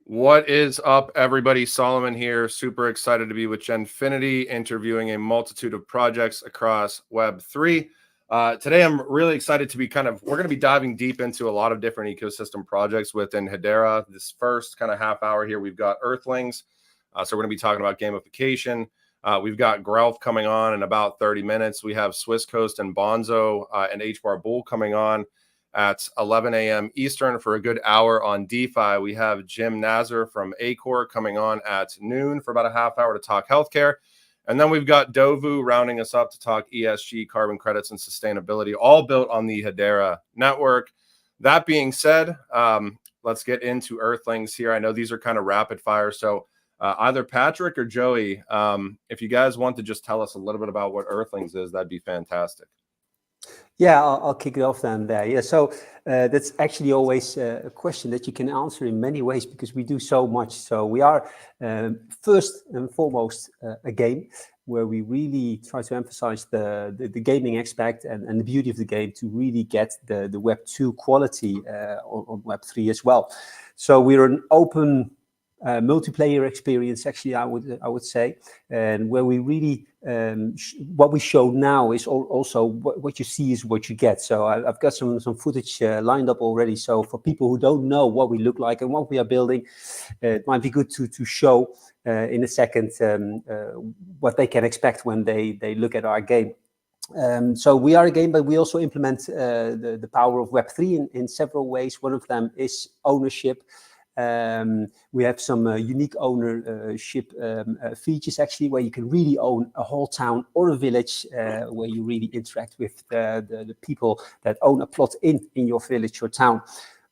What is up, everybody? Solomon here. Super excited to be with Genfinity, interviewing a multitude of projects across Web3. Today, I'm really excited to be we're going to be diving deep into a lot of different ecosystem projects within Hedera. This first kind of half hour here, we've got Earthlings. So we're going to be talking about gamification. We've got Grelf coming on in about 30 minutes. We have Swisscoast and Bonzo and HBAR Bull coming on at 11 a.m. Eastern for a good hour on DeFi. We have Jim Nazar from Acoer coming on at noon for about a half hour to talk healthcare. And then we've got Dovu rounding us up to talk ESG, carbon credits, and sustainability, all built on the Hedera network. That being said, let's get into Earthlings here. I know these are kind of rapid fire, so either Patrick or Joey, if you guys want to just tell us a little bit about what Earthlings is, that'd be fantastic. Yeah, I'll kick it off then there. Yeah, so that's actually always a question that you can answer in many ways because we do so much. So we are first and foremost a game where we really try to emphasize the gaming aspect and the beauty of the game to really get the Web 2 quality on Web 3 as well. So we're an open multiplayer experience, actually, I would say, and where we really what we show now is also what you see is what you get. So I've got some footage lined up already. So for people who don't know what we look like and what we are building, it might be good to show in a second what they can expect when they look at our game. So we are a game, but we also implement the power of Web3 in several ways. One of them is ownership. We have some unique ownership features, actually, where you can really own a whole town or a village, where you really interact with the people that own a plot in your village or town.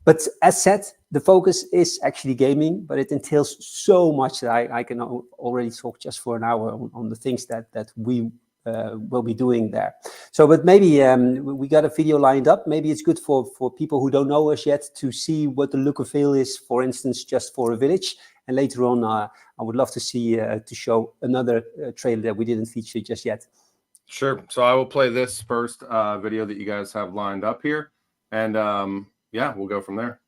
But as said, the focus is actually gaming, but it entails so much that I can already talk just for an hour on the things that we will be doing there. So, but maybe we got a video lined up. Maybe it's good for people who don't know us yet to see what the look and feel is, for instance, just for a village. And later on, I would love to see to show another trailer that we didn't feature just yet. Sure. So I will play this first video that you guys have lined up here. And yeah, we'll go from there.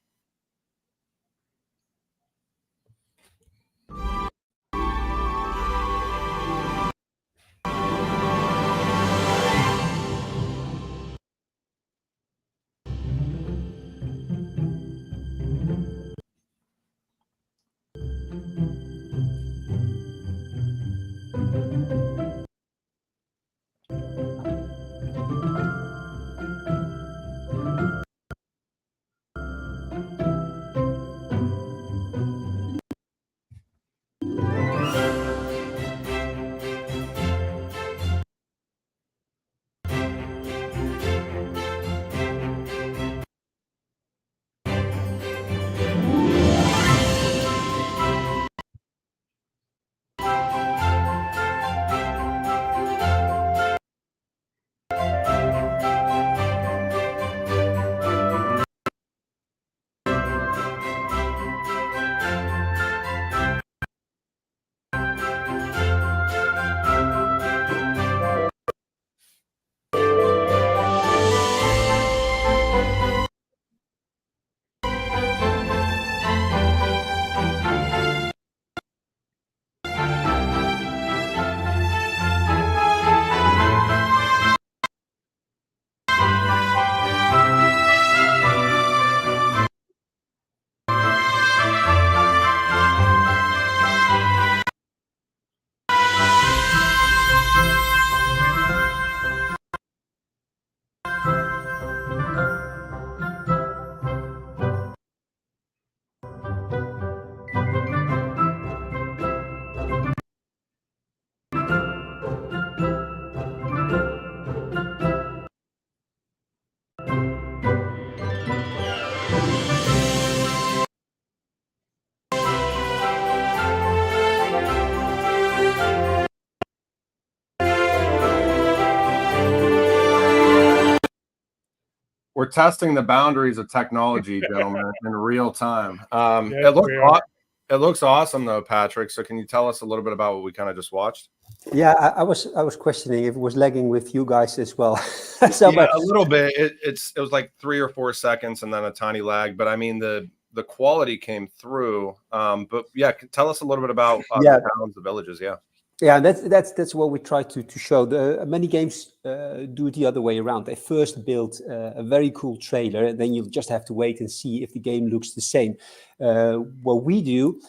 We're testing the boundaries of technology, gentlemen, in real time. It looks awesome, though, Patrick. So can you tell us a little bit about what we kind of just watched? Yeah, I was questioning if it was lagging with you guys as well. So, yeah, a little bit. It was like 3 or 4 seconds and then a tiny lag. But I mean, the the quality came through. But yeah, tell us a little bit about the towns, the villages. Yeah. Yeah, that's what we try to show. Many games do it the other way around. They first build a very cool trailer, and then you just have to wait and see if the game looks the same. What we do,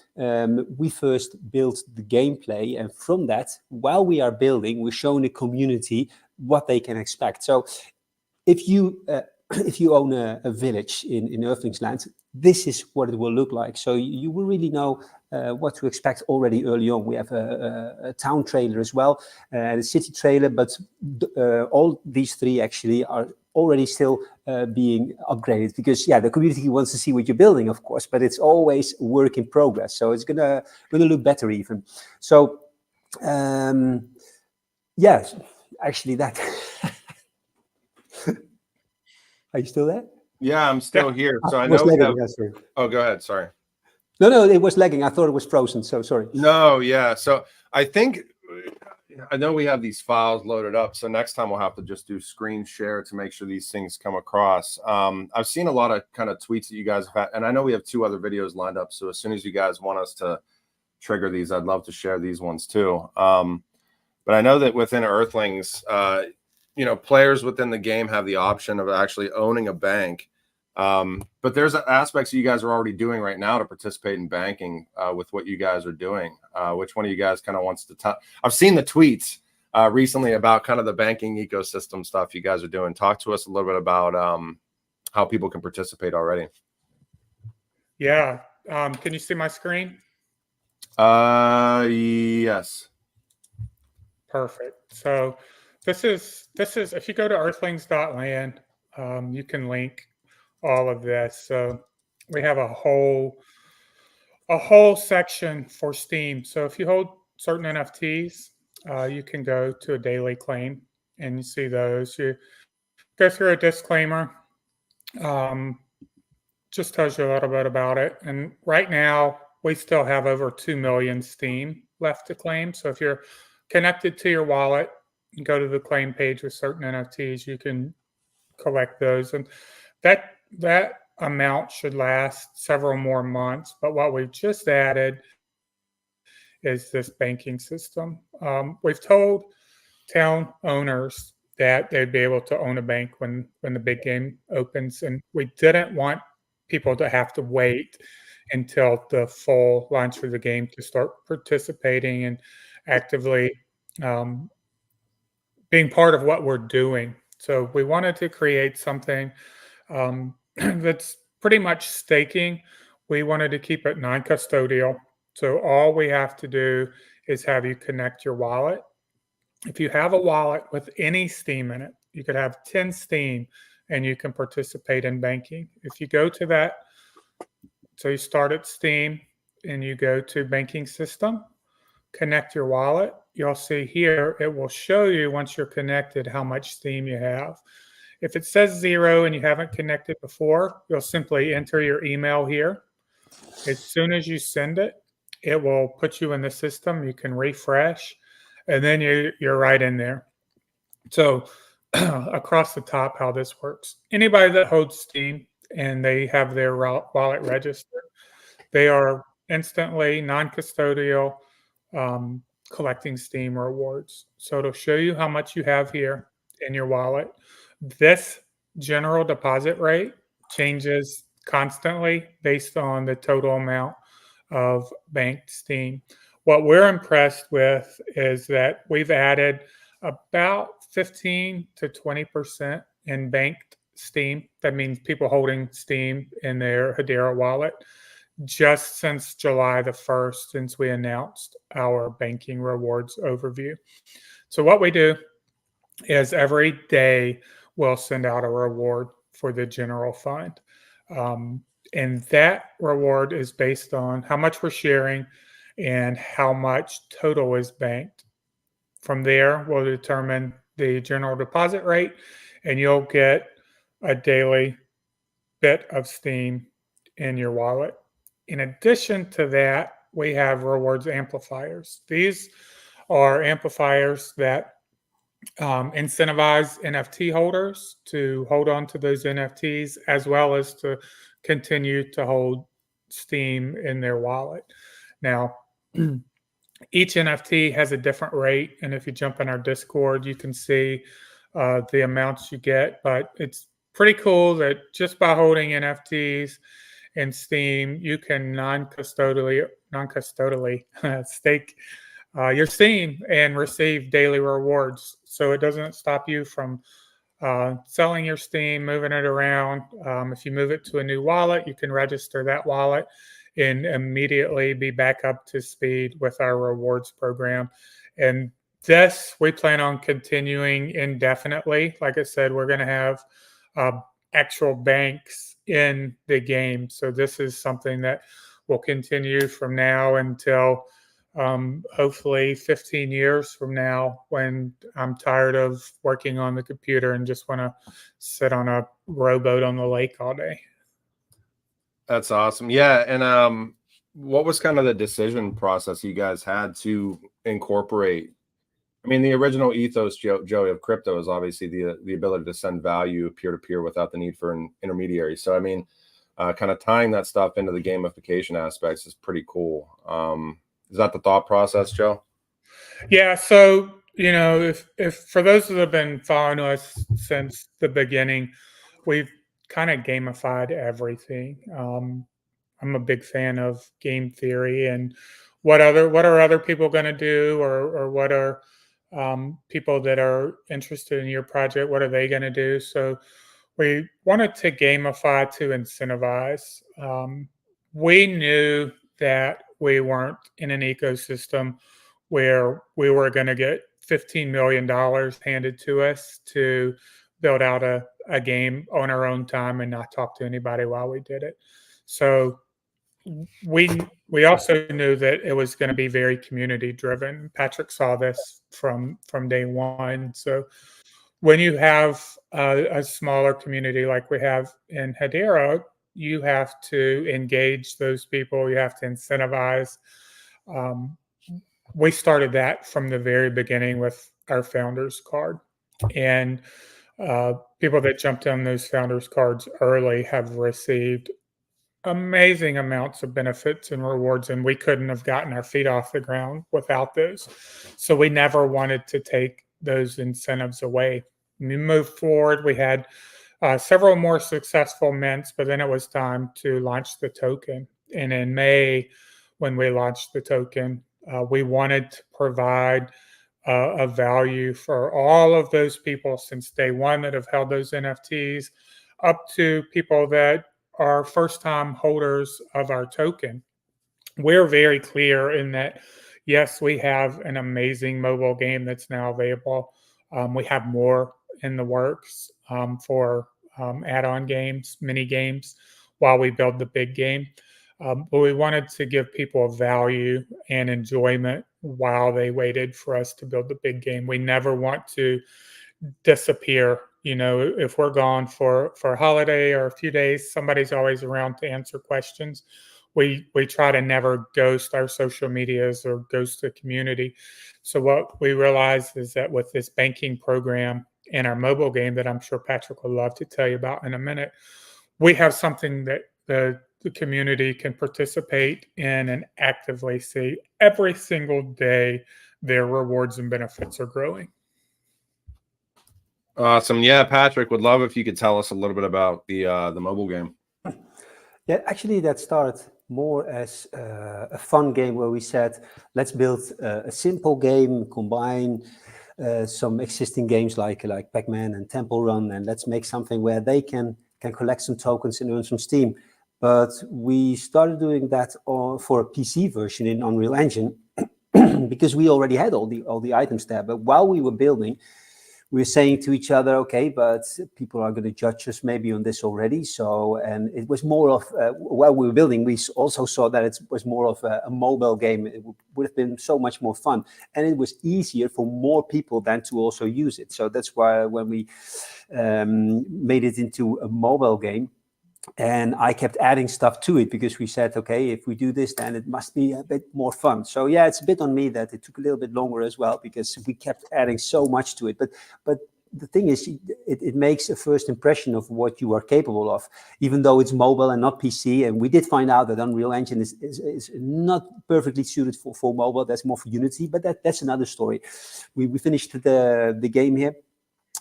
we first build the gameplay, and from that, while we are building, we're showing the community what they can expect. So if you own a village in Earthlings land, this is what it will look like. So you will really know what to expect already early on. We have a town trailer as well, and a city trailer, but all these three actually are already still being upgraded, because the community wants to see what you're building, of course, but it's always work in progress. So it's gonna look better even. So actually that. Are you still there? Yeah, I'm still here. So I know we have... Oh, go ahead. Sorry. No, it was lagging. I thought it was frozen. So sorry. No, yeah. So I know we have these files loaded up. So next time we'll have to just do screen share to make sure these things come across. I've seen a lot of kind of tweets that you guys have had, and I know we have 2 other videos lined up. So as soon as you guys want us to trigger these, I'd love to share these ones too. But I know that within Earthlings, players within the game have the option of actually owning a bank. But there's aspects you guys are already doing right now to participate in banking with what you guys are doing. Which one of you guys kind of wants to talk? I've seen the tweets recently about kind of the banking ecosystem stuff you guys are doing. Talk to us a little bit about how people can participate already. Yeah. Can you see my screen? Yes. Perfect. So this is if you go to earthlings.land, you can link all of this. So we have a whole section for Steam. So if you hold certain NFTs, you can go to a daily claim and you see those. You go through a disclaimer. Just tells you a little bit about it. And right now we still have over 2 million Steam left to claim. So if you're connected to your wallet, you go to the claim page with certain NFTs, you can collect those. And that amount should last several more months. But what we've just added is this banking system. We've told town owners that they'd be able to own a bank when the big game opens. And we didn't want people to have to wait until the full launch of the game to start participating and actively being part of what we're doing. So we wanted to create something that's pretty much staking. We wanted to keep it non-custodial. So all we have to do is have you connect your wallet. If you have a wallet with any Steam in it, you could have 10 Steam and you can participate in banking. If you go to that, so you start at Steam and you go to banking system, connect your wallet, you'll see here, it will show you once you're connected how much Steam you have. If it says 0 and you haven't connected before, you'll simply enter your email here. As soon as you send it, it will put you in the system. You can refresh, and then you're right in there. So across the top, how this works. Anybody that holds Steam and they have their wallet registered, they are instantly non-custodial collecting Steam rewards. So it'll show you how much you have here in your wallet. This general deposit rate changes constantly based on the total amount of banked Steam. What we're impressed with is that we've added about 15 to 20% in banked Steam. That means people holding Steam in their Hedera wallet just since July the 1st, since we announced our banking rewards overview. So what we do is every day we'll send out a reward for the general fund. And that reward is based on how much we're sharing and how much total is banked. From there, we'll determine the general deposit rate, and you'll get a daily bit of Steam in your wallet. In addition to that, we have rewards amplifiers. These are amplifiers that incentivize NFT holders to hold on to those NFTs, as well as to continue to hold Steam in their wallet. Now, each NFT has a different rate, and if you jump in our Discord, you can see the amounts you get. But it's pretty cool that just by holding NFTs in Steam, you can non-custodially stake your Steam and receive daily rewards. So it doesn't stop you from selling your Steam, moving it around. If you move it to a new wallet, you can register that wallet and immediately be back up to speed with our rewards program. And this, we plan on continuing indefinitely. Like I said, we're going to have actual banks in the game. So this is something that will continue from now until hopefully 15 years from now, when I'm tired of working on the computer and just want to sit on a rowboat on the lake all day. That's awesome. Yeah. And what was kind of the decision process you guys had to incorporate? I mean, the original ethos, Joey, of crypto is obviously the ability to send value peer-to-peer without the need for an intermediary. So, I mean, kind of tying that stuff into the gamification aspects is pretty cool. Is that the thought process, Joe? Yeah. So, if for those that have been following us since the beginning, we've kind of gamified everything. I'm a big fan of game theory and what are other people going to do, or what are people that are interested in your project, what are they going to do? So we wanted to gamify to incentivize. We knew that we weren't in an ecosystem where we were going to get $15 million handed to us to build out a game on our own time and not talk to anybody while we did it. So we also knew that it was going to be very community driven. Patrick saw this from day one. So when you have a smaller community like we have in Hedera, you have to engage those people. You have to incentivize. We started that from the very beginning with our founders card, and people that jumped on those founders cards early have received amazing amounts of benefits and rewards, and we couldn't have gotten our feet off the ground without those. So we never wanted to take those incentives away. We moved forward. We had several more successful mints, but then it was time to launch the token. And in May, when we launched the token, we wanted to provide a value for all of those people since day one that have held those NFTs, up to people that are first-time holders of our token. We're very clear in that, yes, we have an amazing mobile game that's now available. We have more in the works for add-on games, mini games, while we build the big game. But we wanted to give people value and enjoyment while they waited for us to build the big game. We never want to disappear. If we're gone for a holiday or a few days, somebody's always around to answer questions. We try to never ghost our social medias or ghost the community. So what we realized is that with this banking program and our mobile game that I'm sure Patrick would love to tell you about in a minute, we have something that the community can participate in and actively see every single day their rewards and benefits are growing. Awesome. Yeah, Patrick, would love if you could tell us a little bit about the mobile game. Yeah, actually that started more as a fun game where we said, let's build a simple game, combine some existing games like Pac-Man and Temple Run, and let's make something where they can collect some tokens and earn some Steam. But we started doing that for a PC version in Unreal Engine because we already had all the items there. But while we were building, we were saying to each other, okay, but people are going to judge us maybe on this already. So, and it was more of, while we were building, we also saw that it was more of a mobile game. It would have been so much more fun. And it was easier for more people than to also use it. So that's why when we made it into a mobile game, and I kept adding stuff to it because we said, okay, if we do this, then it must be a bit more fun. So yeah, it's a bit on me that it took a little bit longer as well because we kept adding so much to it. But the thing is, it makes a first impression of what you are capable of, even though it's mobile and not PC. And we did find out that Unreal Engine is not perfectly suited for mobile. That's more for Unity, but that's another story. We finished the game here.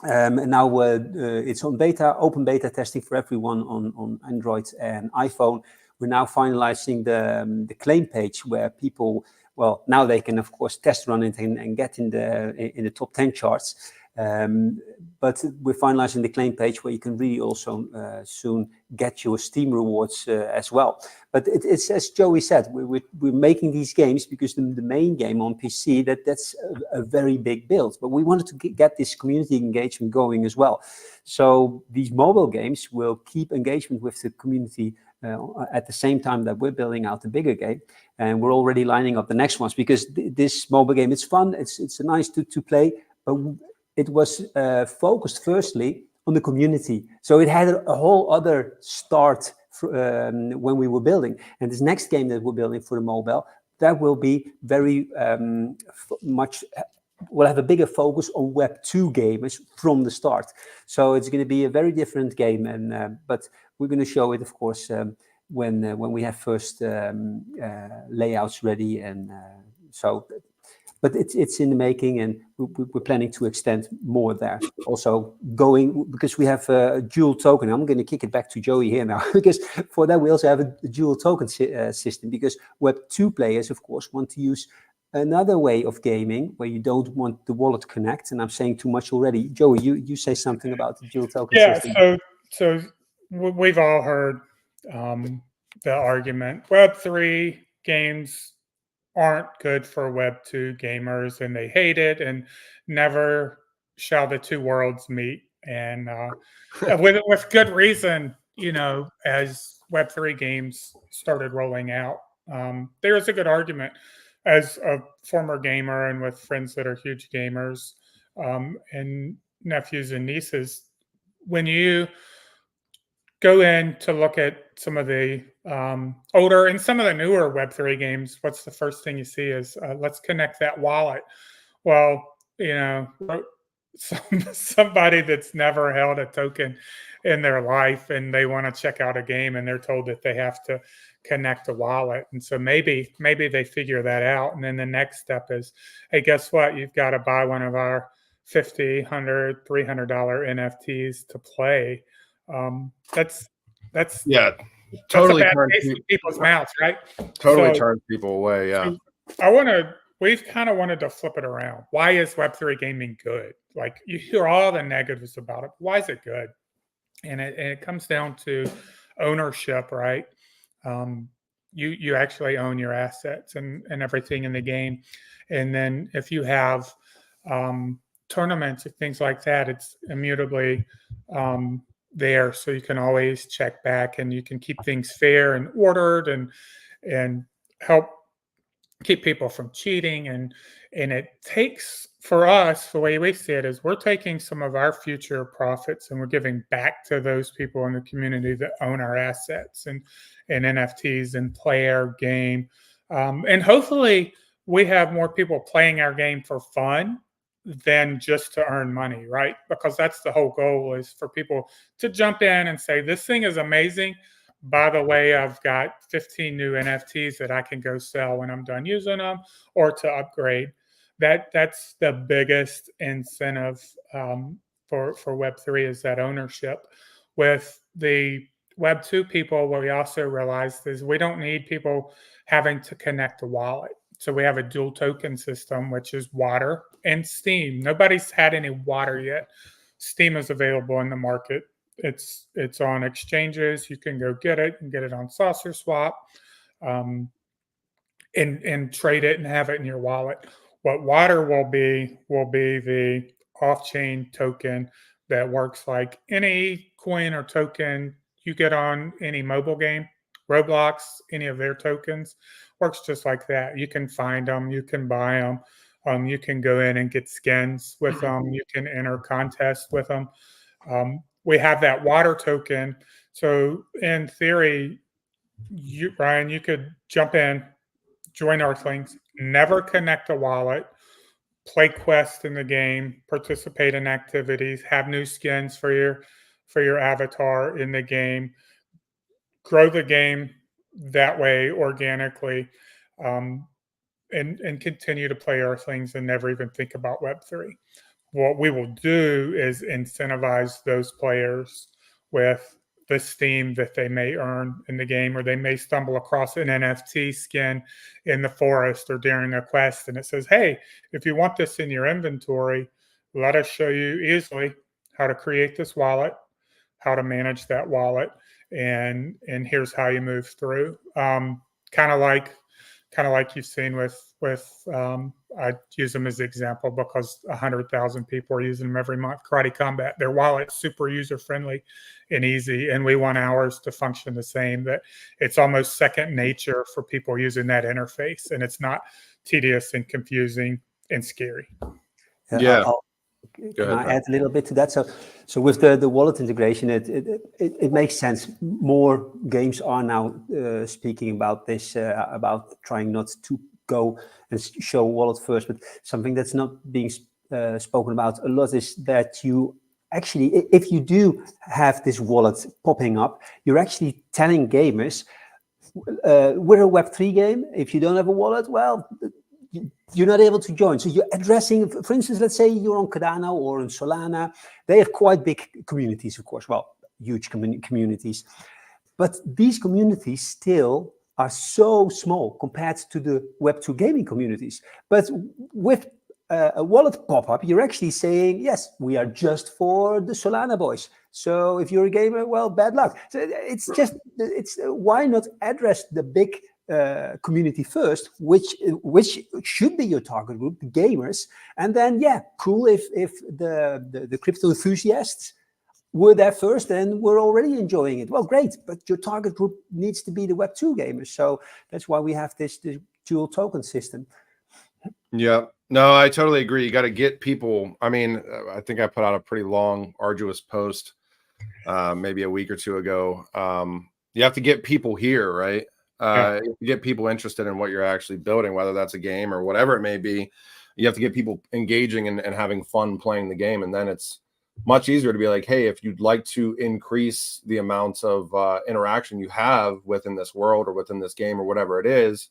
And now it's on open beta testing for everyone on Android and iPhone. We're now finalizing the claim page where people, well, now they can of course test run it and get in the top 10 charts. But we're finalizing the claim page where you can really also soon get your Steam rewards as well. But it's as Joey said, we're making these games because the main game on PC, that's a very big build. But we wanted to get this community engagement going as well. So these mobile games will keep engagement with the community at the same time that we're building out the bigger game. And we're already lining up the next ones because this mobile game, it's fun, it's nice to play, but it was focused firstly on the community. So it had a whole other start when we were building. And this next game that we're building for the mobile, that will be very much, will have a bigger focus on Web2 gamers from the start. So it's going to be a very different game. And but we're going to show it, of course, when we have first layouts ready. And so... But it's in the making, and we're planning to extend more there. Also going, because we have a dual token. I'm going to kick it back to Joey here now, because for that we also have a dual token system, because Web2 players, of course, want to use another way of gaming where you don't want the wallet to connect. And I'm saying too much already. Joey, you say something about the dual token system. Yeah, so we've all heard the argument. Web3 games aren't good for Web2 gamers, and they hate it, and never shall the two worlds meet. And with good reason, you know, as Web3 games started rolling out, there is a good argument. As a former gamer and with friends that are huge gamers, and nephews and nieces, when you go in to look at some of the older and some of the newer Web3 games, what's the first thing you see is, let's connect that wallet. Well, you know, somebody that's never held a token in their life and they want to check out a game and they're told that they have to connect a wallet. And so maybe they figure that out. And then the next step is, hey, guess what? You've got to buy one of our $50, $100, $300 NFTs to play. That's yeah, totally that's a bad turns taste in people's mouths, right? Totally So, turns people away. Yeah, so we've kind of wanted to flip it around. Why is Web3 gaming good? Like, you hear all the negatives about it. Why is it good? And it comes down to ownership, right? You actually own your assets and everything in the game. And then if you have tournaments and things like that, it's immutably there, so you can always check back and you can keep things fair and ordered and help keep people from cheating. And it takes, for us, the way we see it is, we're taking some of our future profits and we're giving back to those people in the community that own our assets and NFTs and play our game. And hopefully we have more people playing our game for fun than just to earn money, right? Because that's the whole goal, is for people to jump in and say, this thing is amazing. By the way, I've got 15 new NFTs that I can go sell when I'm done using them, or to upgrade. That's the biggest incentive for Web3, is that ownership. With the Web2 people, what we also realized is we don't need people having to connect a wallet. So we have a dual token system, which is water and Steam. Nobody's had any water yet. Steam is available in the market. It's on exchanges. You can go get it and get it on Saucer Swap, and trade it and have it in your wallet. What water will be the off-chain token that works like any coin or token you get on any mobile game. Roblox, any of their tokens, works just like that. You can find them, you can buy them, you can go in and get skins with them, you can enter contests with them. We have that water token. So in theory, Brian, you could jump in, join Earthlings, never connect a wallet, play quests in the game, participate in activities, have new skins for your avatar in the game, grow the game that way organically, and continue to play Earthlings and never even think about Web3. What we will do is incentivize those players with the steam that they may earn in the game, or they may stumble across an NFT skin in the forest or during a quest, and it says, hey, if you want this in your inventory, let us show you easily how to create this wallet, how to manage that wallet, and here's how you move through. Kind of like you've seen with I use them as an example because 100,000 people are using them every month. Karate Combat, their wallet's super user friendly and easy, and we want ours to function the same. That it's almost second nature for people using that interface, and it's not tedious and confusing and scary. Yeah. Can I add a little bit to that? So with the wallet integration, it makes sense. More games are now speaking about this, about trying not to go and show wallet first, but something that's not being spoken about a lot is that you actually, if you do have this wallet popping up, you're actually telling gamers, we're a Web3 game. If you don't have a wallet, well, you're not able to join. So you're addressing, for instance, let's say you're on Cardano or on Solana. They have quite big communities, of course. Well, huge communities. But these communities still are so small compared to the Web2 gaming communities. But with a wallet pop-up, you're actually saying, yes, we are just for the Solana boys. So if you're a gamer, well, bad luck. So it's why not address the big community first, which should be your target group, the gamers, and then cool if the crypto enthusiasts were there first and we're already enjoying it. Well, great, but your target group needs to be the Web2 gamers. So that's why we have this dual token system. Yeah, no, I totally agree. You got to get people. I mean, I think I put out a pretty long, arduous post maybe a week or two ago. You have to get people here, right? Get people interested in what you're actually building, whether that's a game or whatever it may be. You have to get people engaging and having fun playing the game, and then it's much easier to be like, hey, if you'd like to increase the amounts of interaction you have within this world or within this game or whatever it is,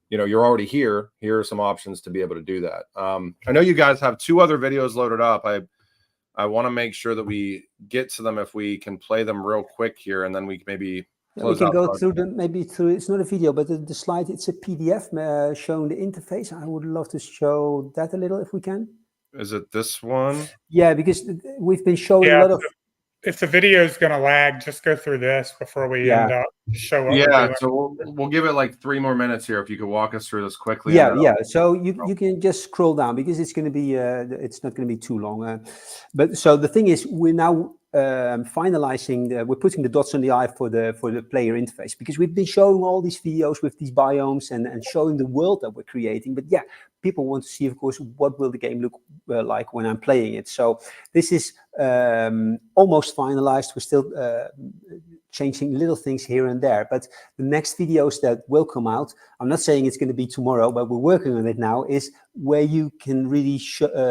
you know, you're already here. Here are some options to be able to do that. I know you guys have 2 other videos loaded up. I want to make sure that we get to them if we can play them real quick here, and then we maybe we can go through them, maybe through, it's not a video, but the slide, it's a PDF showing the interface. I would love to show that a little if we can. Is it this one? Yeah, because we've been showing a lot of... If the video is going to lag, just go through this before we end up show up. So we'll give it like 3 more minutes here if you could walk us through this quickly. So you can just scroll down because it's going to be it's not going to be too long. But so the thing is, we're now finalizing. We're putting the dots on the I for the player interface, because we've been showing all these videos with these biomes and showing the world that we're creating. But people want to see, of course, what will the game look like when I'm playing it. So this is almost finalized. We're still changing little things here and there, but the next videos that will come out, I'm not saying it's going to be tomorrow, but we're working on it now, is where you can really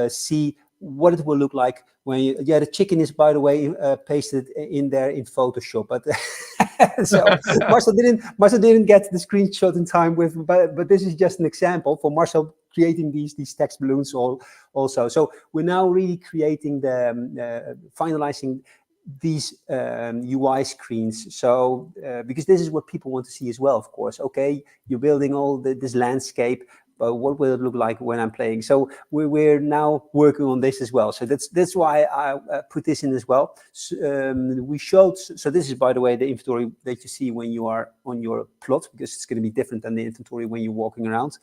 see what it will look like when you, the chicken is, by the way, pasted in there in Photoshop, but so Marcel didn't get the screenshot in time but this is just an example for Marcel creating these text balloons also. So we're now really creating finalizing these UI screens. So because this is what people want to see as well, of course. Okay, you're building all this landscape, but what will it look like when I'm playing? So we're now working on this as well. So that's why I put this in as well. We showed, so this is, by the way, the inventory that you see when you are on your plot, because it's going to be different than the inventory when you're walking around.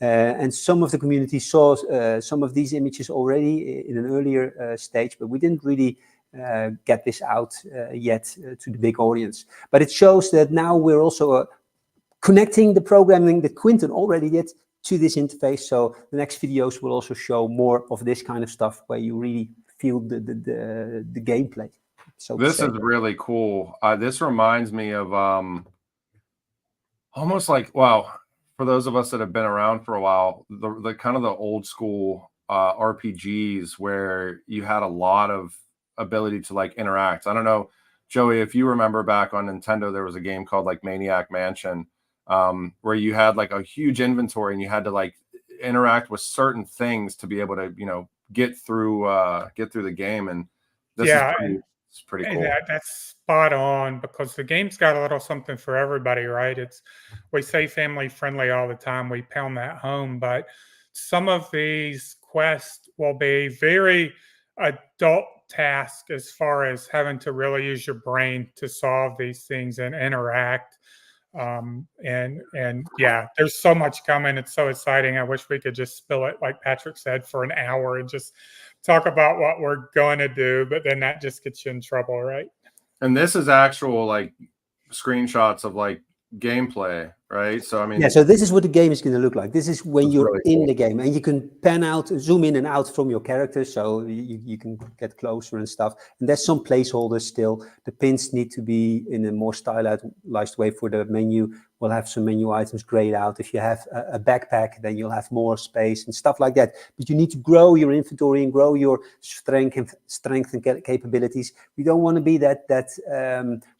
And some of the community saw some of these images already in an earlier stage, but we didn't really get this out yet to the big audience. But it shows that now we're also connecting the programming that Quinten already did to this interface. So the next videos will also show more of this kind of stuff where you really feel the gameplay. So this is really cool. This reminds me of almost like, wow, for those of us that have been around for a while, the kind of the old school RPGs where you had a lot of ability to like interact. I don't know, Joey, if you remember back on Nintendo, there was a game called like Maniac Mansion, where you had like a huge inventory and you had to like interact with certain things to be able to, you know, get through the game. And this is pretty cool. That's spot on, because the game's got a little something for everybody, right? We say family friendly all the time. We pound that home, but some of these quests will be very adult task as far as having to really use your brain to solve these things and interact. And yeah, there's so much coming. It's so exciting. I wish we could just spill it, like Patrick said, for an hour and just talk about what we're going to do, but then that just gets you in trouble, right? And this is actual like screenshots of like gameplay, right? So I mean, yeah, so this is what the game is going to look like. This is when you're really in cool. the game, and you can pan out, zoom in and out from your character, so you can get closer and stuff. And there's some placeholders still. The pins need to be in a more stylized way for the menu. We'll have some menu items grayed out. If you have a backpack, then you'll have more space and stuff like that. But you need to grow your inventory and grow your strength and capabilities. We don't want to be that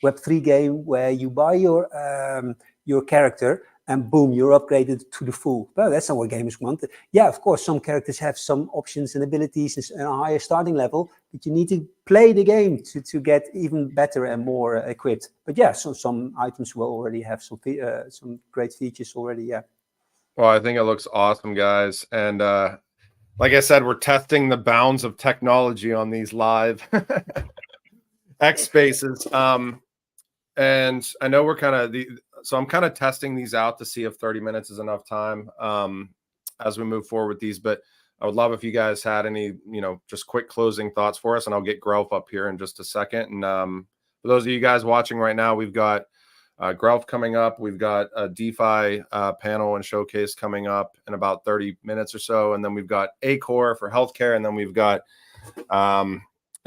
Web3 game where you buy your character and boom, you're upgraded to the full. Well, that's not what gamers want. Yeah, of course, some characters have some options and abilities and a higher starting level, but you need to play the game to get even better and more equipped. But yeah, so some items will already have some great features already, yeah. Well, I think it looks awesome, guys. And like I said, we're testing the bounds of technology on these live X spaces. And I know we're kind of so I'm kind of testing these out to see if 30 minutes is enough time as we move forward with these. But I would love if you guys had any, you know, just quick closing thoughts for us, and I'll get Grelf up here in just a second. And for those of you guys watching right now, we've got Grelf coming up. We've got a DeFi panel and showcase coming up in about 30 minutes or so. And then we've got Acoer for healthcare. And then we've got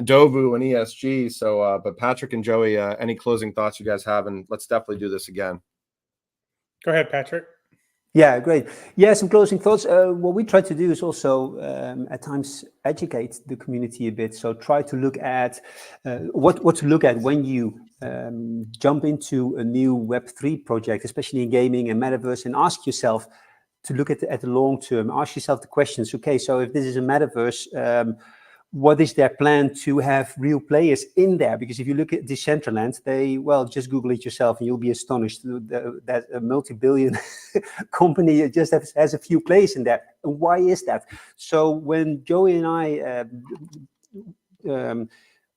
Dovu and ESG. So, but Patrick and Joey, any closing thoughts you guys have? And let's definitely do this again. Go ahead, Patrick. Yeah, great. Yeah, some closing thoughts. What we try to do is also at times educate the community a bit. So try to look at what to look at when you jump into a new Web3 project, especially in gaming and metaverse, and ask yourself to look at the long term. Ask yourself the questions. Okay, so if this is a metaverse, what is their plan to have real players in there? Because if you look at Decentraland, just Google it yourself and you'll be astonished that a multi-billion company just has a few players in there. And why is that? So when Joey and I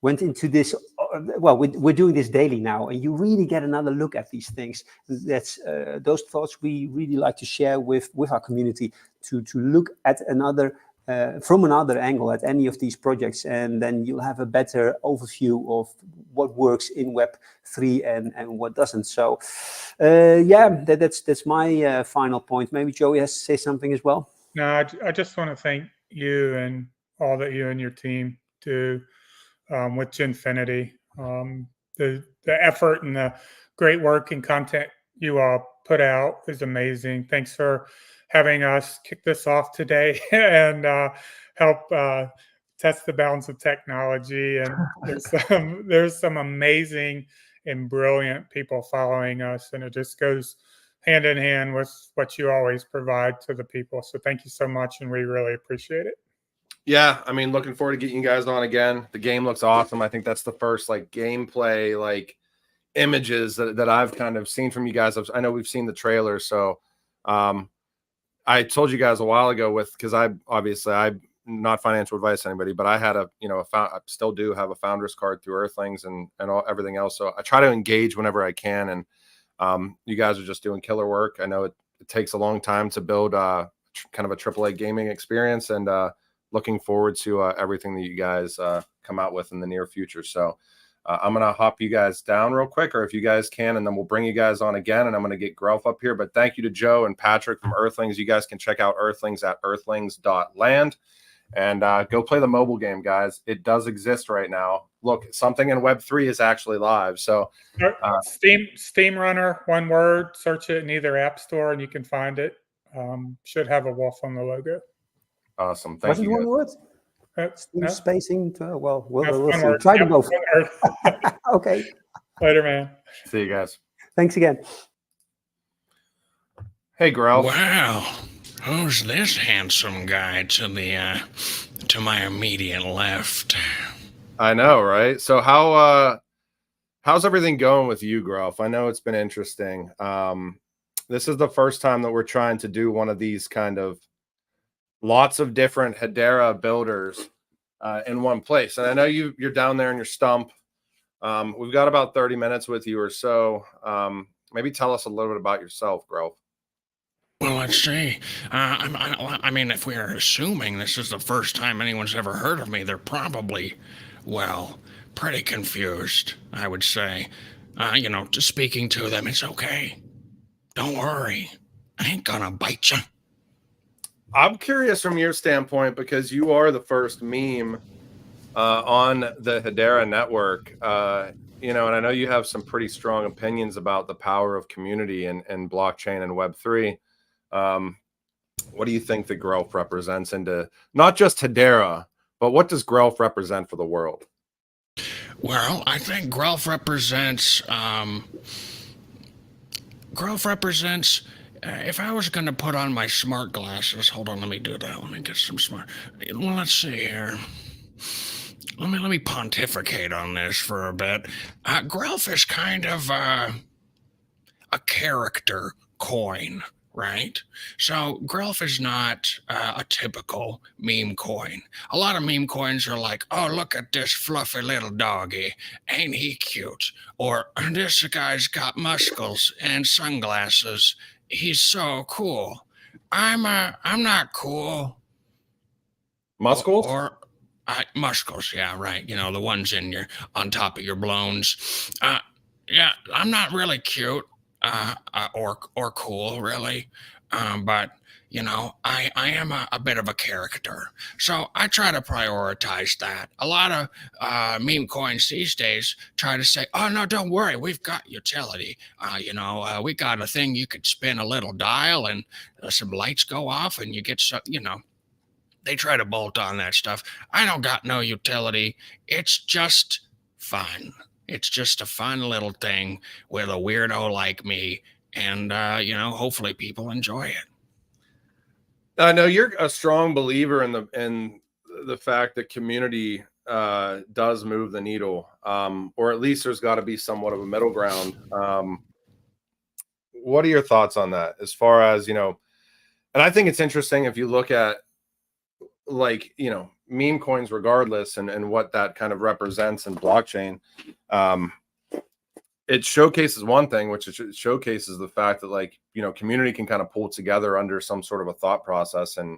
went into this, we're doing this daily now, and you really get another look at these things. That's those thoughts we really like to share with our community, to look at from another angle at any of these projects, and then you'll have a better overview of what works in Web3 and what doesn't. So that's my final point. Maybe Joey has to say something as well. No, I just want to thank you and all that you and your team do with Genfinity. The effort and the great work and content you all put out is amazing. Thanks for having us kick this off today and help test the bounds of technology. And there's some amazing and brilliant people following us, and it just goes hand in hand with what you always provide to the people. So thank you so much, and we really appreciate it. Yeah, I mean, looking forward to getting you guys on again. The game looks awesome. I think that's the first like gameplay like images that I've kind of seen from you guys. I know we've seen the trailer, so I told you guys a while ago because I'm not financial advice to anybody, but I had I still do have a founder's card through Earthlings and everything else. So I try to engage whenever I can, and you guys are just doing killer work. I know it takes a long time to build kind of a AAA gaming experience, and looking forward to everything that you guys come out with in the near future. So I'm going to hop you guys down real quick, or if you guys can, and then we'll bring you guys on again, and I'm going to get Grelf up here. But thank you to Joe and Patrick from Earthlings. You guys can check out Earthlings at earthlings.land. And go play the mobile game, guys. It does exist right now. Look, something in Web3 is actually live. So Steam Runner, one word, search it in either app store and you can find it. Should have a wolf on the logo. Awesome. Thank you. One word? No? Spacing. Well, That's we'll one see. word. Try Yep, them both. one word. Okay. Later, man. See you guys. Thanks again. Hey, Grelf. Wow. Who's this handsome guy to the to my immediate left? I know, right? So how's everything going with you, Grelf? I know it's been interesting. This is the first time that we're trying to do one of these kind of lots of different Hedera builders in one place. And I know you're down there in your stump. We've got about 30 minutes with you or so. Maybe tell us a little bit about yourself, Grelf. Well, let's see. I mean, if we're assuming this is the first time anyone's ever heard of me, they're probably, well, pretty confused, I would say. You know, just speaking to them, it's okay. Don't worry. I ain't gonna bite you. I'm curious from your standpoint, because you are the first meme on the Hedera network. You know, and I know you have some pretty strong opinions about the power of community and blockchain and Web3. What do you think the Grelf represents into not just Hedera, but what does Grelf represent for the world? Well, I think Grelf represents, if I was going to put on my smart glasses, hold on, let me do that. Let me get some smart, well, let's see here. Let me pontificate on this for a bit. Grelf is kind of a character coin, right? So Grelf is not a typical meme coin. A lot of meme coins are like, oh, look at this fluffy little doggy. Ain't he cute? Or this guy's got muscles and sunglasses. He's so cool. I'm not cool. Muscles? Muscles, yeah, right. You know, the ones on top of your blowns. Yeah, I'm not really cute. Or cool, really. But, you know, I am a bit of a character. So I try to prioritize that. A lot of meme coins these days try to say, oh, no, don't worry. We've got utility. You know, we got a thing you could spin a little dial and some lights go off and you get some, you know, they try to bolt on that stuff. I don't got no utility. It's just fun. It's just a fun little thing with a weirdo like me. And, you know, hopefully people enjoy it. I know you're a strong believer in the fact that community does move the needle, or at least there's got to be somewhat of a middle ground. What are your thoughts on that? As far as, you know, and I think it's interesting if you look at, like, you know, meme coins regardless and what that kind of represents in blockchain. It showcases one thing, which is it showcases the fact that, like, you know, community can kind of pull together under some sort of a thought process and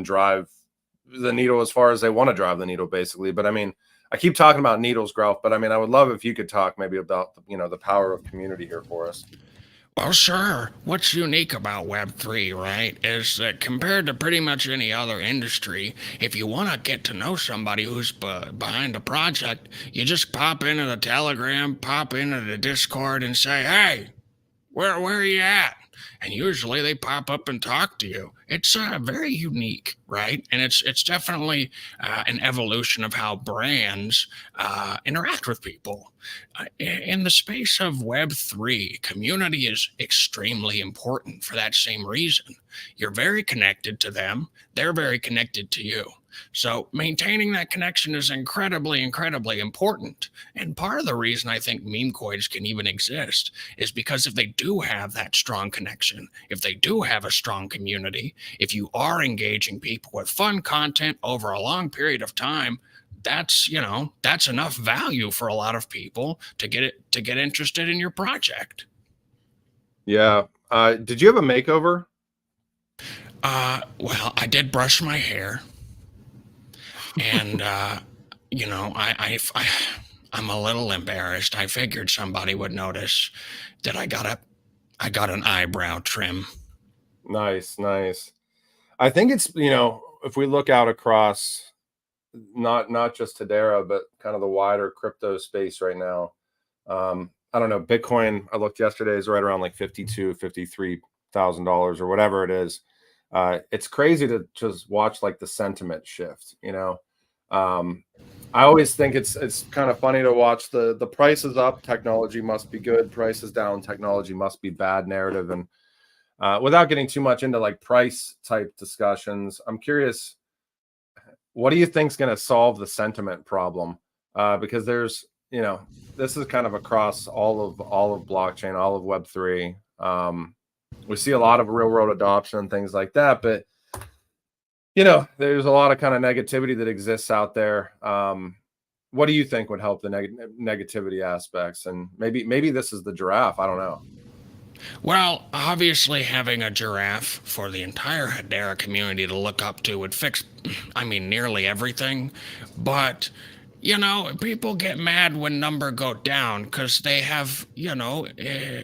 drive the needle as far as they want to drive the needle, basically. But I mean, I keep talking about needles, Grelf, but I mean, I would love if you could talk maybe about, you know, the power of community here for us. Well, sure. What's unique about Web3, right, is that compared to pretty much any other industry, if you want to get to know somebody who's behind a project, you just pop into the Telegram, pop into the Discord and say, hey, where are you at? And usually they pop up and talk to you. It's very unique, right? And it's definitely an evolution of how brands interact with people. In the space of Web3, community is extremely important for that same reason. You're very connected to them. They're very connected to you. So maintaining that connection is incredibly, incredibly important. And part of the reason I think meme coins can even exist is because if they do have that strong connection, if they do have a strong community, if you are engaging people with fun content over a long period of time, that's, you know, that's enough value for a lot of people to get interested in your project. Yeah. Did you have a makeover? Well, I did brush my hair. And, you know, I'm a little embarrassed. I figured somebody would notice that I got an eyebrow trim. Nice. I think it's, you know, if we look out across not just Hedera, but kind of the wider crypto space right now, I don't know, Bitcoin, I looked yesterday, is right around like $53,000 or whatever it is. It's crazy to just watch like the sentiment shift, you know. I always think it's kind of funny to watch the prices up, technology must be good, prices down, technology must be bad narrative. And without getting too much into like price type discussions, I'm curious, what do you think is going to solve the sentiment problem? Because there's, you know, this is kind of across all of blockchain, all of Web3. We see a lot of real world adoption and things like that, but you know, there's a lot of kind of negativity that exists out there. What do you think would help the negativity aspects? And maybe this is the giraffe. I don't know. Well, obviously having a giraffe for the entire Hedera community to look up to would fix, I mean, nearly everything. But, you know, people get mad when number go down because they have, you know,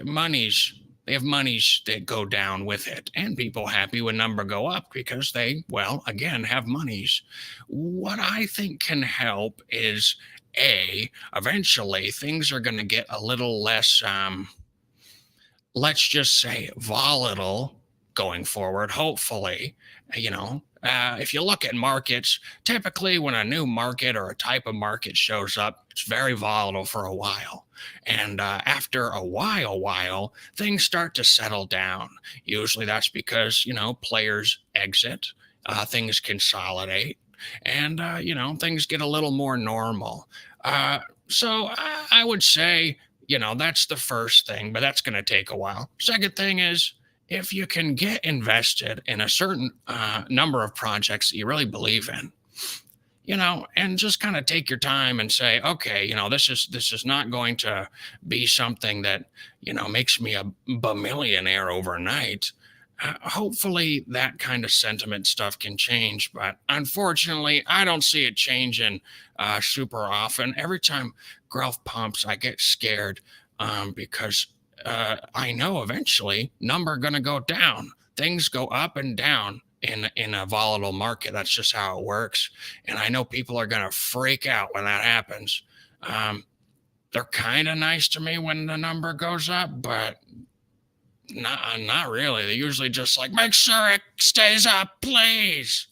monies. They have monies that go down with it. And people happy when number go up because they, well, again, have monies. What I think can help is, eventually things are going to get a little less, let's just say, volatile going forward, hopefully. You know, if you look at markets, typically when a new market or a type of market shows up, it's very volatile for a while. And after a while, things start to settle down. Usually that's because, you know, players exit, things consolidate, and, you know, things get a little more normal. So I would say, you know, that's the first thing, but that's going to take a while. Second thing is, if you can get invested in a certain number of projects that you really believe in, you know, and just kind of take your time and say, okay, you know, this is not going to be something that, you know, makes me a billionaire overnight. Hopefully that kind of sentiment stuff can change, but unfortunately, I don't see it changing super often. Every time Grelf pumps, I get scared because I know eventually number going to go down. Things go up and down in a volatile market. That's just how it works. And I know people are going to freak out when that happens. They're kind of nice to me when the number goes up, but not really. They're usually just like, make sure it stays up, please.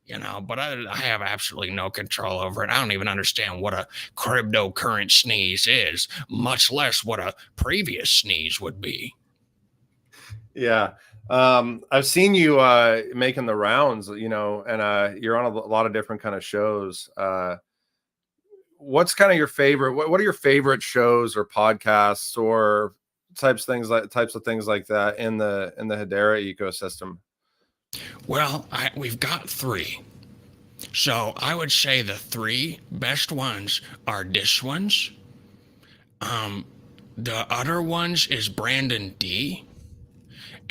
You know, but I have absolutely no control over it. I don't even understand what a cryptocurrency sneeze is, much less what a previous sneeze would be. Yeah. I've seen you making the rounds, you know, and you're on a lot of different kind of shows. What's kind of your favorite? What are your favorite shows or podcasts or types of things like that in the Hedera ecosystem? Well, we've got three. So I would say the three best ones are this ones. The other ones is Brandon D.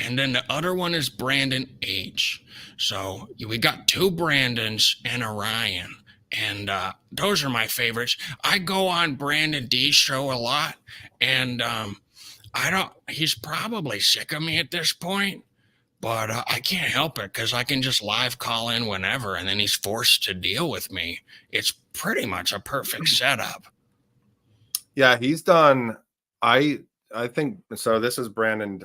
And then the other one is Brandon H. So we got two Brandons and a Ryan. And those are my favorites. I go on Brandon D's show a lot. And he's probably sick of me at this point. But I can't help it because I can just live call in whenever, and then he's forced to deal with me. It's pretty much a perfect setup. Yeah, he's done. I think so. This is Brandon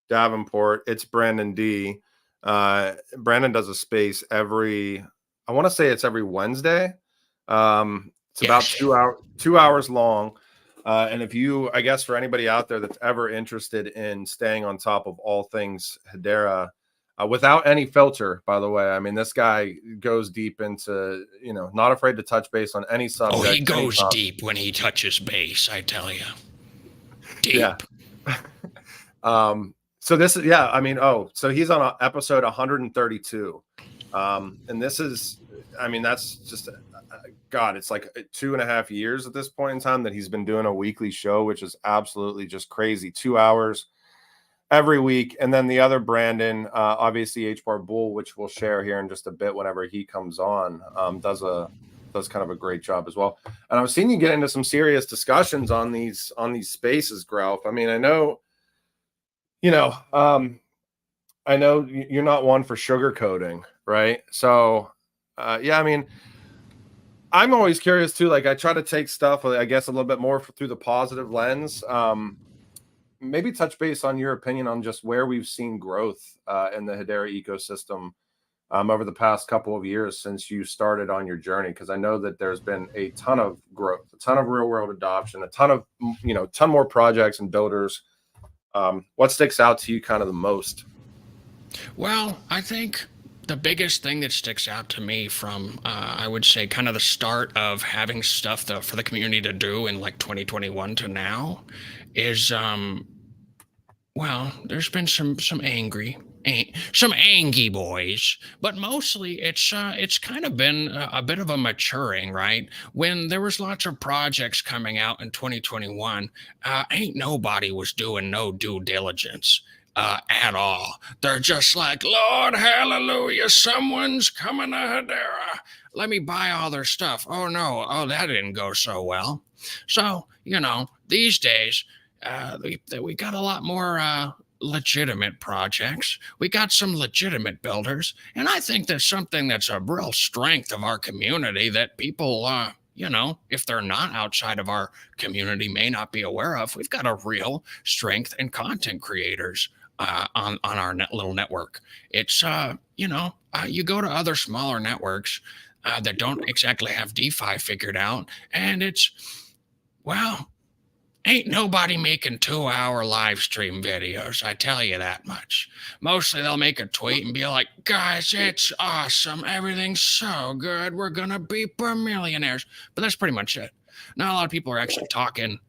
Davenport. It's Brandon D. Brandon does a space I want to say it's every Wednesday. It's about 2 hours long. And if you, I guess for anybody out there that's ever interested in staying on top of all things Hedera, without any filter, by the way, I mean, this guy goes deep into, you know, not afraid to touch base on any subject. Oh, he goes deep when he touches base, I tell you. Deep. Yeah. So this is, yeah, I mean, so he's on episode 132. And this is, I mean, that's just, God, it's like 2.5 years at this point in time that he's been doing a weekly show, which is absolutely just crazy. 2 hours every week. And then the other Brandon, obviously HBAR Bull, which we'll share here in just a bit whenever he comes on, does kind of a great job as well. And I've seen you get into some serious discussions on these spaces, Grelf. I mean, I know, you know, I know you're not one for sugarcoating, right? So, yeah, I mean, I'm always curious too. Like I try to take stuff, I guess, a little bit more through the positive lens. Maybe touch base on your opinion on just where we've seen growth in the Hedera ecosystem over the past couple of years since you started on your journey, because I know that there's been a ton of growth, a ton of real world adoption, a ton of ton more projects and builders. What sticks out to you kind of the most? Well, I think the biggest thing that sticks out to me from, I would say, kind of the start of having stuff for the community to do in like 2021 to now is, well, there's been some angy boys, but mostly it's kind of been a bit of a maturing, right? When there was lots of projects coming out in 2021, ain't nobody was doing no due diligence at all. They're just like, Lord, hallelujah, someone's coming to Hedera. Let me buy all their stuff. Oh no, oh that didn't go so well. So these days we got a lot more legitimate projects. We got some legitimate builders. And I think that's something that's a real strength of our community that people, if they're not outside of our community, may not be aware of. We've got a real strength in content creators on our little network. It's, you go to other smaller networks that don't exactly have DeFi figured out, and it's, well, ain't nobody making 2-hour live stream videos, I tell you that much. Mostly they'll make a tweet and be like, guys, it's awesome. Everything's so good. We're going to be millionaires. But that's pretty much it. Not a lot of people are actually talking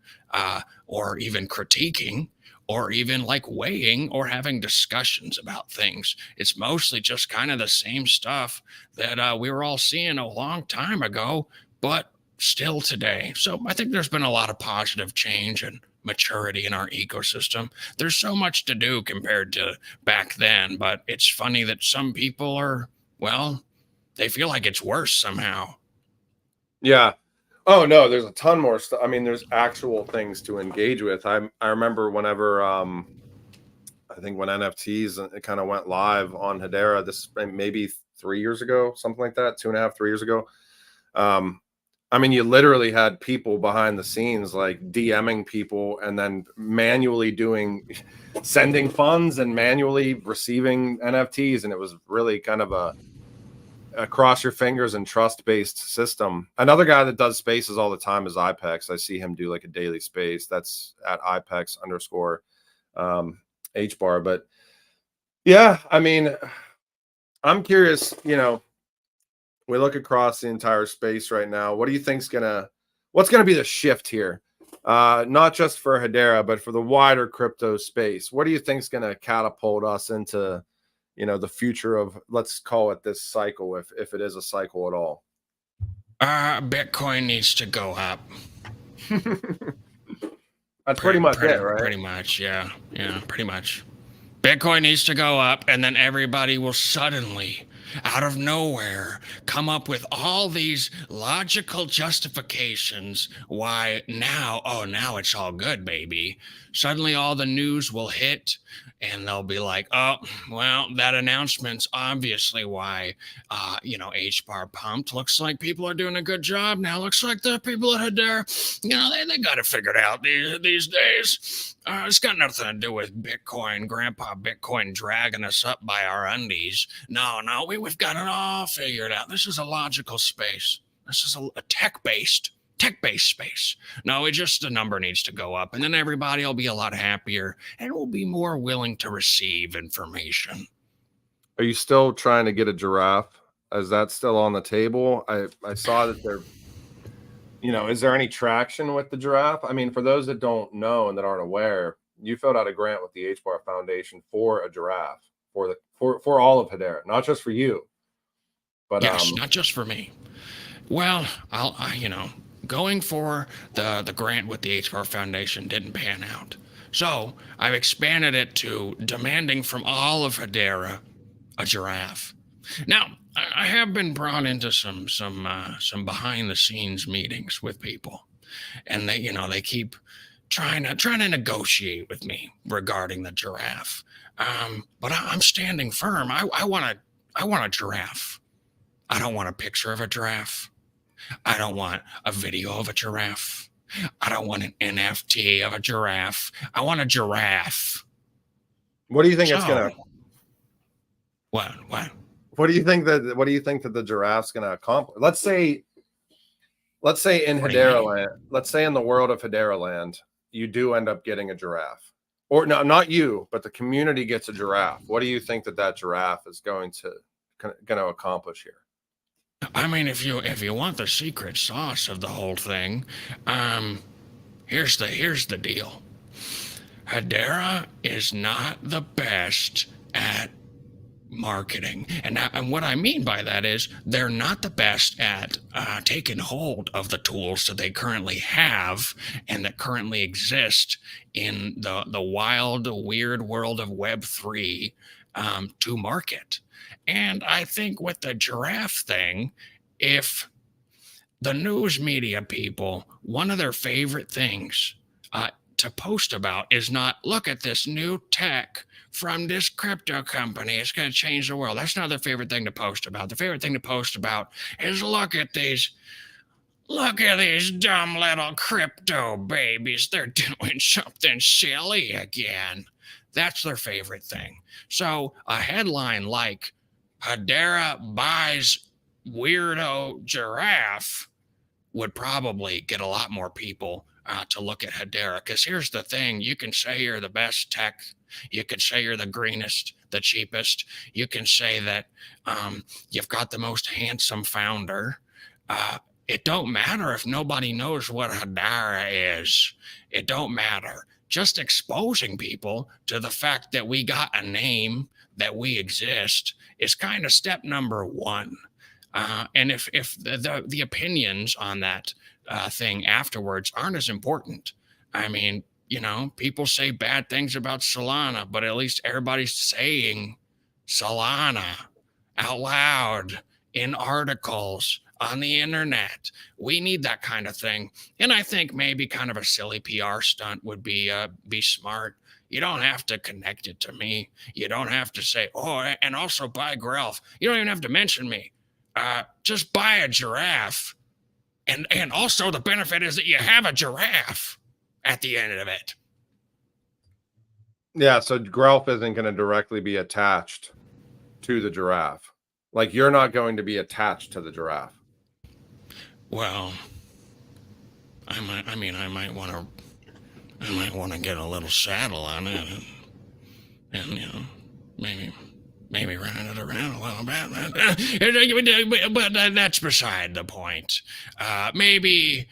or even critiquing or even like weighing or having discussions about things. It's mostly just kind of the same stuff that we were all seeing a long time ago, but still today. So I think there's been a lot of positive change and maturity in our ecosystem. There's so much to do compared to back then, but it's funny that some people are, well, they feel like it's worse somehow. Yeah. Oh no, there's a ton more stuff. I mean, there's actual things to engage with. I remember whenever I think when NFTs it kind of went live on Hedera, this maybe 3 years ago, something like that, 2.5, 3 years ago. I mean, you literally had people behind the scenes like DMing people and then manually sending funds and manually receiving NFTs. And it was really kind of a cross your fingers and trust-based system. Another guy that does spaces all the time is IPEX. I see him do like a daily space. That's at IPEX_ HBAR. But yeah, I mean, I'm curious, we look across the entire space right now. What do you think's what's gonna be the shift here? Not just for Hedera, but for the wider crypto space. What do you think's gonna catapult us into, the future of, let's call it this cycle, if it is a cycle at all? Bitcoin needs to go up. That's pretty much it, right? Pretty much, yeah, pretty much. Bitcoin needs to go up, and then everybody will suddenly, out of nowhere, come up with all these logical justifications why now it's all good, baby. Suddenly all the news will hit and they'll be like, oh, well, that announcement's obviously why, HBAR pumped. Looks like people are doing a good job now. Looks like the people at Hedera, they got it figured out these days. It's got nothing to do with Bitcoin, Grandpa Bitcoin dragging us up by our undies. No, we've got it all figured out. This is a logical space. This is a tech-based space. No, the number needs to go up, and then everybody will be a lot happier and will be more willing to receive information. Are you still trying to get a giraffe? Is that still on the table? I saw that there, is there any traction with the giraffe? I mean, for those that don't know and that aren't aware, you filled out a grant with the HBAR Foundation for a giraffe for all of Hedera, not just for you. But yes, not just for me. Well, going for the grant with the HBAR Foundation didn't pan out. So I've expanded it to demanding from all of Hedera a giraffe. Now, I have been brought into some behind the scenes meetings with people, and they keep trying to negotiate with me regarding the giraffe. But I'm standing firm. I want I want a giraffe. I don't want a picture of a giraffe. I don't want a video of a giraffe. I don't want an NFT of a giraffe. I want a giraffe. What do you think it's gonna? What? What do you think that the giraffe's gonna accomplish? Let's say in Hedera land, let's say in the world of Hedera land, you do end up getting a giraffe, or no, not you, but the community gets a giraffe. What do you think that giraffe is going to accomplish here? I mean, if you want the secret sauce of the whole thing, here's the deal. Hedera is not the best at marketing, and what I mean by that is they're not the best at taking hold of the tools that they currently have and that currently exist in the wild, weird world of Web3 to market. And I think with the giraffe thing, if the news media people, one of their favorite things to post about is not, look at this new tech from this crypto company, it's going to change the world. That's not their favorite thing to post about. The favorite thing to post about is look at these dumb little crypto babies. They're doing something silly again. That's their favorite thing. So a headline like Hedera buys weirdo giraffe would probably get a lot more people to look at Hedera. Because here's the thing, you can say you're the best tech, you can say you're the greenest, the cheapest, you can say that you've got the most handsome founder. It don't matter if nobody knows what Hedera is. It don't matter. Just exposing people to the fact that we got a name, that we exist, is kind of step number one. And if the opinions on that thing afterwards aren't as important, I mean, people say bad things about Solana, but at least everybody's saying Solana out loud in articles on the internet. We need that kind of thing. And I think maybe kind of a silly PR stunt would be smart. You don't have to connect it to me. You don't have to say, oh, and also buy Grelf. You don't even have to mention me. Just buy a giraffe. And also the benefit is that you have a giraffe at the end of it. Yeah, so Grelf isn't going to directly be attached to the giraffe. Like, you're not going to be attached to the giraffe. Well, I might want to get a little saddle on it and maybe run it around a little bit. But that's beside the point. Maybe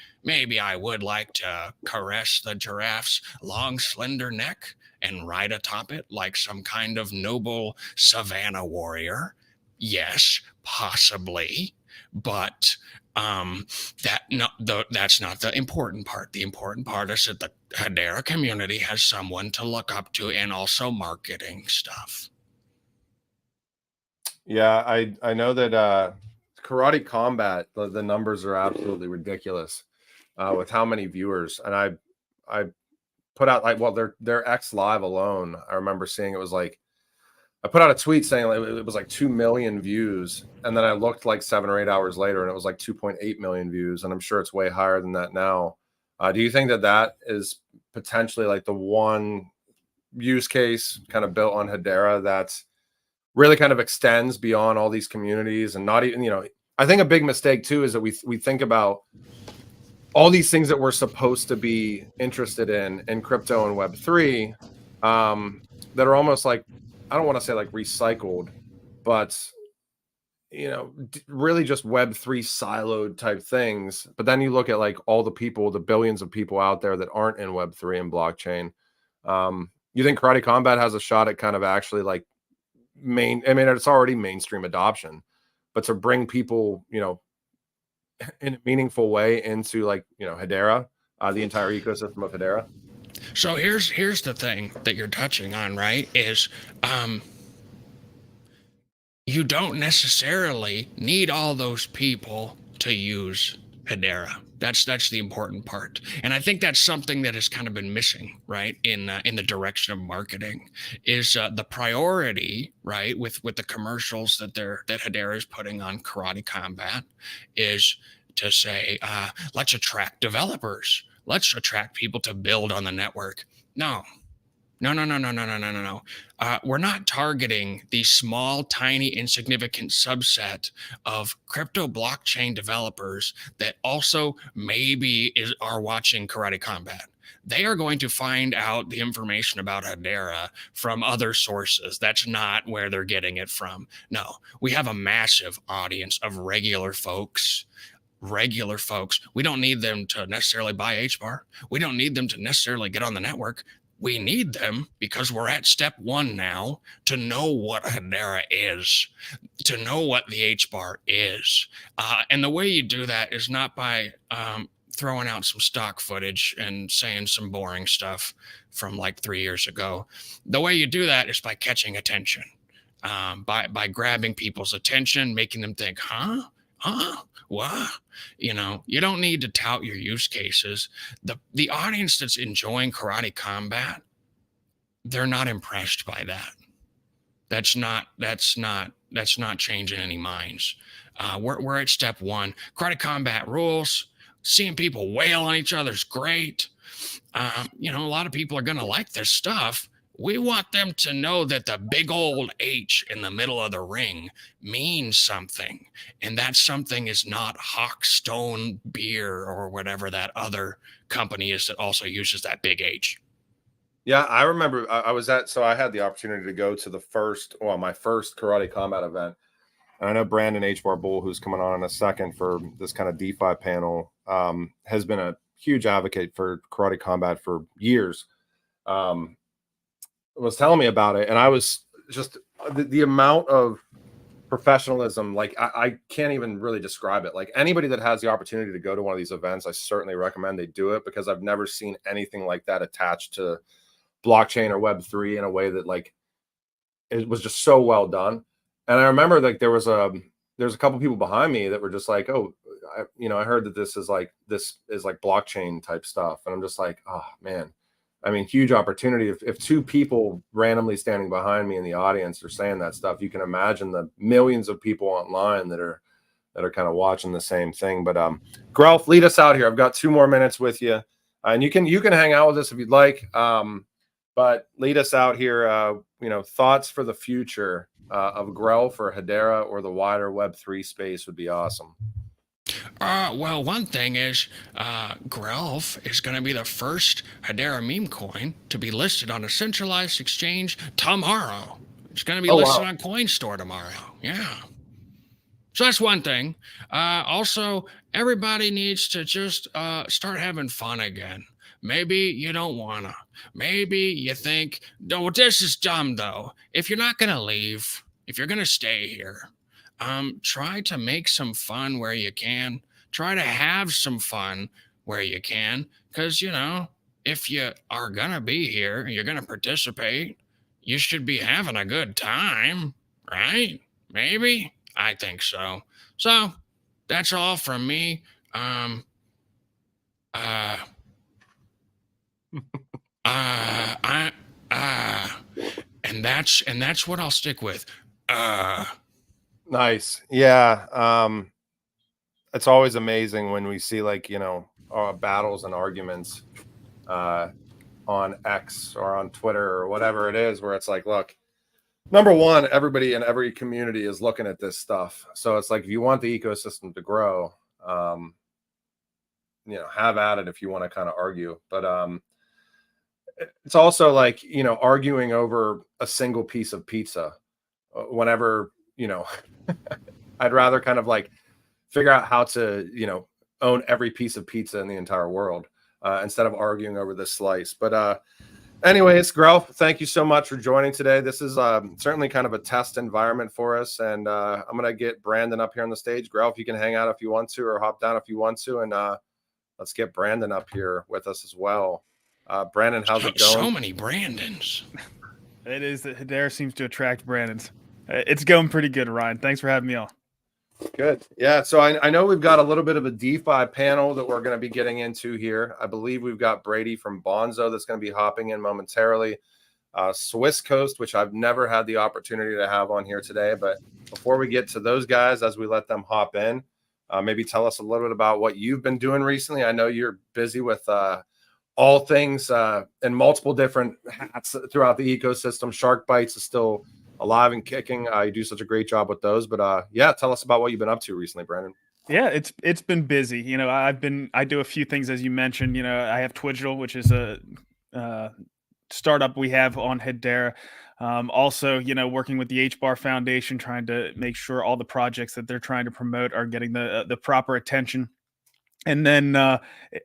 I would like to caress the giraffe's long, slender neck and ride atop it like some kind of noble savannah warrior. Yes, possibly, but that's not the important part. The important part is that the Hedera community has someone to look up to, and also marketing stuff. Yeah, I know that Karate Combat, the numbers are absolutely ridiculous with how many viewers. And I put out their X Live alone, I remember seeing it was like, I put out a tweet saying it was like 2 million views, and then I looked like 7 or 8 hours later and it was like 2.8 million views, and I'm sure it's way higher than that now. Do you think that is potentially like the one use case kind of built on Hedera that's really kind of extends beyond all these communities? And not even, I think a big mistake too is that we think about all these things that we're supposed to be interested in crypto and Web3 that are almost like, I don't want to say like recycled, but really just Web3 siloed type things. But then you look at like all the people, the billions of people out there that aren't in Web3 and blockchain. You think Karate Combat has a shot at kind of actually like it's already mainstream adoption, but to bring people, in a meaningful way into like, Hedera, the entire ecosystem of Hedera? So here's the thing that you're touching on, right? Is you don't necessarily need all those people to use Hedera. That's the important part, and I think that's something that has kind of been missing, right, in the direction of marketing, is the priority, right, with the commercials that Hedera is putting on Karate Combat, is to say, let's attract developers, let's attract people to build on the network. No, no, no, no, no, no, no, no, no, no. We're not targeting the small, tiny, insignificant subset of crypto blockchain developers that also maybe are watching Karate Combat. They are going to find out the information about Hedera from other sources. That's not where they're getting it from. No, we have a massive audience of regular folks. We don't need them to necessarily buy HBAR. We don't need them to necessarily get on the network. We need them because we're at step 1 now to know what Hedera is, to know what the HBAR is. And the way you do that is not by throwing out some stock footage and saying some boring stuff from like 3 years ago. The way you do that is by catching attention, by grabbing people's attention, making them think, huh? What? You know, you don't need to tout your use cases. The audience that's enjoying Karate Combat, they're not impressed by that. That's not changing any minds. We're at step 1. Karate Combat rules. Seeing people wail on each other is great. You know, a lot of people are going to like this stuff. We want them to know that the big old H in the middle of the ring means something. And that something is not Hawkstone beer or whatever that other company is that also uses that big H. Yeah, I remember so I had the opportunity to go to my first Karate Combat event. And I know Brandon HBAR Bull, who's coming on in a second for this kind of DeFi panel, has been a huge advocate for Karate Combat for years. Was telling me about it, and I was just the amount of professionalism, like I can't even really describe it. Like anybody that has the opportunity to go to one of these events, I certainly recommend they do it, because I've never seen anything like that attached to blockchain or Web3 in a way that, like, it was just so well done. And I remember, like, there's a couple people behind me that were just like, oh, I heard that this is like blockchain type stuff, and I'm just like, oh man. I mean, huge opportunity. If 2 people randomly standing behind me in the audience are saying that stuff, you can imagine the millions of people online that are kind of watching the same thing. But Grelf, lead us out here. I've got 2 more minutes with you, and you can hang out with us if you'd like. But lead us out here. Thoughts for the future of Grelf or Hedera or the wider Web3 space would be awesome. Well, one thing is, Grelf is going to be the first Hedera meme coin to be listed on a centralized exchange tomorrow. It's going to be listed on CoinStore tomorrow. Yeah. So that's one thing. Also, everybody needs to just start having fun again. Maybe you don't want to. Maybe you think, no, this is dumb, though. If you're not going to leave, if you're going to stay here, try to make some fun where you can. Try to have some fun where you can, because, if you are going to be here and you're going to participate, you should be having a good time, right? Maybe? I think so. So that's all from me. And that's what I'll stick with. Nice. Yeah. It's always amazing when we see, like, battles and arguments on X or on Twitter or whatever it is, where it's like, look, number one, everybody in every community is looking at this stuff. So it's like, if you want the ecosystem to grow, have at it if you want to kind of argue. But it's also like, arguing over a single piece of pizza whenever, I'd rather kind of like figure out how to, own every piece of pizza in the entire world instead of arguing over this slice. But anyways, Grelf, thank you so much for joining today. This is certainly kind of a test environment for us. And I'm going to get Brandon up here on the stage. Grelf, you can hang out if you want to, or hop down if you want to. And let's get Brandon up here with us as well. Brandon, how's it going? So many Brandons. It is that Hedera seems to attract Brandons. It's going pretty good, Ryan. Thanks for having me on. Good. Yeah. So I know we've got a little bit of a DeFi panel that we're going to be getting into here. I believe we've got Brady from Bonzo that's going to be hopping in momentarily. Swisscoast, which I've never had the opportunity to have on here today. But before we get to those guys, as we let them hop in, maybe tell us a little bit about what you've been doing recently. I know you're busy with all things in multiple different hats throughout the ecosystem. Shark Bites is still alive and kicking. You do such a great job with those. But yeah, tell us about what you've been up to recently, Brandon. Yeah, it's been busy. You know, I do a few things as you mentioned. You know, I have Twidgel, which is a startup we have on Hedera. Also, you know, working with the HBAR Foundation, trying to make sure all the projects that they're trying to promote are getting the proper attention. And then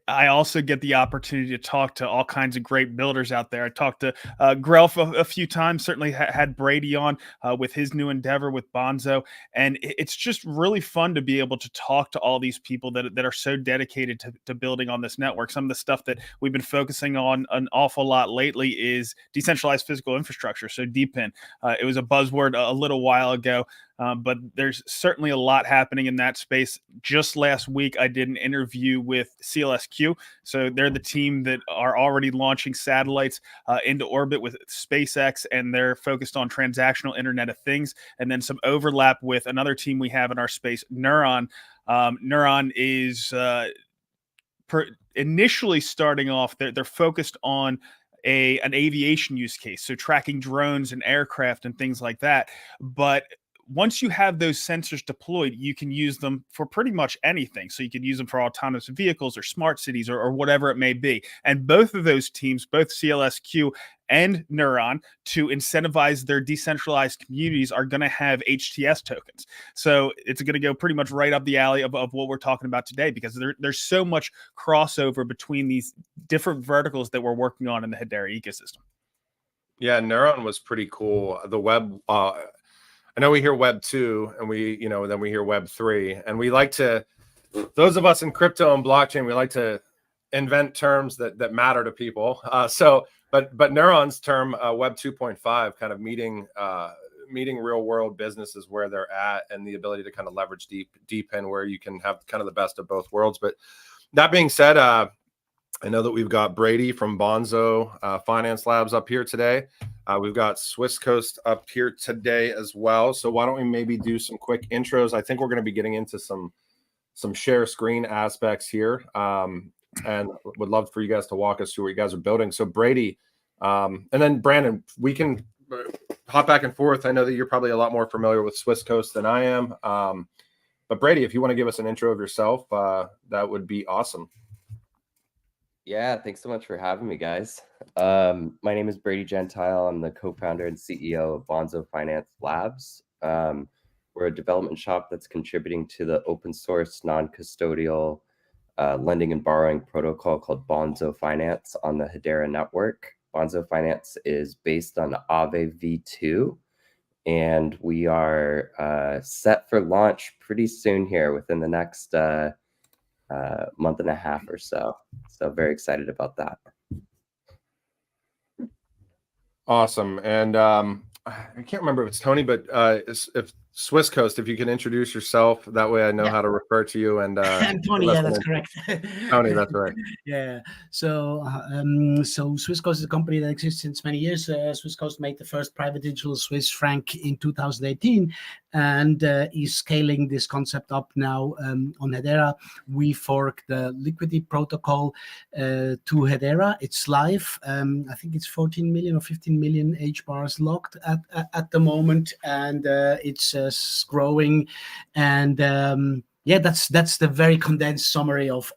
I also get the opportunity to talk to all kinds of great builders out there. I talked to Grelf a few times, certainly had Brady on with his new endeavor with Bonzo. And it's just really fun to be able to talk to all these people that are so dedicated to building on this network. Some of the stuff that we've been focusing on an awful lot lately is decentralized physical infrastructure. So DePIN, it was a buzzword a little while ago. But there's certainly a lot happening in that space. Just last week, I did an interview with CLSQ. So they're the team that are already launching satellites into orbit with SpaceX, and they're focused on transactional Internet of Things. And then some overlap with another team we have in our space, Neuron. Neuron is initially starting off, they're focused on an aviation use case, so tracking drones and aircraft and things like that. But once you have those sensors deployed, you can use them for pretty much anything. So you can use them for autonomous vehicles or smart cities or whatever it may be. And both of those teams, both CLSQ and Neuron, to incentivize their decentralized communities, are going to have HTS tokens. So it's going to go pretty much right up the alley of what we're talking about today, because there's so much crossover between these different verticals that we're working on in the Hedera ecosystem. Yeah, Neuron was pretty cool. The web, I know we hear Web 2 and then we hear Web 3, and we like to, those of us in crypto and blockchain, we like to invent terms that matter to people. But Neuron's term, Web 2.5, kind of meeting real world businesses where they're at, and the ability to kind of leverage DePIN where you can have kind of the best of both worlds. But that being said, I know that we've got Brady from Bonzo Finance Labs up here today. We've got Swisscoast up here today as well. So why don't we maybe do some quick intros? I think we're going to be getting into some share screen aspects here, and would love for you guys to walk us through what you guys are building. So Brady, and then Brandon, we can hop back and forth. I know that you're probably a lot more familiar with Swisscoast than I am. But Brady, if you want to give us an intro of yourself, that would be awesome. Yeah, thanks so much for having me, guys. My name is Brady Gentile. I'm the co-founder and CEO of Bonzo Finance Labs. We're a development shop that's contributing to the open source, non-custodial lending and borrowing protocol called Bonzo Finance on the Hedera network. Bonzo Finance is based on Aave v2, and we are set for launch pretty soon here within the next month and a half or so. So very excited about that. Awesome. And I can't remember if it's Tony, but if Swisscoast, if you can introduce yourself, that way I know how to refer to you. And I'm Tony. Yeah, that's correct. Tony, that's right. Yeah. So Swisscoast is a company that exists since many years. Swisscoast made the first private digital Swiss franc in 2018, and is scaling this concept up now on Hedera. We forked the liquidity protocol to Hedera. It's live. I think it's 14 million or 15 million HBARs locked at the moment, and it's growing. And yeah, that's the very condensed summary of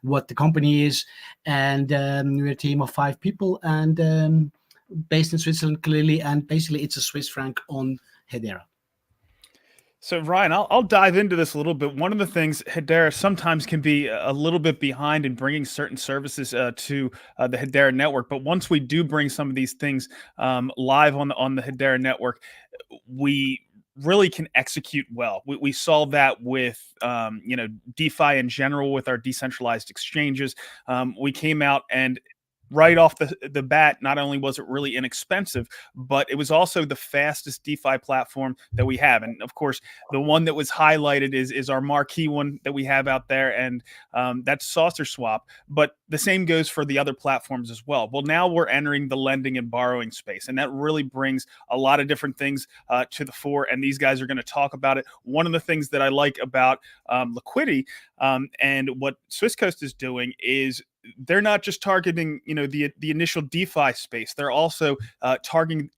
what the company is. And we're a team of 5 people, and based in Switzerland, clearly. And basically, it's a Swiss franc on Hedera. So Ryan, I'll dive into this a little bit. One of the things, Hedera sometimes can be a little bit behind in bringing certain services to the Hedera network. But once we do bring some of these things live on the Hedera network, we really can execute well. We saw that with DeFi in general with our decentralized exchanges. We came out and right off the bat, not only was it really inexpensive, but it was also the fastest DeFi platform that we have. And of course, the one that was highlighted is our marquee one that we have out there, and that's Saucer Swap. But the same goes for the other platforms as well. Well, now we're entering the lending and borrowing space, and that really brings a lot of different things to the fore, and these guys are going to talk about it. One of the things that I like about liquidity and what Swisscoast is doing is they're not just targeting, the initial DeFi space. They're also targeting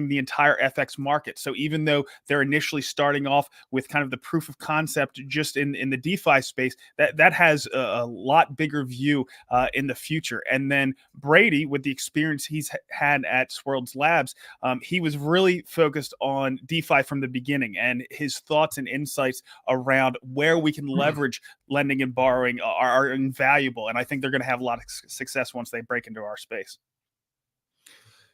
the entire FX market. So even though they're initially starting off with kind of the proof of concept just in the DeFi space, that has a lot bigger view in the future. And then Brady, with the experience he's had at Swirlds Labs, he was really focused on DeFi from the beginning, and his thoughts and insights around where we can leverage lending and borrowing are invaluable. And I think they're going to have a lot of success once they break into our space.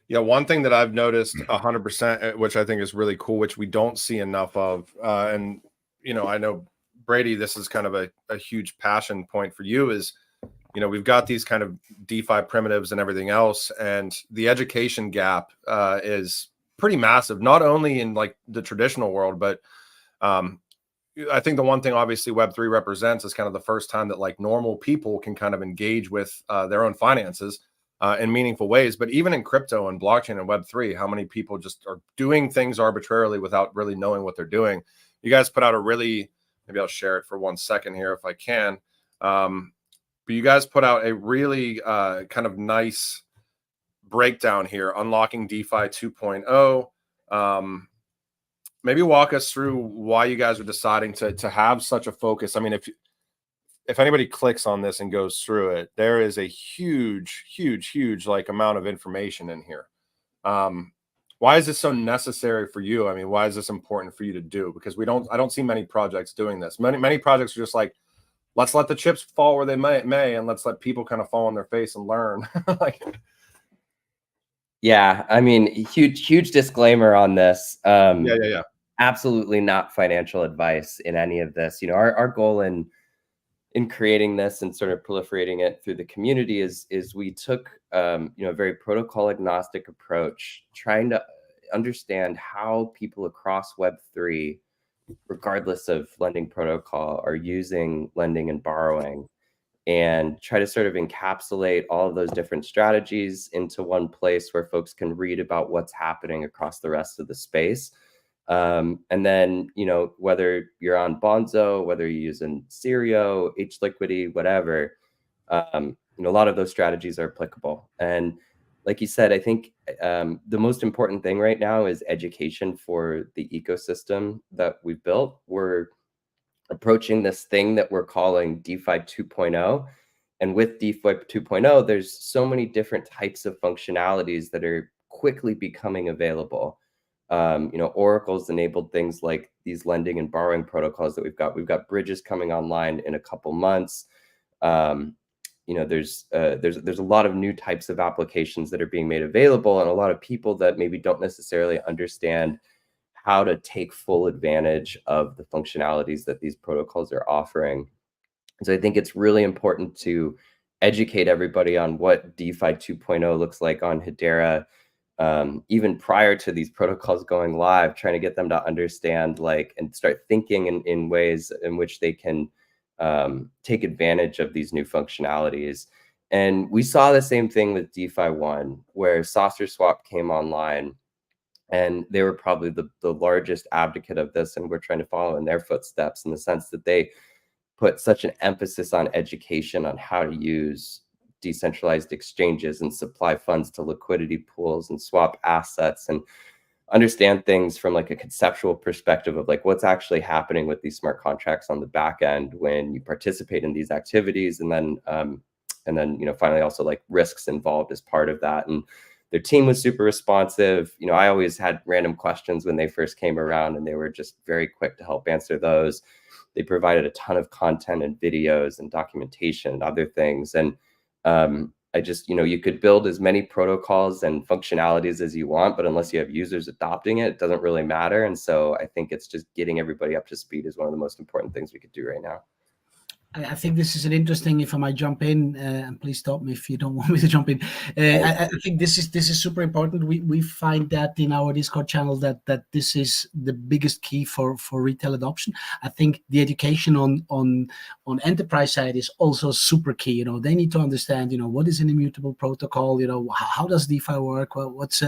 Yeah, one thing that I've noticed 100%, which I think is really cool, which we don't see enough of, and I know Brady, this is kind of a huge passion point for you, is we've got these kind of DeFi primitives and everything else, and the education gap is pretty massive, not only in like the traditional world, but I think the one thing obviously Web3 represents is kind of the first time that like normal people can kind of engage with their own finances in meaningful ways. But even in crypto and blockchain and Web3, how many people just are doing things arbitrarily without really knowing what they're doing? You guys put out a really, maybe I'll share it for 1 second here if I can. But you guys put out a really kind of nice breakdown here, unlocking DeFi 2.0. Maybe walk us through why you guys are deciding to have such a focus. I mean, if anybody clicks on this and goes through it, there is a huge like amount of information in here. Why is this so necessary for you? I mean, why is this important for you to do? Because I don't see many projects doing this. Many projects are just like, let's let the chips fall where they may, and let's let people kind of fall on their face and learn. Yeah, I mean, huge disclaimer on this. Yeah. Absolutely not financial advice in any of this. Our goal in creating this and sort of proliferating it through the community is we took a very protocol agnostic approach, trying to understand how people across Web3, regardless of lending protocol, are using lending and borrowing, and try to sort of encapsulate all of those different strategies into one place where folks can read about what's happening across the rest of the space. And then, whether you're on Bonzo, whether you're using Serio, HLiquidity, whatever, a lot of those strategies are applicable. And like you said, I think the most important thing right now is education for the ecosystem that we've built. We're approaching this thing that we're calling DeFi 2.0. And with DeFi 2.0, there's so many different types of functionalities that are quickly becoming available. Oracle's enabled things like these lending and borrowing protocols that we've got. We've got bridges coming online in a couple months. There's a lot of new types of applications that are being made available, and a lot of people that maybe don't necessarily understand how to take full advantage of the functionalities that these protocols are offering. So I think it's really important to educate everybody on what DeFi 2.0 looks like on Hedera, even prior to these protocols going live, trying to get them to understand and start thinking in ways in which they can take advantage of these new functionalities. And we saw the same thing with DeFi 1, where Saucer Swap came online, and they were probably the largest advocate of this, and we're trying to follow in their footsteps in the sense that they put such an emphasis on education on how to use decentralized exchanges and supply funds to liquidity pools and swap assets and understand things from like a conceptual perspective of like what's actually happening with these smart contracts on the back end when you participate in these activities, and then finally also like risks involved as part of that. And their team was super responsive. I always had random questions when they first came around, and they were just very quick to help answer those. They provided a ton of content and videos and documentation and other things. And I just, you could build as many protocols and functionalities as you want, but unless you have users adopting it, it doesn't really matter. And so I think it's just getting everybody up to speed is one of the most important things we could do right now. I think this is an interesting. If I might jump in, and please stop me if you don't want me to jump in. I think this is super important. We find that in our Discord channel that this is the biggest key for retail adoption. I think the education on enterprise side is also super key. They need to understand what is an immutable protocol. How does DeFi work? What's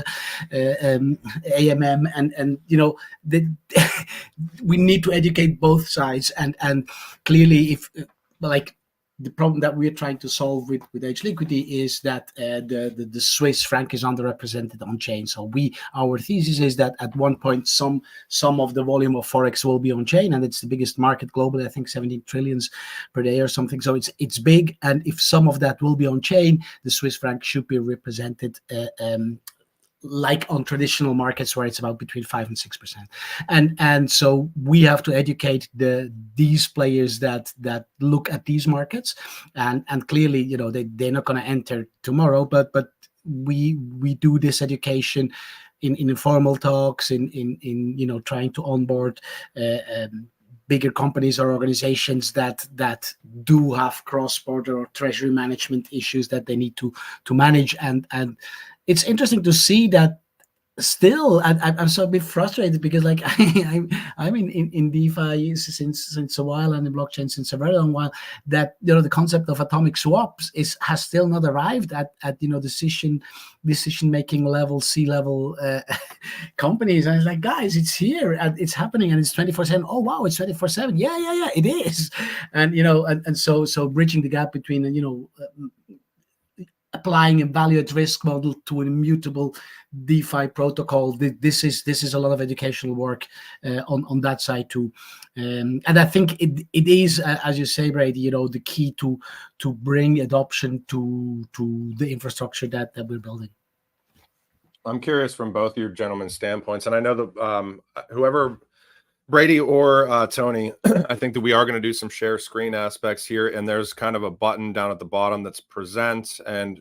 AMM, and we need to educate both sides, and clearly if like the problem that we're trying to solve with Edge Liquidity is that the Swiss franc is underrepresented on chain. So our thesis is that at one point some of the volume of forex will be on chain, and it's the biggest market globally. I think 17 trillions per day or something. So it's big, and if some of that will be on chain, the Swiss franc should be represented. Like on traditional markets where it's about between 5 and 6%, and so we have to educate these players that look at these markets, and clearly they're not going to enter tomorrow, but we do this education in informal talks, in trying to onboard bigger companies or organizations that do have cross-border or treasury management issues that they need to manage, and it's interesting to see that still I'm so a bit frustrated because like I'm in DeFi since a while, and in blockchain since a very long while, that the concept of atomic swaps has still not arrived at decision making level, C-level companies. And it's like, guys, it's here and it's happening, and it's 24/7. Oh wow, it's 24/7. Yeah, it is. And and so bridging the gap between applying a value at risk model to an immutable DeFi protocol. This is a lot of educational work on that side too, and I think it is, as you say, Brady, the key to bring adoption to the infrastructure that we're building. I'm curious from both your gentlemen's standpoints, and I know that whoever, Brady or Tony, I think that we are going to do some share screen aspects here, and there's kind of a button down at the bottom that's present, and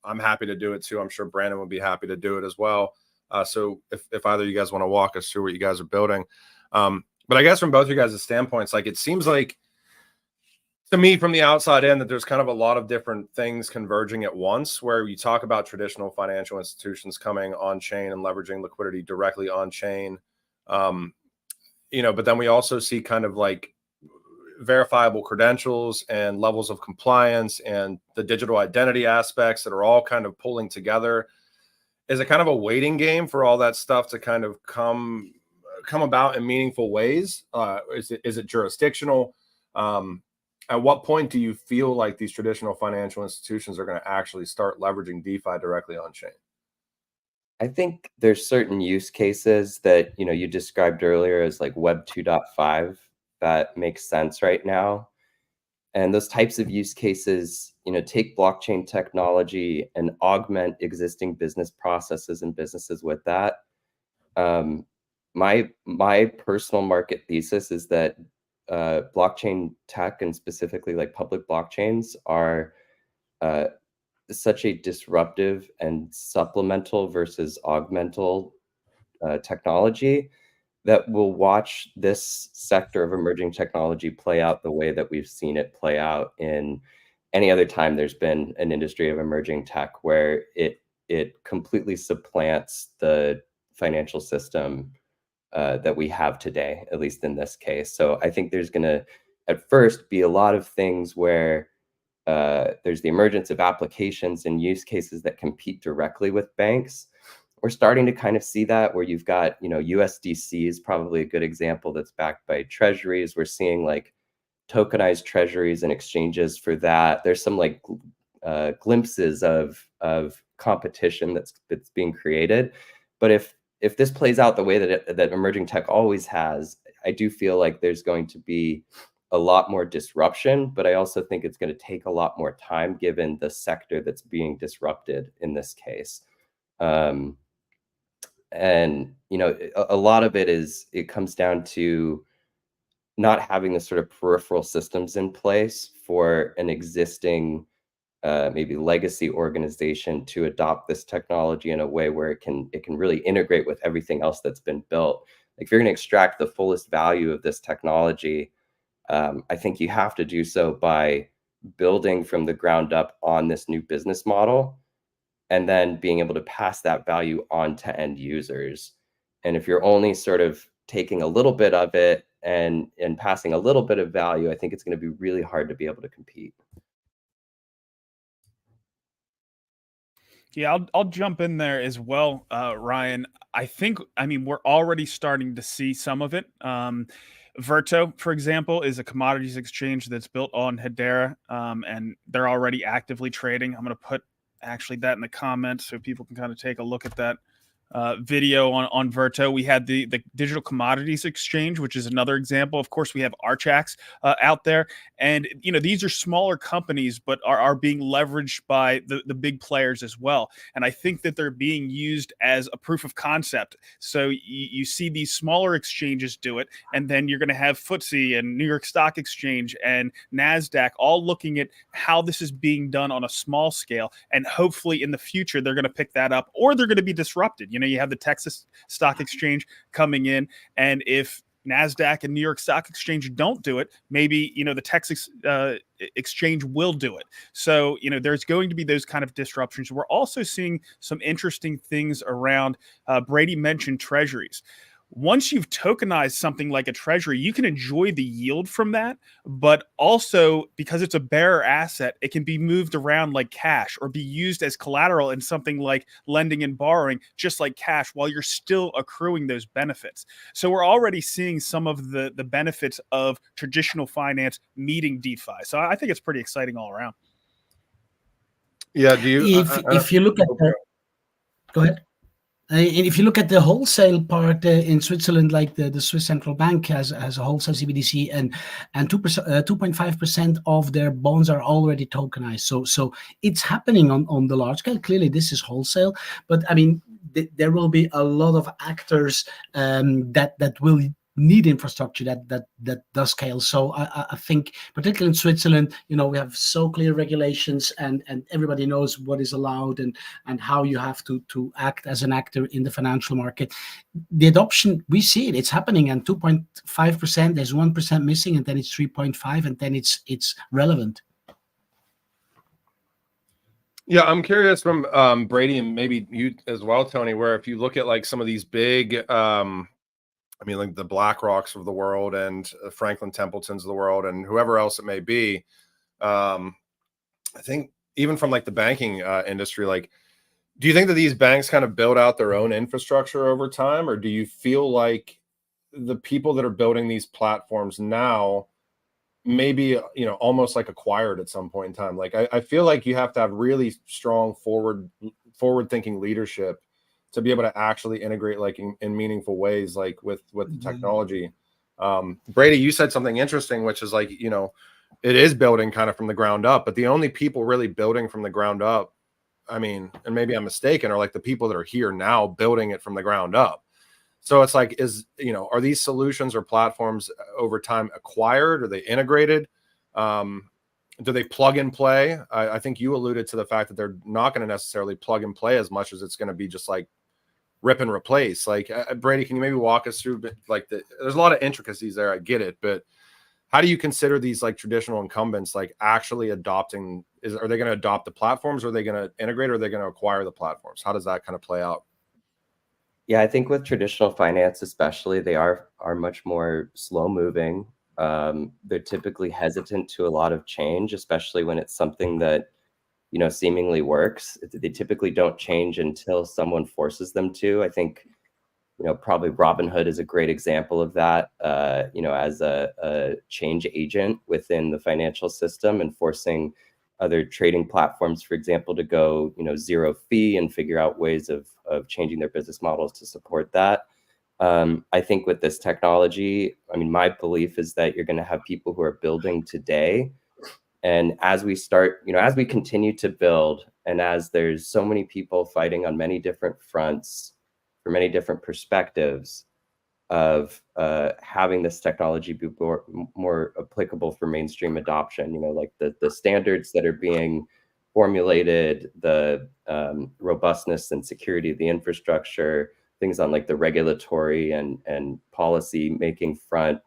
I'm happy to do it too. I'm sure Brandon would be happy to do it as well. So if either of you guys want to walk us through what you guys are building. But I guess from both you guys' standpoints, like it seems like to me from the outside in that there's kind of a lot of different things converging at once, where you talk about traditional financial institutions coming on chain and leveraging liquidity directly on chain. But then we also see kind of like verifiable credentials and levels of compliance and the digital identity aspects that are all kind of pulling together. Is it kind of a waiting game for all that stuff to kind of come about in meaningful ways? Is it jurisdictional? At what point do you feel like these traditional financial institutions are going to actually start leveraging DeFi directly on chain? I think there's certain use cases that, you described earlier as like Web 2.5 that makes sense right now. And those types of use cases, take blockchain technology and augment existing business processes and businesses with that. My personal market thesis is that blockchain tech, and specifically like public blockchains, are such a disruptive and supplemental versus augmental technology that will watch this sector of emerging technology play out the way that we've seen it play out in any other time there's been an industry of emerging tech, where it completely supplants the financial system that we have today, at least in this case. So I think there's going to, at first, be a lot of things where there's the emergence of applications and use cases that compete directly with banks. We're starting to kind of see that, where you've got, USDC is probably a good example that's backed by treasuries. We're seeing like tokenized treasuries and exchanges for that. There's some like glimpses of competition that's being created. But if this plays out the way that emerging tech always has, I do feel like there's going to be a lot more disruption, but I also think it's going to take a lot more time given the sector that's being disrupted in this case. And, a lot of it comes down to not having the sort of peripheral systems in place for an existing maybe legacy organization to adopt this technology in a way where it can really integrate with everything else that's been built. Like if you're going to extract the fullest value of this technology, I think you have to do so by building from the ground up on this new business model, and then being able to pass that value on to end users. And if you're only sort of taking a little bit of it and passing a little bit of value, I think it's going to be really hard to be able to compete. Yeah, I'll jump in there as well, Ryan. I mean, we're already starting to see some of it. Verto, for example, is a commodities exchange that's built on Hedera, and they're already actively trading. I'm going to put actually that in the comments so people can kind of take a look at that video on Verto. We had the digital commodities exchange, which is another example. Of course, we have Archax out there, and these are smaller companies, but are being leveraged by the big players as well. And I think that they're being used as a proof of concept. So you see these smaller exchanges do it, and then you're going to have FTSE and New York Stock Exchange and NASDAQ all looking at how this is being done on a small scale, and hopefully in the future they're going to pick that up, or they're going to be disrupted. You have the Texas Stock Exchange coming in, and if NASDAQ and New York Stock Exchange don't do it, maybe, the Texas Exchange will do it. So, there's going to be those kind of disruptions. We're also seeing some interesting things around, Brady mentioned treasuries. Once you've tokenized something like a treasury, you can enjoy the yield from that, but also because it's a bearer asset, it can be moved around like cash or be used as collateral in something like lending and borrowing, just like cash, while you're still accruing those benefits. So we're already seeing some of the benefits of traditional finance meeting DeFi. So I think it's pretty exciting all around. Yeah. Do you? If you look at go ahead. And if you look at the wholesale part in Switzerland, like the Swiss Central Bank has a wholesale CBDC, and 2.5% of their bonds are already tokenized. So it's happening on the large scale. Clearly, this is wholesale, but I mean, there will be a lot of actors that will need infrastructure that does scale. So I think, particularly in Switzerland, we have so clear regulations, and everybody knows what is allowed and how you have to act as an actor in the financial market. The adoption, we see it's happening, and 2.5%, there's 1% missing, and then it's 3.5, and then it's relevant. Yeah, I'm curious from Brady, and maybe you as well, Tony, where if you look at like some of these big like the BlackRocks of the world and Franklin Templetons of the world and whoever else it may be. I think even from like the banking industry, like, do you think that these banks kind of build out their own infrastructure over time, or do you feel like the people that are building these platforms now maybe, almost like acquired at some point in time? Like, I feel like you have to have really strong forward thinking leadership to be able to actually integrate like in meaningful ways, like with the technology. Brady, you said something interesting, which is like, it is building kind of from the ground up, but the only people really building from the ground up, I mean, and maybe I'm mistaken, are like the people that are here now building it from the ground up. So it's like, are these solutions or platforms over time acquired? Are they integrated? Do they plug and play? I think you alluded to the fact that they're not going to necessarily plug and play as much as it's going to be just like rip and replace. Like, Brady, can you maybe walk us through like there's a lot of intricacies there, I get it, but how do you consider these like traditional incumbents like actually adopting? Are they going to adopt the platforms, or are they going to integrate, or are they going to acquire the platforms? How does that kind of play out? Yeah, I think with traditional finance especially, they are much more slow moving. They're typically hesitant to a lot of change, especially when it's something that seemingly works. They typically don't change until someone forces them to. I think, probably Robinhood is a great example of that, as a change agent within the financial system and forcing other trading platforms, for example, to go, zero fee and figure out ways of changing their business models to support that. I think with this technology, I mean, my belief is that you're going to have people who are building today. And as we start, as we continue to build, and as there's so many people fighting on many different fronts for many different perspectives of having this technology be more applicable for mainstream adoption, like the standards that are being formulated, the robustness and security of the infrastructure, things on like the regulatory and policy making front.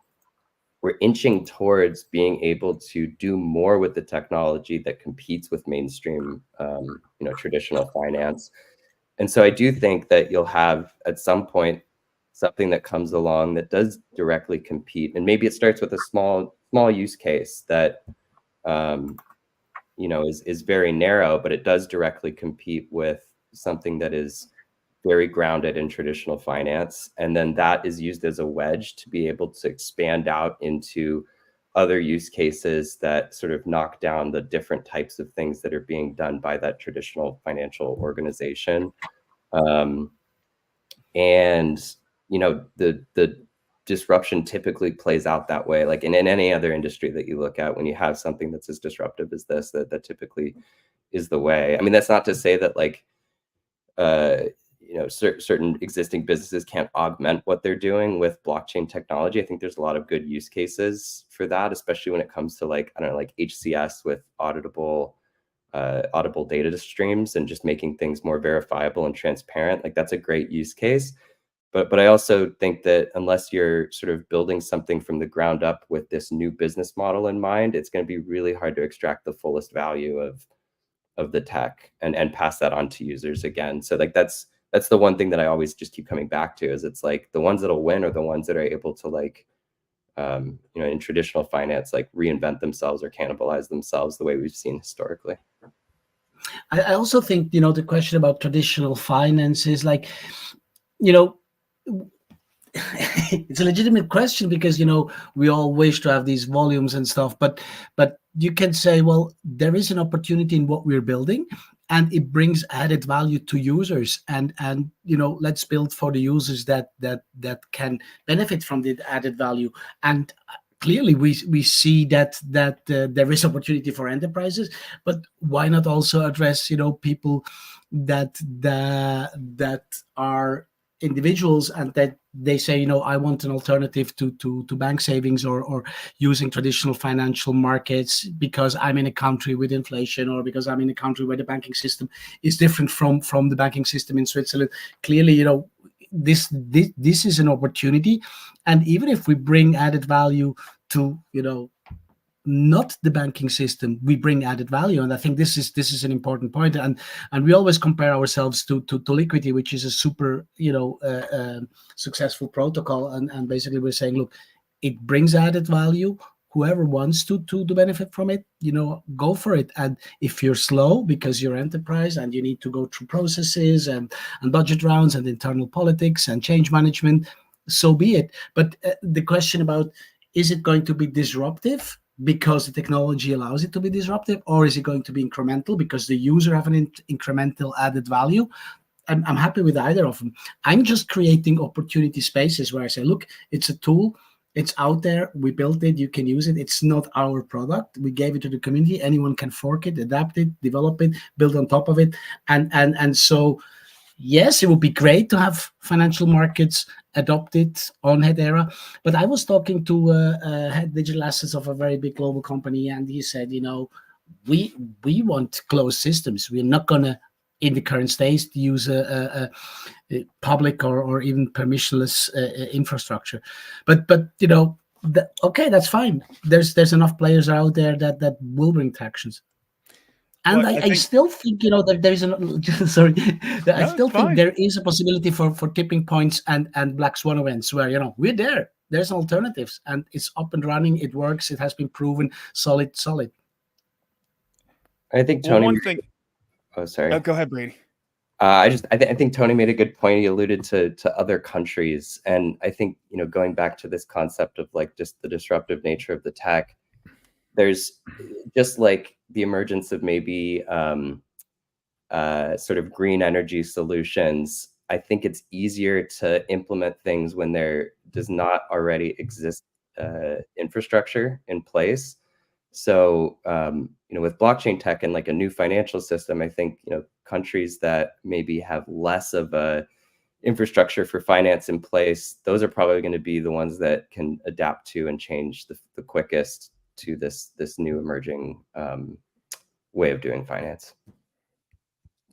we're inching towards being able to do more with the technology that competes with mainstream, traditional finance. And so I do think that you'll have at some point something that comes along that does directly compete, and maybe it starts with a small use case that is very narrow, but it does directly compete with something that is very grounded in traditional finance, and then that is used as a wedge to be able to expand out into other use cases that sort of knock down the different types of things that are being done by that traditional financial organization. And the disruption typically plays out that way, like in any other industry that you look at. When you have something that's as disruptive as this, that typically is the way. I mean, that's not to say that like certain existing businesses can't augment what they're doing with blockchain technology. I think there's a lot of good use cases for that, especially when it comes to like, I don't know, like HCS with auditable data streams and just making things more verifiable and transparent. Like that's a great use case. But I also think that unless you're sort of building something from the ground up with this new business model in mind, it's going to be really hard to extract the fullest value of the tech and pass that on to users again. So like that's the one thing that I always just keep coming back to, is it's like the ones that'll win are the ones that are able to like in traditional finance, like reinvent themselves or cannibalize themselves the way we've seen historically. I also think, the question about traditional finance is like, it's a legitimate question because, we all wish to have these volumes and stuff, but you can say, well, there is an opportunity in what we're building and it brings added value to users, and let's build for the users that can benefit from the added value. And clearly we see that there is opportunity for enterprises, but why not also address people that are individuals and that they say, I want an alternative to bank savings or using traditional financial markets because I'm in a country with inflation, or because I'm in a country where the banking system is different from the banking system in Switzerland. Clearly, this is an opportunity. And even if we bring added value to not the banking system, we bring added value. And I think this is an important point. And we always compare ourselves to Liquidity, which is a super successful protocol. And basically we're saying, look, it brings added value. Whoever wants to benefit from it, go for it. And if you're slow because you're enterprise and you need to go through processes and budget rounds and internal politics and change management, so be it. But the question about, is it going to be disruptive because the technology allows it to be disruptive, or is it going to be incremental because the user have an incremental added value? I'm happy with either of them. I'm just creating opportunity spaces where I say, look, it's a tool. It's out there. We built it. You can use it. It's not our product. We gave it to the community. Anyone can fork it, adapt it, develop it, build on top of it. And so, yes, it would be great to have financial markets adopted on Hedera. But I was talking to head digital assets of a very big global company, and he said, we want closed systems. We're not going to, in the current stage, use a public or even permissionless infrastructure. But okay, that's fine. There's enough players out there that will bring tractions. And well, I still think, that there is sorry, I still think there is a possibility for tipping points and black swan events where, we're there. There's alternatives and it's up and running. It works. It has been proven solid. I think Tony. One thing. Oh, sorry. Oh, go ahead, Brady. I think Tony made a good point. He alluded to other countries, and I think going back to this concept of like just the disruptive nature of the tech. There's just like the emergence of maybe sort of green energy solutions. I think it's easier to implement things when there does not already exist infrastructure in place. So, with blockchain tech and like a new financial system, I think, countries that maybe have less of a infrastructure for finance in place, those are probably going to be the ones that can adapt to and change the quickest to this new emerging way of doing finance.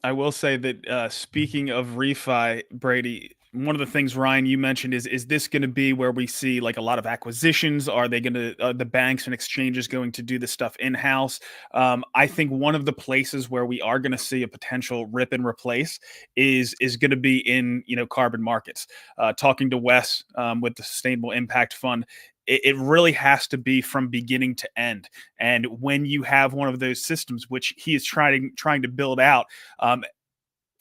I will say that speaking of refi, Brady, one of the things, Ryan, you mentioned is this going to be where we see like a lot of acquisitions? Are they going to the banks and exchanges going to do this stuff in house? I think one of the places where we are going to see a potential rip and replace is going to be in carbon markets. Talking to Wes with the Sustainable Impact Fund, it really has to be from beginning to end. And when you have one of those systems, which he is trying to build out,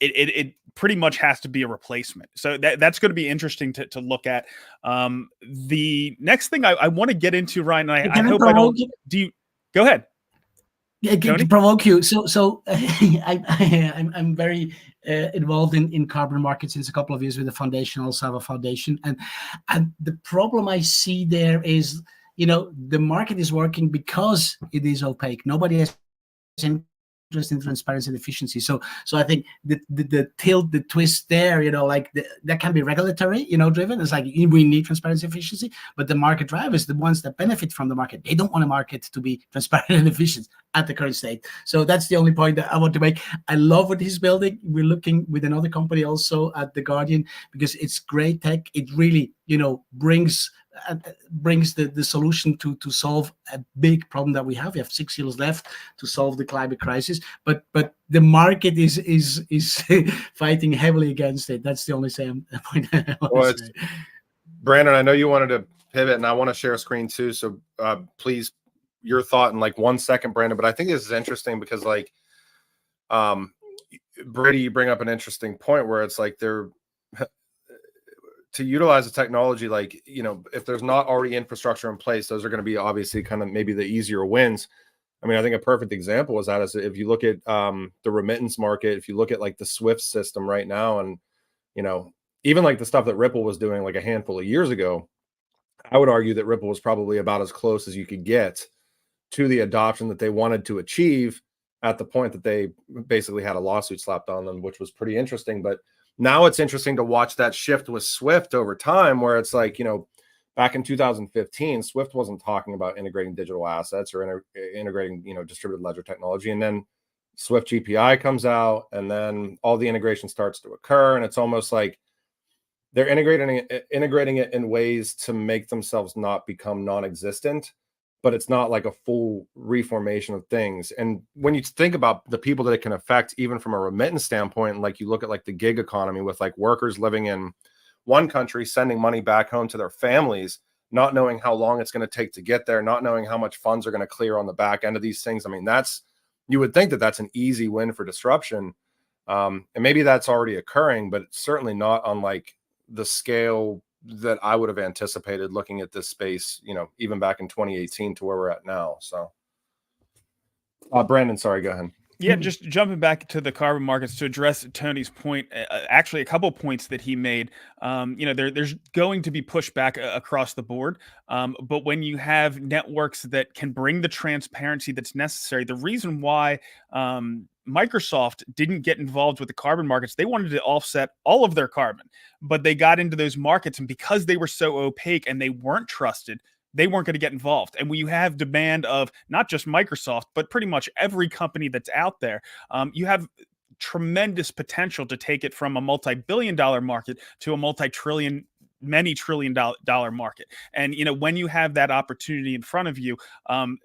it pretty much has to be a replacement. So that's going to be interesting to look at. The next thing I want to get into, Ryan, and I hope I don't. Do you go ahead? Yeah, to provoke you. So I'm very involved in carbon markets since a couple of years with the foundation. I also have a foundation, and the problem I see there is, the market is working because it is opaque. Nobody has interest in transparency and efficiency. So I think the twist there, that can be regulatory, driven. It's like we need transparency, efficiency, but the market drivers, the ones that benefit from the market, they don't want a market to be transparent and efficient at the current state. So that's the only point that I want to make. I love what he's building. We're looking with another company also at The Guardian, because it's great tech. It really, brings the solution to solve a big problem that we have. We have 6 years left to solve the climate crisis, but the market is fighting heavily against it. That's the only point I want to say. Brandon, I know you wanted to pivot, and I want to share a screen too. So please, your thought in like 1 second, Brandon. But I think this is interesting because, like, Brady, you bring up an interesting point where it's like they're to utilize the technology, like, if there's not already infrastructure in place, those are going to be obviously kind of maybe the easier wins. I mean, I think a perfect example is that is if you look at the remittance market, if you look at like the SWIFT system right now, and, even like the stuff that Ripple was doing like a handful of years ago, I would argue that Ripple was probably about as close as you could get to the adoption that they wanted to achieve at the point that they basically had a lawsuit slapped on them, which was pretty interesting. But now it's interesting to watch that shift with Swift over time, where it's like, back in 2015, Swift wasn't talking about integrating digital assets or integrating, distributed ledger technology. And then Swift GPI comes out, and then all the integration starts to occur. And it's almost like they're integrating it in ways to make themselves not become non-existent, but it's not like a full reformation of things. And when you think about the people that it can affect, even from a remittance standpoint, like you look at like the gig economy with like workers living in one country, sending money back home to their families, not knowing how long it's going to take to get there, not knowing how much funds are going to clear on the back end of these things. I mean, you would think that that's an easy win for disruption. And maybe that's already occurring, but it's certainly not on like the scale that I would have anticipated looking at this space, even back in 2018 to where we're at now. So, Brandon, sorry, go ahead. Yeah, just jumping back to the carbon markets to address Tony's point, actually a couple points that he made. There's going to be pushback across the board, but when you have networks that can bring the transparency that's necessary, the reason why Microsoft didn't get involved with the carbon markets, they wanted to offset all of their carbon, but they got into those markets, and because they were so opaque and they weren't trusted, they weren't going to get involved. And when you have demand of not just Microsoft, but pretty much every company that's out there, you have tremendous potential to take it from a multi-billion-dollar market to a many trillion-dollar market. And, when you have that opportunity in front of you,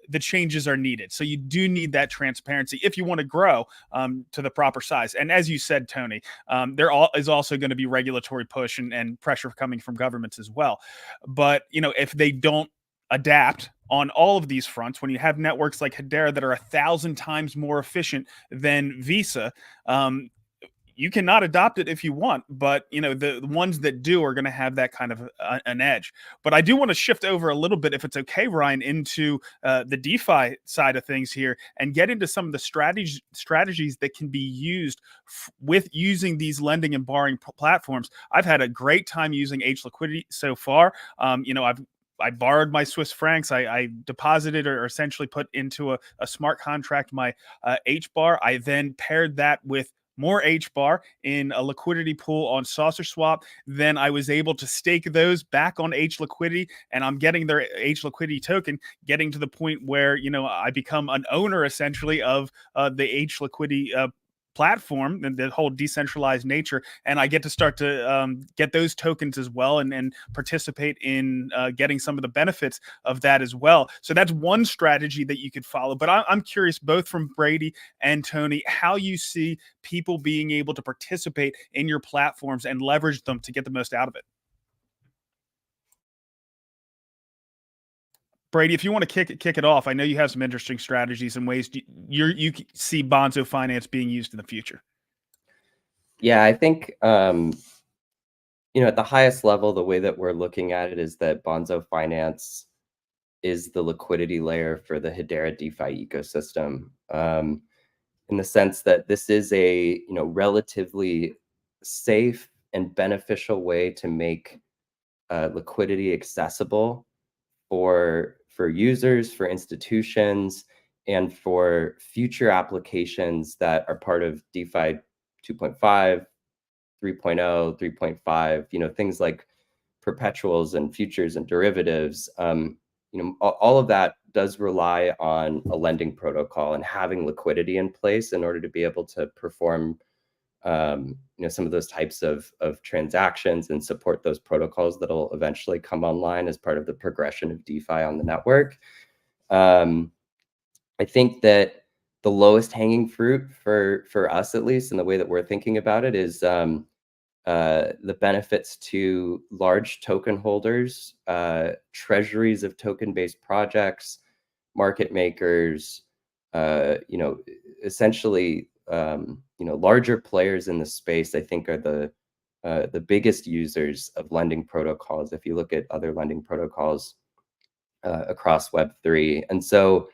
the changes are needed. So you do need that transparency if you want to grow to the proper size. And as you said, Tony, there is also going to be regulatory push and pressure coming from governments as well. But, if they don't adapt on all of these fronts, when you have networks like Hedera that are 1,000 times more efficient than Visa, you cannot adopt it if you want, but the ones that do are going to have that kind of an edge. But I do want to shift over a little bit, if it's okay, Ryan, into the DeFi side of things here and get into some of the strategies that can be used with using these lending and borrowing platforms. I've had a great time using H Liquidity so far. I borrowed my Swiss francs. I deposited or essentially put into a smart contract my HBAR. I then paired that with more HBAR in a liquidity pool on Saucer Swap. Then I was able to stake those back on H Liquidity, and I'm getting their H Liquidity token, getting to the point where, I become an owner essentially of the H Liquidity platform and the whole decentralized nature, and I get to start to get those tokens as well, and participate in getting some of the benefits of that as well. So that's one strategy that you could follow. But I'm curious, both from Brady and Tony, how you see people being able to participate in your platforms and leverage them to get the most out of it. Brady, if you want to kick it off, I know you have some interesting strategies and ways you see Bonzo Finance being used in the future. Yeah, I think, at the highest level, the way that we're looking at it is that Bonzo Finance is the liquidity layer for the Hedera DeFi ecosystem, in the sense that this is a relatively safe and beneficial way to make liquidity accessible for users, for institutions, and for future applications that are part of DeFi 2.5, 3.0, 3.5, things like perpetuals and futures and derivatives. All of that does rely on a lending protocol and having liquidity in place in order to be able to perform some of those types of transactions and support those protocols that'll eventually come online as part of the progression of DeFi on the network. I think that the lowest hanging fruit for us, at least in the way that we're thinking about it, is the benefits to large token holders, treasuries of token-based projects, market makers, essentially, larger players in the space, I think, are the biggest users of lending protocols if you look at other lending protocols across Web3. And so,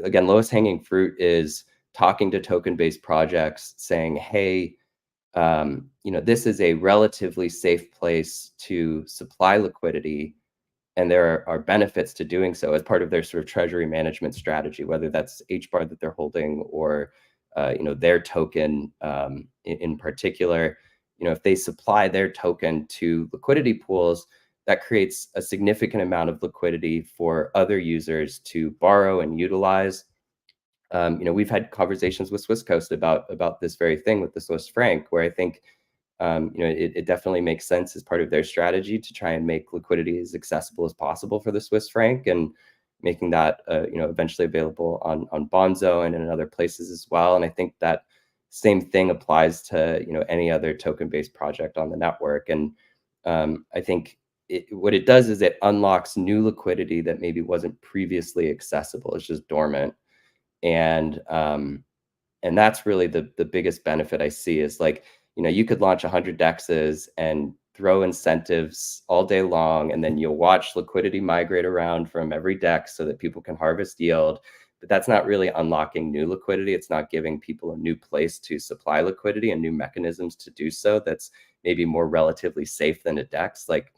again, lowest hanging fruit is talking to token-based projects saying, hey, this is a relatively safe place to supply liquidity, and there are benefits to doing so as part of their sort of treasury management strategy, whether that's HBAR that they're holding or their token in particular. If they supply their token to liquidity pools, that creates a significant amount of liquidity for other users to borrow and utilize. We've had conversations with Swisscoast about this very thing with the Swiss franc, where I think it definitely makes sense as part of their strategy to try and make liquidity as accessible as possible for the Swiss franc, and making that eventually available on Bonzo and in other places as well. And I think that same thing applies to any other token-based project on the network. And I think what it does is it unlocks new liquidity that maybe wasn't previously accessible. It's just dormant. And that's really the biggest benefit I see is, like, you could launch 100 DEXs and throw incentives all day long, and then you'll watch liquidity migrate around from every DEX so that people can harvest yield. But that's not really unlocking new liquidity. It's not giving people a new place to supply liquidity and new mechanisms to do so that's maybe more relatively safe than a DEX. Like,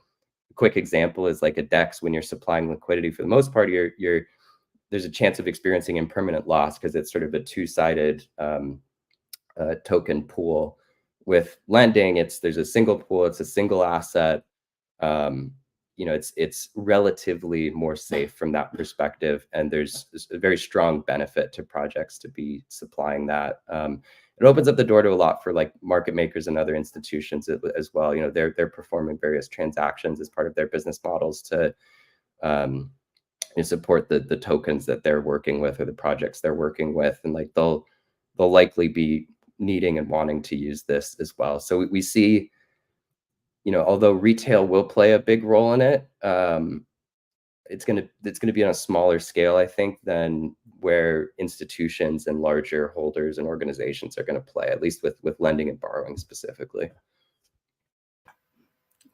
a quick example is like a DEX. When you're supplying liquidity, for the most part, there's a chance of experiencing impermanent loss because it's sort of a two-sided token pool. With lending, there's a single pool, it's a single asset. It's relatively more safe from that perspective, and there's a very strong benefit to projects to be supplying that. It opens up the door to a lot for like market makers and other institutions as well. They're performing various transactions as part of their business models to support the tokens that they're working with or the projects they're working with, and like they'll likely be needing and wanting to use this as well. So we see, although retail will play a big role in it, it's gonna be on a smaller scale, I think, than where institutions and larger holders and organizations are going to play, at least with lending and borrowing specifically.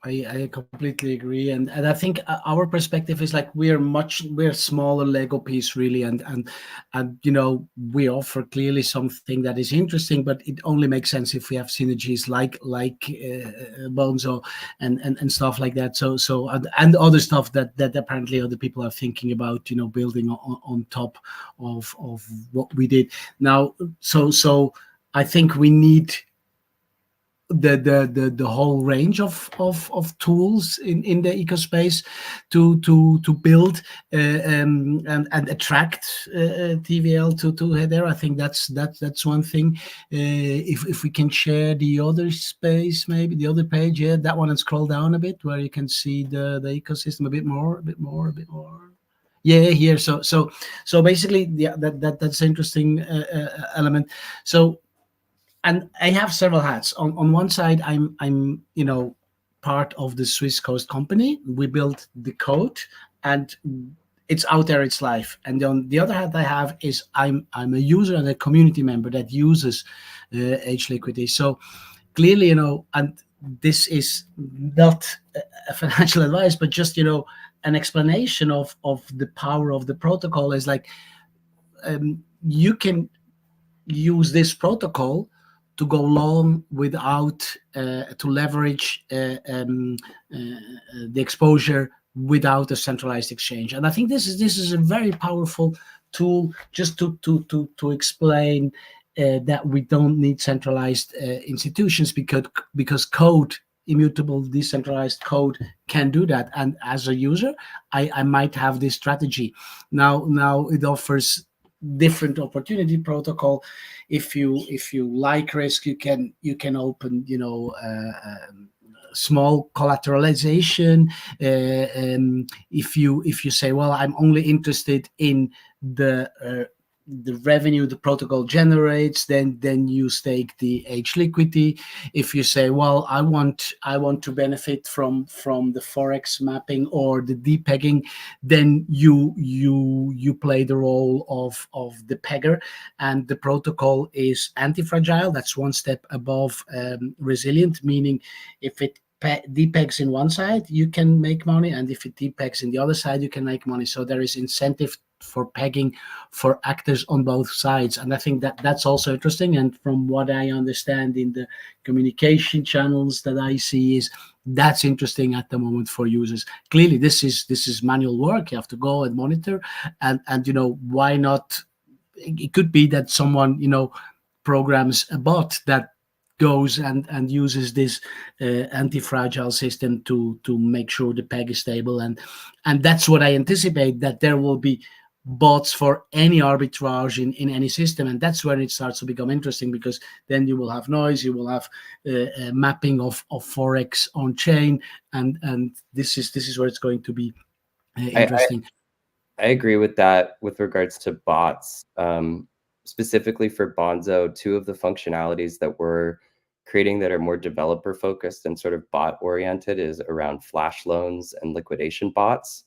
I completely agree, and I think our perspective is like we're smaller Lego piece really, and we offer clearly something that is interesting, but it only makes sense if we have synergies like Bonzo and stuff like that. So and other stuff that apparently other people are thinking about, building on top of what we did now. So I think we need the whole range of tools in the ecospace to build and attract TVL to Hedera. I think that's one thing. If we can share the other space, maybe the other page, yeah, that one, and scroll down a bit where you can see the ecosystem a bit more. Yeah, here. So basically, yeah, that's an interesting element. So, and I have several hats. On one side, I'm part of the Swisscoast company. We built the code, and it's out there, it's live. And on the other hand I have is I'm a user and a community member that uses HLiquidity. So clearly, and this is not a financial advice, but just an explanation of the power of the protocol is like, you can use this protocol to go long without to leverage the exposure without a centralized exchange. And I think this is a very powerful tool just to explain that we don't need centralized institutions, because code, immutable decentralized code, can do that. And as a user, I might have this strategy. Now it offers different opportunity protocol. If you like risk, you can open small collateralization. If you say, well, I'm only interested in the revenue the protocol generates, then you stake the HLiquidity. If you say, well, I want to benefit from the forex mapping or the depegging, then you play the role of the pegger. And the protocol is anti-fragile. That's one step above resilient, meaning if it depegs in one side, you can make money, and if it depegs in the other side, you can make money. So there is incentive for pegging for actors on both sides. And I think that's also interesting. And from what I understand in the communication channels that I see, is that's interesting at the moment for users. Clearly, this is manual work. You have to go and monitor, and why not? It could be that someone programs a bot that goes and uses this anti-fragile system to make sure the peg is stable, and that's what I anticipate, that there will be bots for any arbitrage in any system. And that's when it starts to become interesting, because then you will have noise, you will have mapping of forex on chain, and this is where it's going to be interesting. I agree with that with regards to bots. Specifically for Bonzo, two of the functionalities that we're creating that are more developer focused and sort of bot oriented is around flash loans and liquidation bots.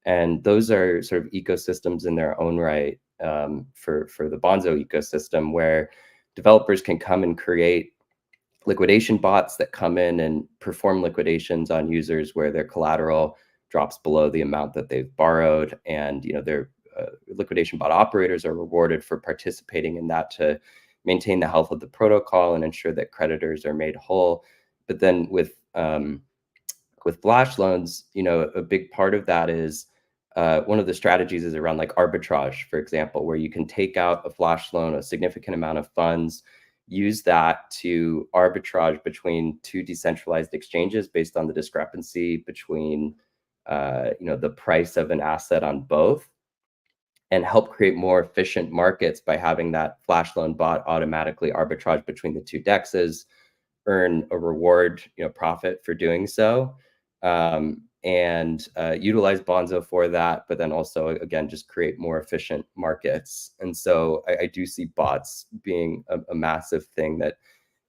And those are sort of ecosystems in their own right, for the Bonzo ecosystem, where developers can come and create liquidation bots that come in and perform liquidations on users where their collateral drops below the amount that they've borrowed. And their liquidation bot operators are rewarded for participating in that to maintain the health of the protocol and ensure that creditors are made whole. But then with flash loans, a big part of that is one of the strategies is around like arbitrage, for example, where you can take out a flash loan, a significant amount of funds, use that to arbitrage between two decentralized exchanges based on the discrepancy between the price of an asset on both, and help create more efficient markets by having that flash loan bot automatically arbitrage between the two dexes, earn a reward, profit for doing so, and utilize Bonzo for that, but then also, again, just create more efficient markets. And so I do see bots being a massive thing that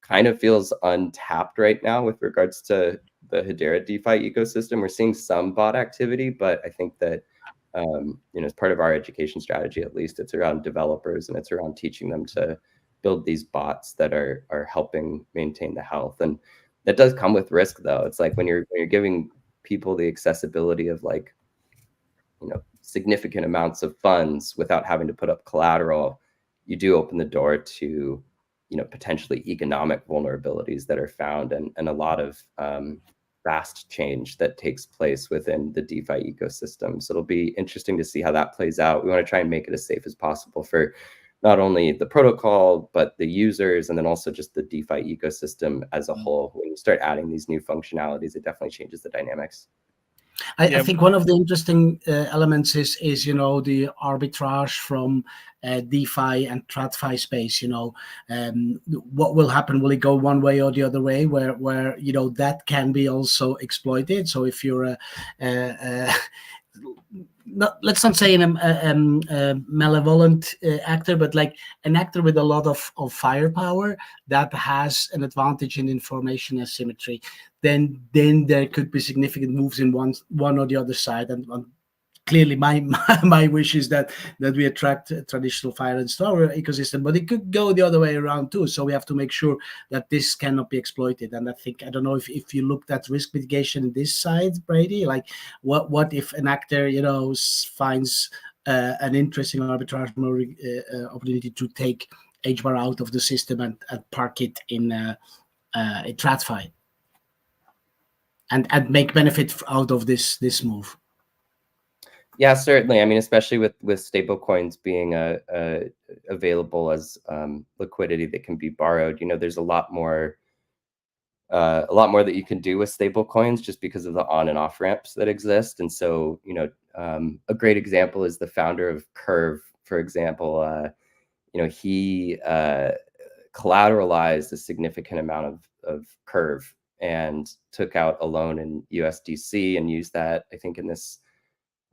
kind of feels untapped right now with regards to the Hedera DeFi ecosystem. We're seeing some bot activity, but I think that as part of our education strategy, at least, it's around developers and it's around teaching them to build these bots that are helping maintain the health. And that does come with risk, though. It's like when you're giving people the accessibility of like, significant amounts of funds without having to put up collateral, you do open the door to, potentially economic vulnerabilities that are found, and a lot of fast change that takes place within the DeFi ecosystem. So it'll be interesting to see how that plays out. We want to try and make it as safe as possible for not only the protocol, but the users, and then also just the DeFi ecosystem as a whole. When you start adding these new functionalities, it definitely changes the dynamics. I think one of the interesting elements is the arbitrage from DeFi and TradFi space. What will happen? Will it go one way or the other way? Where that can be also exploited. So if you're let's not say a malevolent actor, but like an actor with a lot of firepower that has an advantage in information asymmetry, then there could be significant moves in one or the other side. And clearly, my wish is that we attract traditional finance to our ecosystem, but it could go the other way around too. So we have to make sure that this cannot be exploited. And I don't know if you looked at risk mitigation in this side, Brady, like what if an actor finds an interesting arbitrage opportunity to take HBAR out of the system and park it in a TradFi and make benefit out of this move. Yeah, certainly. I mean, especially with stable coins being available as liquidity that can be borrowed, there's a lot more that you can do with stable coins just because of the on and off ramps that exist. And so, a great example is the founder of Curve, for example. He collateralized a significant amount of Curve and took out a loan in USDC and used that, I think, in this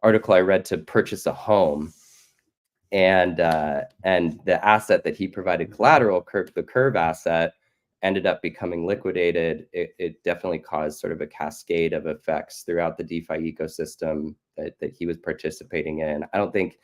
article I read, to purchase a home, and the asset that he provided collateral, the Curve asset, ended up becoming liquidated. It definitely caused sort of a cascade of effects throughout the DeFi ecosystem that he was participating in. I don't think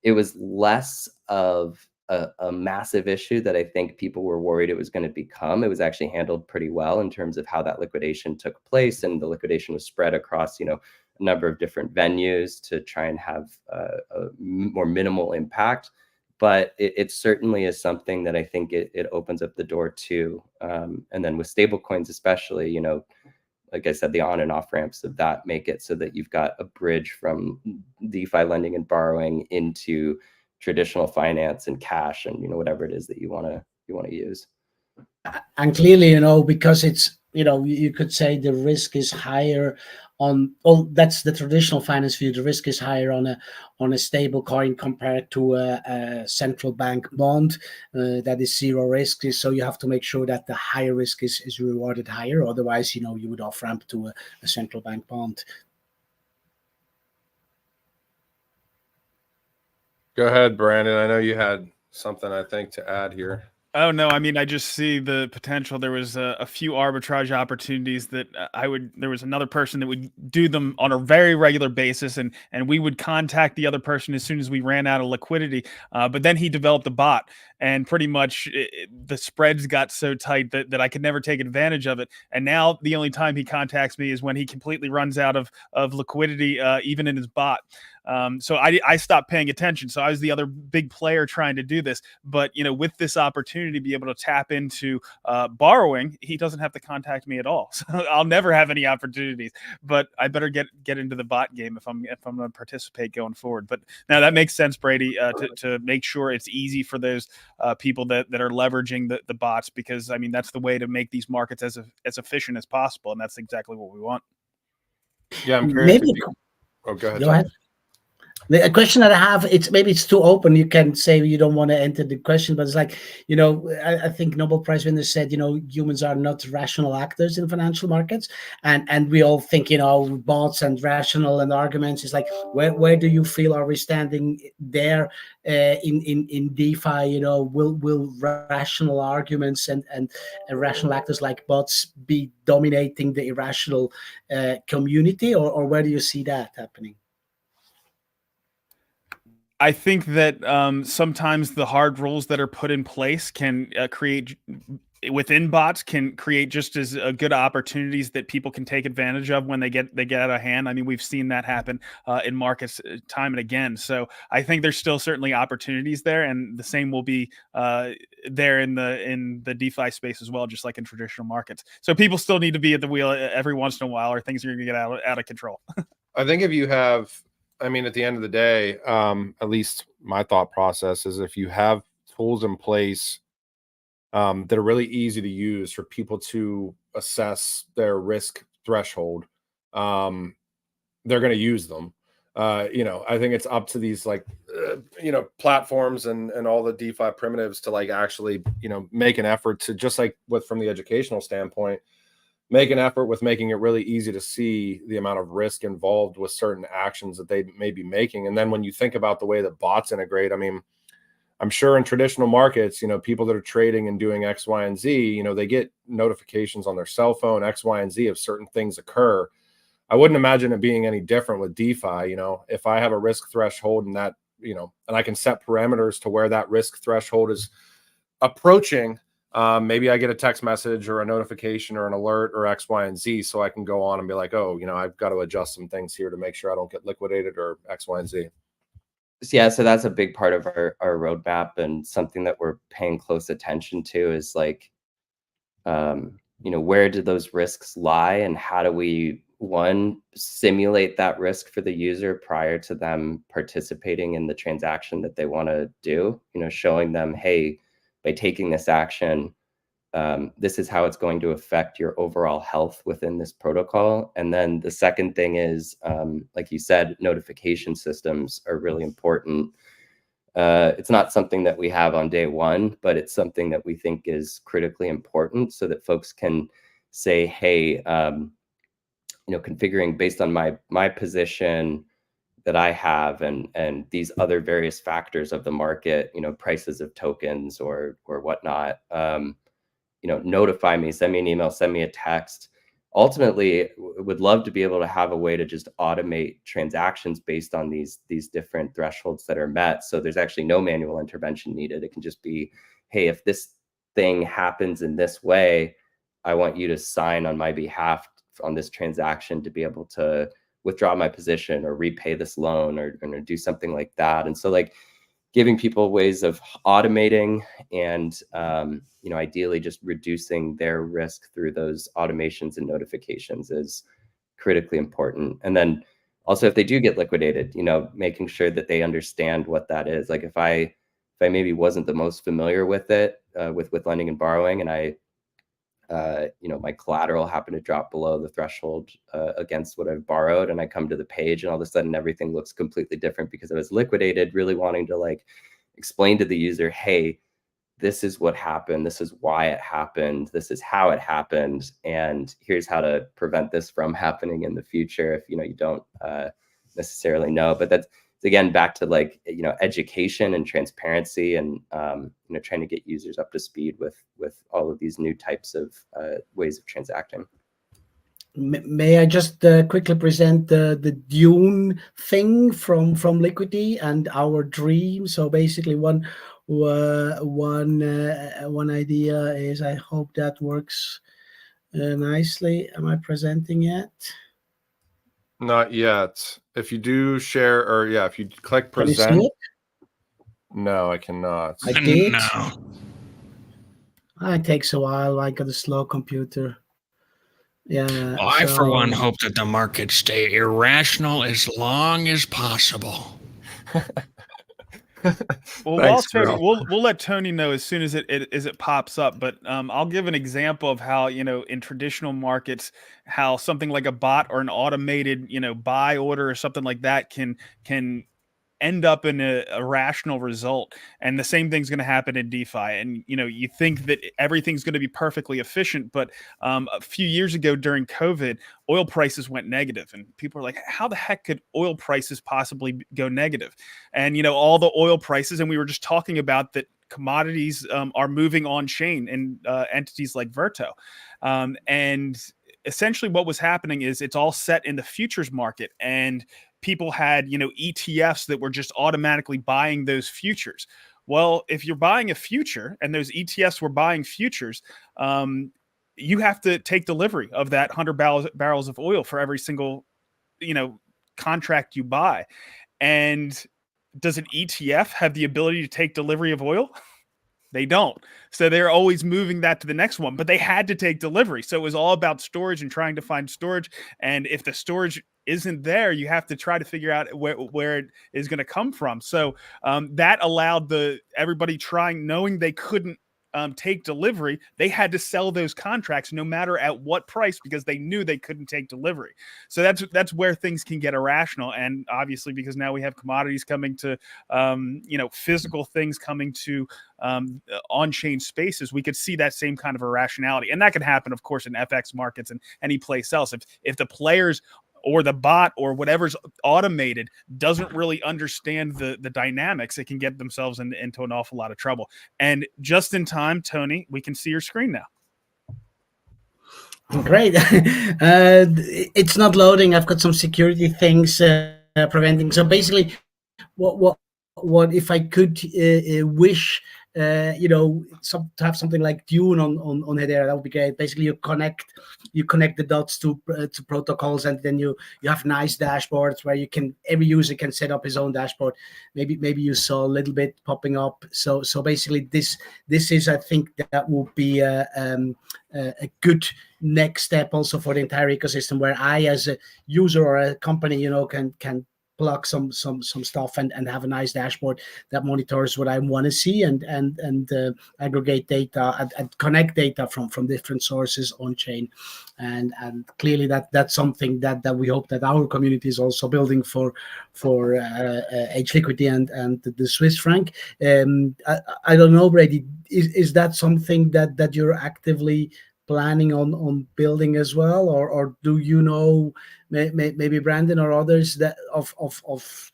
it was less of a massive issue that I think people were worried it was going to become. It was actually handled pretty well in terms of how that liquidation took place, and the liquidation was spread across, a number of different venues to try and have a more minimal impact. But it certainly is something that I think it opens up the door to. And then with stablecoins, especially, like I said, the on and off ramps of that make it so that you've got a bridge from DeFi lending and borrowing into traditional finance and cash and whatever it is that you want to use. And clearly, because it's you could say the risk is higher on that's the traditional finance view. The risk is higher on a stable coin compared to a central bank bond that is zero risk. So you have to make sure that the higher risk is rewarded higher. Otherwise, you would off ramp to a central bank bond. Go ahead, Brandon. I know you had something, I think, to add here. Oh, no, I mean, I just see the potential. There was a few arbitrage opportunities that there was another person that would do them on a very regular basis, and we would contact the other person as soon as we ran out of liquidity. But then he developed a bot, and pretty much the spreads got so tight that I could never take advantage of it. And now the only time he contacts me is when he completely runs out of liquidity, even in his bot. So I stopped paying attention. So I was the other big player trying to do this. But, with this opportunity to be able to tap into borrowing, he doesn't have to contact me at all. So I'll never have any opportunities. But I better get into the bot game if I'm going to participate going forward. But now that makes sense, Brady, to make sure it's easy for those people that are leveraging the bots, because, I mean, that's the way to make these markets as efficient as possible. And that's exactly what we want. Yeah, I'm curious. Go ahead. Go ahead. The question that I have, it's too open. You can say you don't want to enter the question, but it's like, I think Nobel Prize winners said, humans are not rational actors in financial markets. And we all think, bots and rational and arguments. It's like, where do you feel are we standing there in DeFi? Will rational arguments and rational actors like bots be dominating the irrational community, or where do you see that happening? I think that sometimes the hard rules that are put in place can create within bots can create just as good opportunities that people can take advantage of when they get out of hand. I mean, we've seen that happen in markets time and again. So I think there's still certainly opportunities there, and the same will be there in the DeFi space as well, just like in traditional markets. So people still need to be at the wheel every once in a while, or things are going to get out of control. I think if you have, I mean, at the end of the day, at least my thought process is, if you have tools in place that are really easy to use for people to assess their risk threshold, they're going to use them. I think it's up to these platforms and all the DeFi primitives to actually, make an effort to, just like from the educational standpoint, make an effort with making it really easy to see the amount of risk involved with certain actions that they may be making. And then when you think about the way that bots integrate, I mean, I'm sure in traditional markets, people that are trading and doing X, Y, and Z, they get notifications on their cell phone, X, Y, and Z, if certain things occur. I wouldn't imagine it being any different with DeFi. If I have a risk threshold and that, and I can set parameters to where that risk threshold is approaching, maybe I get a text message or a notification or an alert or X, Y, and Z, so I can go on and be like, oh, I've got to adjust some things here to make sure I don't get liquidated or X, Y, and Z. Yeah, so that's a big part of our roadmap, and something that we're paying close attention to is where do those risks lie, and how do we, one, simulate that risk for the user prior to them participating in the transaction that they want to do, showing them, hey, by taking this action, this is how it's going to affect your overall health within this protocol. And then the second thing is, like you said, notification systems are really important. It's not something that we have on day one, but it's something that we think is critically important so that folks can say, hey, configuring based on my position that I have and these other various factors of the market, prices of tokens or whatnot, notify me, send me an email, send me a text. Ultimately, would love to be able to have a way to just automate transactions based on these different thresholds that are met. So there's actually no manual intervention needed. It can just be, hey, if this thing happens in this way, I want you to sign on my behalf on this transaction to be able to withdraw my position or repay this loan or do something like that. And so giving people ways of automating and, ideally just reducing their risk through those automations and notifications is critically important. And then also if they do get liquidated, making sure that they understand what that is. Like if I maybe wasn't the most familiar with it, with lending and borrowing, and I, my collateral happened to drop below the threshold against what I've borrowed, and I come to the page and all of a sudden everything looks completely different because I was liquidated, really wanting to explain to the user, hey, this is what happened, this is why it happened, this is how it happened, and here's how to prevent this from happening in the future if you don't necessarily know. But that's, again, back to education and transparency and trying to get users up to speed with all of these new types of ways of transacting. May I just quickly present the Dune thing from Liquidity and our dream? So basically, one idea is, I hope that works nicely. Am I presenting yet? Not yet. If you do share, or if you click present. Can you see it? No, I cannot. I did. No. It takes a while. I got a slow computer. Yeah. Well, I, for one, hope that the markets stay irrational as long as possible. Well, Thanks, Tony, we'll let Tony know as soon as it pops up. But I'll give an example of how, in traditional markets, how something like a bot or an automated, buy order or something like that can end up in a rational result. And the same thing's going to happen in DeFi. And, you think that everything's going to be perfectly efficient. But a few years ago during COVID, oil prices went negative. And people are like, how the heck could oil prices possibly go negative? And, all the oil prices, and we were just talking about that commodities are moving on chain in entities like Verto. And essentially what was happening is it's all set in the futures market, and people had, ETFs that were just automatically buying those futures. Well, if you're buying a future and those ETFs were buying futures, you have to take delivery of that 100 barrels of oil for every single, contract you buy. And does an ETF have the ability to take delivery of oil? They don't. So they're always moving that to the next one, but they had to take delivery. So it was all about storage and trying to find storage. And if the storage isn't there, you have to try to figure out where it is going to come from. So that allowed everybody knowing they couldn't take delivery, they had to sell those contracts no matter at what price, because they knew they couldn't take delivery. So that's where things can get irrational. And obviously, because now we have commodities coming to, physical things coming to on-chain spaces, we could see that same kind of irrationality. And that can happen, of course, in FX markets and any place else. If the players or the bot or whatever's automated doesn't really understand the dynamics, it can get themselves into an awful lot of trouble. And just in time, Tony, we can see your screen now. Great. It's not loading. I've got some security things preventing. So basically, what if I could wish to have something like Dune on Hedera, that would be great. Basically, you connect the dots to protocols, and then you have nice dashboards where every user can set up his own dashboard. Maybe you saw a little bit popping up. So basically, this is, I think, that would be a good next step also for the entire ecosystem, where I, as a user or a company, can plug some stuff and have a nice dashboard that monitors what I want to see and aggregate data and connect data from different sources on chain, and clearly that's something that we hope that our community is also building for HLiquidity and the Swiss franc. I don't know, Brady, is that something that you're actively planning on building as well, or do you know maybe Brandon or others that of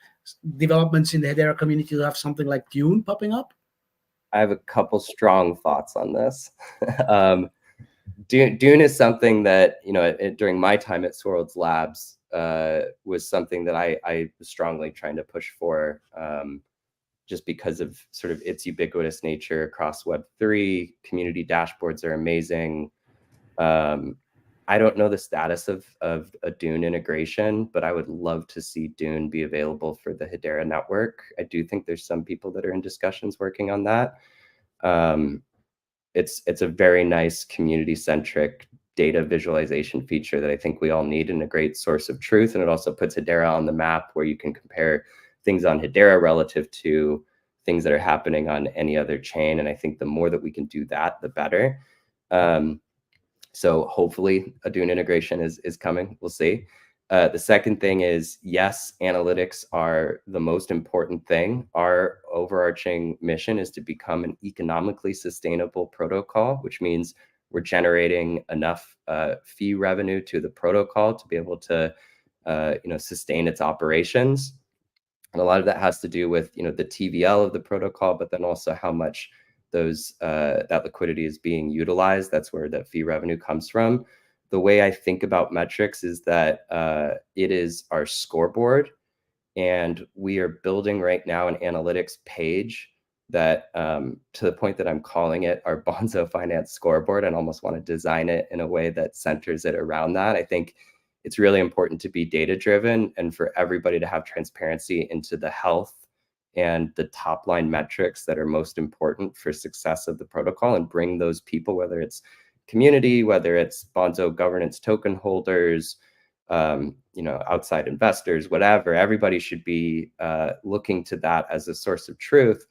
developments in the Hedera community to have something like Dune popping up? I have a couple strong thoughts on this. Dune is something that, during my time at Swirlds Labs, was something that I was strongly trying to push for, just because of sort of its ubiquitous nature across Web3. Community dashboards are amazing. I don't know the status of a Dune integration, but I would love to see Dune be available for the Hedera network. I do think there's some people that are in discussions working on that. It's a very nice community-centric data visualization feature that I think we all need, and a great source of truth. And it also puts Hedera on the map, where you can compare things on Hedera relative to things that are happening on any other chain. And I think the more that we can do that, the better. So hopefully a Dune integration is coming. We'll see. The second thing is, yes, analytics are the most important thing. Our overarching mission is to become an economically sustainable protocol, which means we're generating enough fee revenue to the protocol to be able to sustain its operations. And a lot of that has to do with the TVL of the protocol, but then also how much that liquidity is being utilized. That's where the fee revenue comes from. The way I think about metrics is that it is our scoreboard, and we are building right now an analytics page that, to the point that I'm calling it our Bonzo Finance scoreboard, and almost want to design it in a way that centers it around that. I think it's really important to be data driven, and for everybody to have transparency into the health and the top line metrics that are most important for success of the protocol, and bring those people, whether it's community, whether it's Bonzo governance token holders, outside investors, whatever, everybody should be looking to that as a source of truth.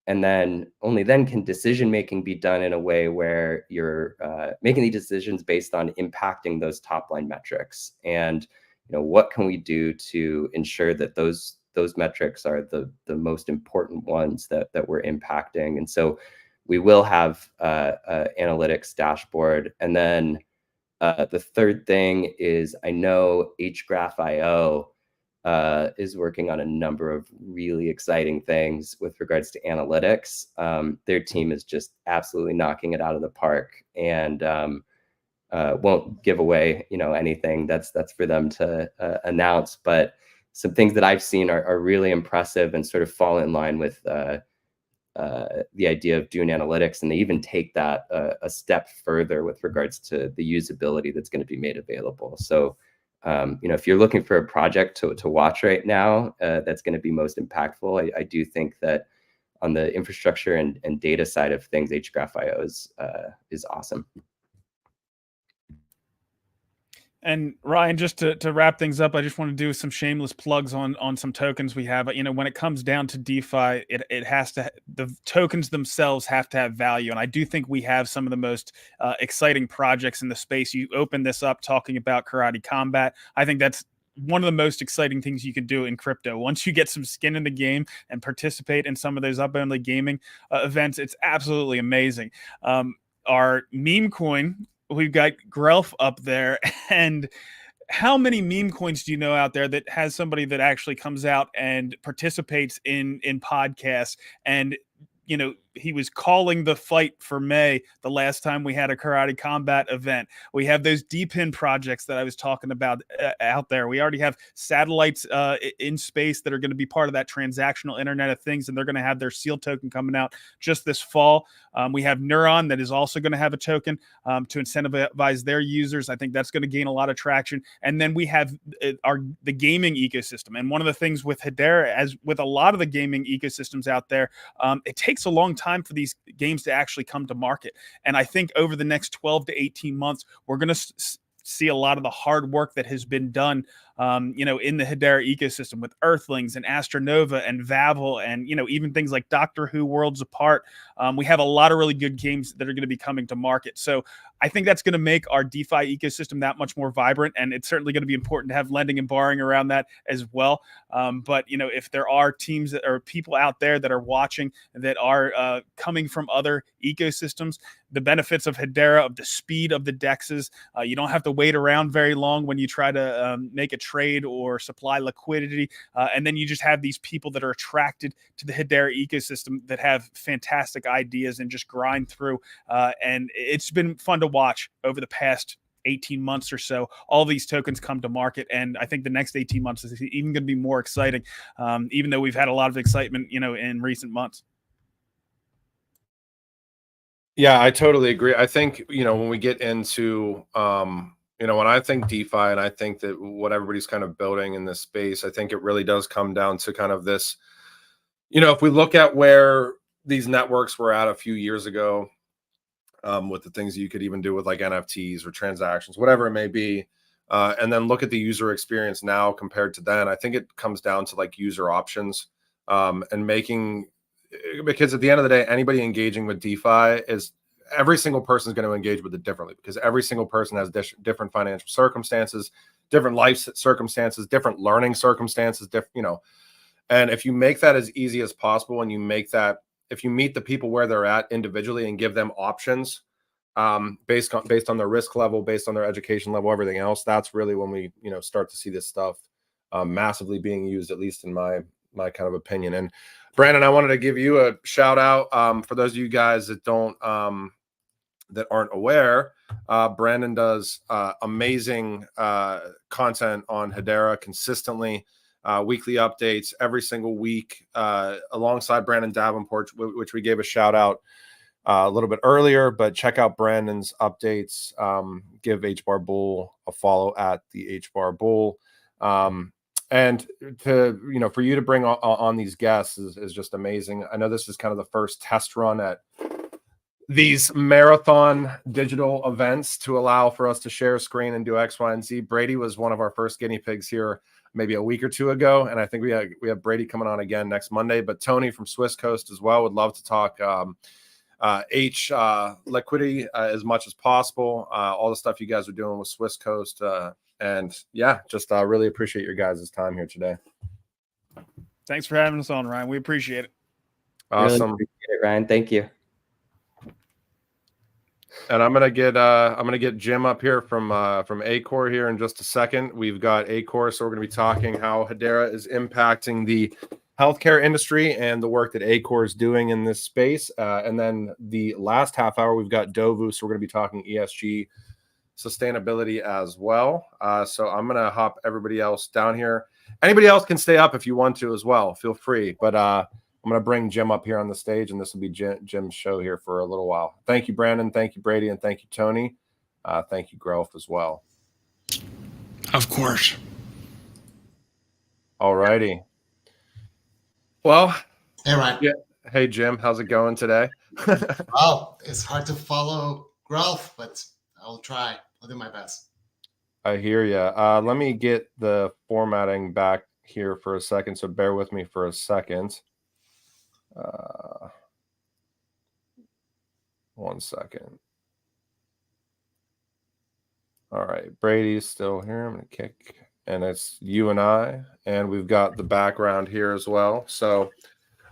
And then only then can decision making be done in a way where you're making the decisions based on impacting those top line metrics. And what can we do to ensure that those metrics are the most important ones that we're impacting. And so we will have analytics dashboard. And then the third thing is, I know HGraph.io is working on a number of really exciting things with regards to analytics. Their team is just absolutely knocking it out of the park, and won't give away anything. That's for them to announce. But some things that I've seen are really impressive and sort of fall in line with the idea of Dune analytics, and they even take that a step further with regards to the usability that's going to be made available. So, if you're looking for a project to watch right now that's going to be most impactful, I do think that on the infrastructure and data side of things, HGraph.io is awesome. And Ryan, just to wrap things up, I just want to do some shameless plugs on some tokens we have. You know, when it comes down to DeFi, it has to, the tokens themselves have to have value. And I do think we have some of the most exciting projects in the space. You open this up talking about Karate Combat. I think that's one of the most exciting things you can do in crypto. Once you get some skin in the game and participate in some of those up-only gaming events, it's absolutely amazing. Our meme coin, we've got Grelf up there, and how many meme coins do you know out there that has somebody that actually comes out and participates in podcasts? And you know, he was calling the fight for May the last time we had a Karate Combat event. We have those D-pin projects that I was talking about out there. We already have satellites in space that are going to be part of that transactional Internet of Things, and they're going to have their SEAL token coming out just this fall. We have Neuron that is also going to have a token to incentivize their users. I think that's going to gain a lot of traction. And then we have the gaming ecosystem. And one of the things with Hedera, as with a lot of the gaming ecosystems out there, it takes a long time for these games to actually come to market. And I think over the next 12 to 18 months, we're going to see a lot of the hard work that has been done, you know, in the Hedera ecosystem with Earthlings and Astronova and Vavel and, you know, even things like Doctor Who Worlds Apart. We have a lot of really good games that are going to be coming to market. So I think that's going to make our DeFi ecosystem that much more vibrant. And it's certainly going to be important to have lending and borrowing around that as well. But, you know, if there are teams that or people out there that are watching that are coming from other ecosystems, the benefits of Hedera, of the speed of the dexes, you don't have to wait around very long when you try to make a trade or supply liquidity. And then you just have these people that are attracted to the Hedera ecosystem that have fantastic ideas and just grind through. And it's been fun to watch over the past 18 months or so. All these tokens come to market. And I think the next 18 months is even going to be more exciting, even though we've had a lot of excitement, you know, in recent months. Yeah, I totally agree. I think, you know, when we get into, you know, when I think DeFi and I think that what everybody's kind of building in this space, I think it really does come down to kind of this, you know, if we look at where these networks were at a few years ago, with the things you could even do with like NFTs or transactions, whatever it may be, and then look at the user experience now compared to then, I think it comes down to like user options, and making, because at the end of the day, anybody engaging with DeFi is, every single person is going to engage with it differently, because every single person has different financial circumstances, different life circumstances, different learning circumstances, you know, and if you make that as easy as possible, and you make that, if you meet the people where they're at individually and give them options, based on their risk level, based on their education level, everything else, that's really when we, you know, start to see this stuff massively being used, at least in my kind of opinion. And Brandon, I wanted to give you a shout out, for those of you guys that don't that aren't aware. Brandon does amazing content on Hedera consistently. Weekly updates every single week, alongside Brandon Davenport, which we gave a shout out a little bit earlier. But check out Brandon's updates. Give HBAR Bull a follow at the HBAR Bull. And to, you know, for you to bring on these guests is just amazing. I know this is kind of the first test run at these marathon digital events to allow for us to share a screen and do X, Y, and Z. Brady was one of our first guinea pigs here maybe a week or two ago, and I think we have Brady coming on again next Monday. But Tony from Swisscoast as well would love to talk liquidity as much as possible. All the stuff you guys are doing with Swisscoast, and yeah, just really appreciate your guys' time here today. Thanks for having us on, Ryan. We appreciate it. Awesome. Really appreciate it, Ryan. Thank you. And I'm gonna get Jim up here from Acoer here in just a second. We've got Acoer, so we're gonna be talking how Hedera is impacting the healthcare industry and the work that Acoer is doing in this space. And then the last half hour, we've got Dovu, so we're gonna be talking ESG sustainability as well. So I'm gonna hop everybody else down here. Anybody else can stay up if you want to as well. Feel free, but I'm going to bring Jim up here on the stage, and this will be Jim's show here for a little while. Thank you, Brandon. Thank you, Brady. And thank you, Tony. Thank you, Grelf, as well. Of course. All righty. Well. Hey, Ryan. Yeah. Hey, Jim. How's it going today? Well, it's hard to follow Grelf, but I'll try. I'll do my best. I hear you. Let me get the formatting back here for a second, so bear with me for a second. 1 second. All right, Brady's still here. I'm gonna kick, and it's you and we've got the background here as well. So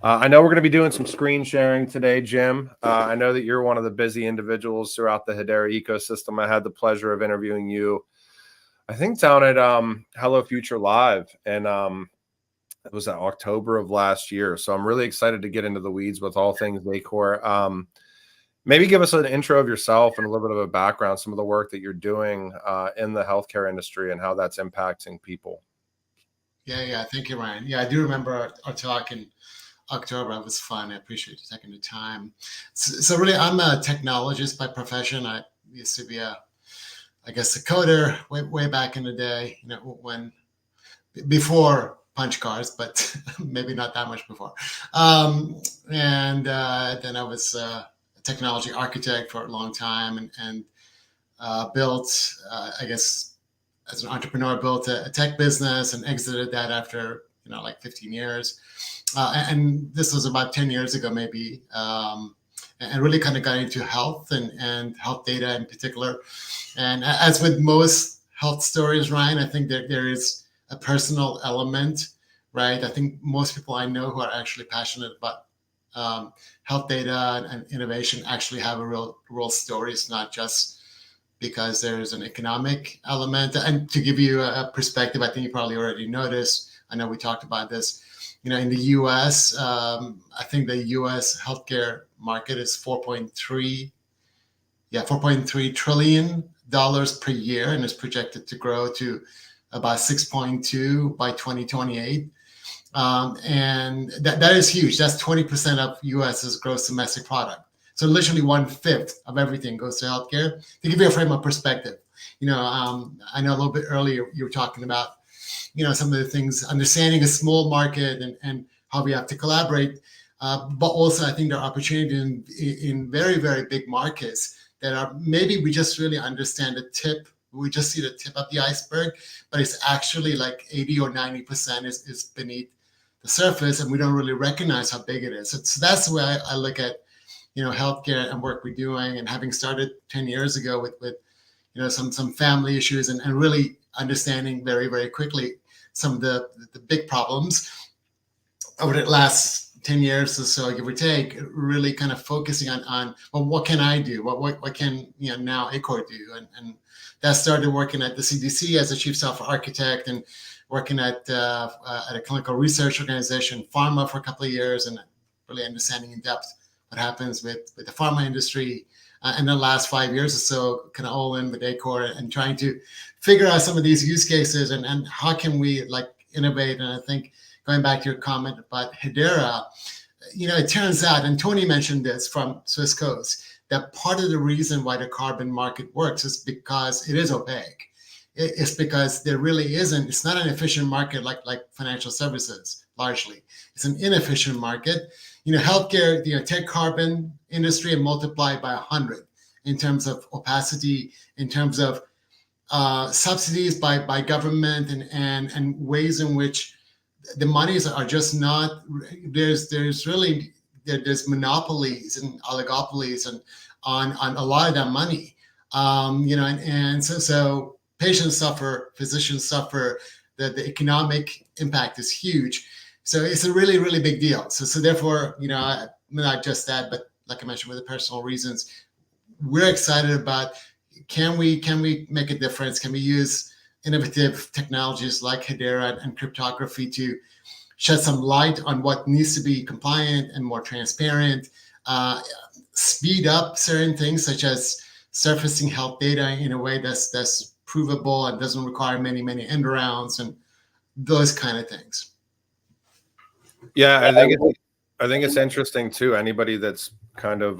I know we're going to be doing some screen sharing today, Jim. I know that you're one of the busy individuals throughout the Hedera ecosystem. I had the pleasure of interviewing you, I think, down at Hello Future Live, and it was at October of last year. So I'm really excited to get into the weeds with all things Acoer. Maybe give us an intro of yourself and a little bit of a background, some of the work that you're doing in the healthcare industry and how that's impacting people. Yeah. Thank you, Ryan. Yeah, I do remember our talk in October. It was fun. I appreciate you taking the time. So really, I'm a technologist by profession. I used to be a coder way back in the day, before punch cards, but maybe not that much before. Then I was a technology architect for a long time and built, as an entrepreneur, built a tech business and exited that after, 15 years. And this was about 10 years ago, maybe. And really kind of got into health and health data in particular. And as with most health stories, Ryan, I think there is a personal element, right? I think most people I know who are actually passionate about health data and innovation actually have a real story. It's not just because there's an economic element. And to give you a perspective, I think you probably already noticed, I know we talked about this, in the US, I think the US healthcare market is $4.3 trillion per year, and is projected to grow to about 6.2 by 2028. And that is huge. That's 20% of US's gross domestic product. So literally 1/5 of everything goes to healthcare. To give you a frame of perspective, I know a little bit earlier you were talking about, some of the things, understanding a small market and how we have to collaborate. But also I think there are opportunities in very, very big markets that are, maybe we just really understand the tip. We just see the tip of the iceberg, but it's actually like 80 or 90% is beneath the surface, and we don't really recognize how big it is. So that's the way I look at, healthcare and work we're doing, and having started 10 years ago with some family issues and really understanding very, very quickly some of the big problems over the last 10 years or so, give or take, really kind of focusing on well, what can I do? What can now Acoer do? And that started working at the CDC as a chief software architect, and working at a clinical research organization, pharma, for a couple of years, and really understanding in depth what happens with the pharma industry. And the last 5 years or so, kind of all in with Acoer and trying to figure out some of these use cases and how can we innovate. And I think going back to your comment about Hedera, it turns out, and Tony mentioned this from Swisscoast, that part of the reason why the carbon market works is because it is opaque. It's because there really isn't, it's not an efficient market like financial services, largely. It's an inefficient market. Healthcare, take carbon industry and multiply it by 100 in terms of opacity, in terms of subsidies by government and ways in which the monies are just not, there's monopolies and oligopolies and on a lot of that money. So patients suffer, physicians suffer, the economic impact is huge. So it's a really, really big deal. So therefore, not just that, but like I mentioned, with the personal reasons, we're excited about, can we make a difference? Can we use innovative technologies like Hedera and cryptography to shed some light on what needs to be compliant and more transparent, speed up certain things such as surfacing health data in a way that's provable and doesn't require many end arounds and those kind of things. Yeah, I think it's interesting too. Anybody that's kind of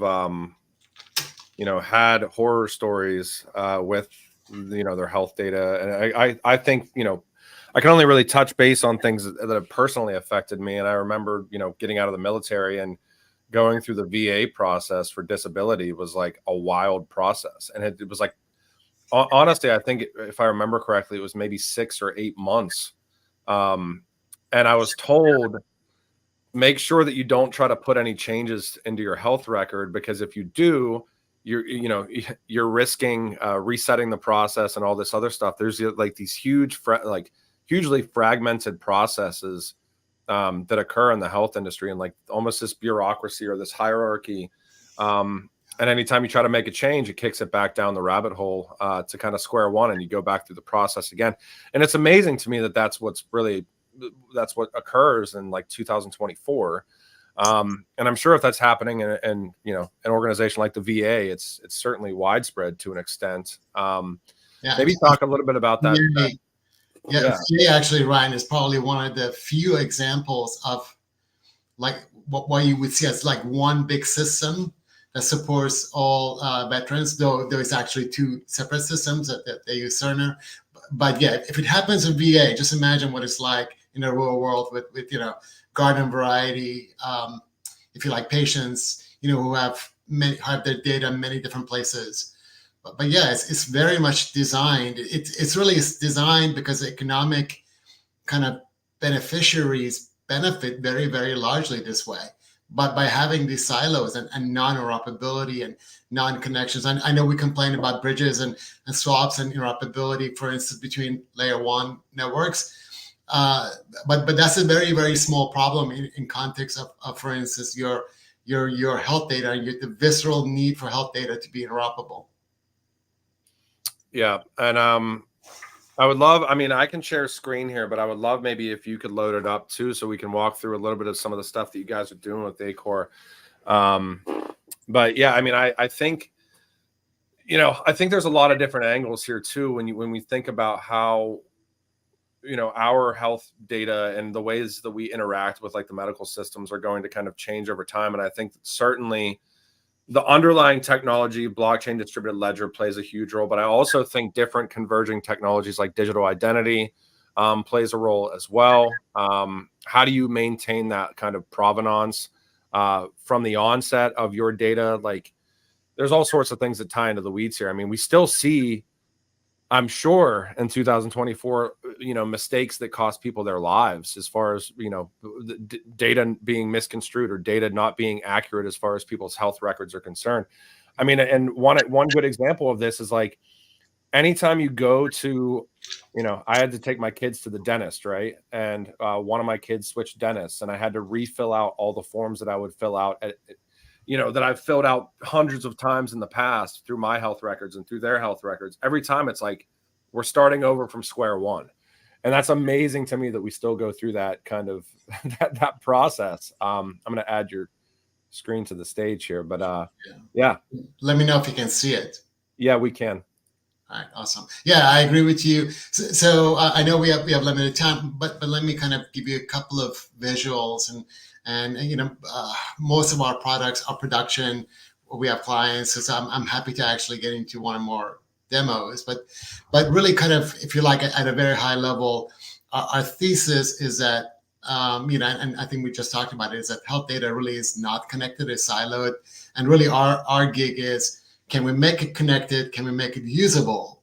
had horror stories with their health data, and I think I can only really touch base on things that have personally affected me. And I remember getting out of the military and going through the VA process for disability was like a wild process, and it was like honestly, I think if I remember correctly, it was maybe 6 or 8 months. And I was told, make sure that you don't try to put any changes into your health record, because if you do, you're risking resetting the process and all this other stuff. There's like these hugely fragmented processes that occur in the health industry, and like almost this bureaucracy or this hierarchy. And anytime you try to make a change, it kicks it back down the rabbit hole to kind of square one, and you go back through the process again. And it's amazing to me that that's what occurs in like 2024. And I'm sure if that's happening in an organization like the VA, it's certainly widespread to an extent. Maybe talk a little bit about that. VA actually, Ryan, is probably one of the few examples of like what you would see as like one big system that supports all veterans, though there is actually 2 separate systems that they use Cerner. But yeah, if it happens in VA, just imagine what it's like in the real world with garden variety, if you like, patients, who have their data in many different places. But yeah, it's very much designed. It's really designed because economic kind of beneficiaries benefit very, very largely this way. But by having these silos and non-interoperability and non-connections, I know we complain about bridges and swaps and interoperability, for instance, between layer 1 networks. But that's a very, very small problem in context of, for instance, your health data and the visceral need for health data to be interoperable. Yeah, and I would love, I can share a screen here, but I would love maybe if you could load it up too, so we can walk through a little bit of some of the stuff that you guys are doing with Acoer. But yeah, I think, I think there's a lot of different angles here too, when we think about how, our health data and the ways that we interact with like the medical systems are going to kind of change over time. And I think certainly the underlying technology, blockchain distributed ledger, plays a huge role, but I also think different converging technologies like digital identity plays a role as well. How do you maintain that kind of provenance from the onset of your data? Like, there's all sorts of things that tie into the weeds here. We still see, I'm sure, in 2024, mistakes that cost people their lives, as far as, data being misconstrued or data not being accurate as far as people's health records are concerned. And one good example of this is like, anytime you go to, I had to take my kids to the dentist, right? And one of my kids switched dentists, and I had to refill out all the forms that I would fill out that I've filled out hundreds of times in the past through my health records and through their health records. Every time it's like we're starting over from square one. And that's amazing to me that we still go through that kind of that process. I'm going to add your screen to the stage here, but yeah. Let me know if you can see it. Yeah, we can. All right, awesome. Yeah, I agree with you. So I know we have limited time, but let me kind of give you a couple of visuals and most of our products are production. We have clients, so I'm happy to actually get into one or more demos. But really, kind of, if you like, at a very high level, our thesis is that and I think we just talked about it, is that health data really is not connected, it's siloed, and really our gig is, can we make it connected? Can we make it usable?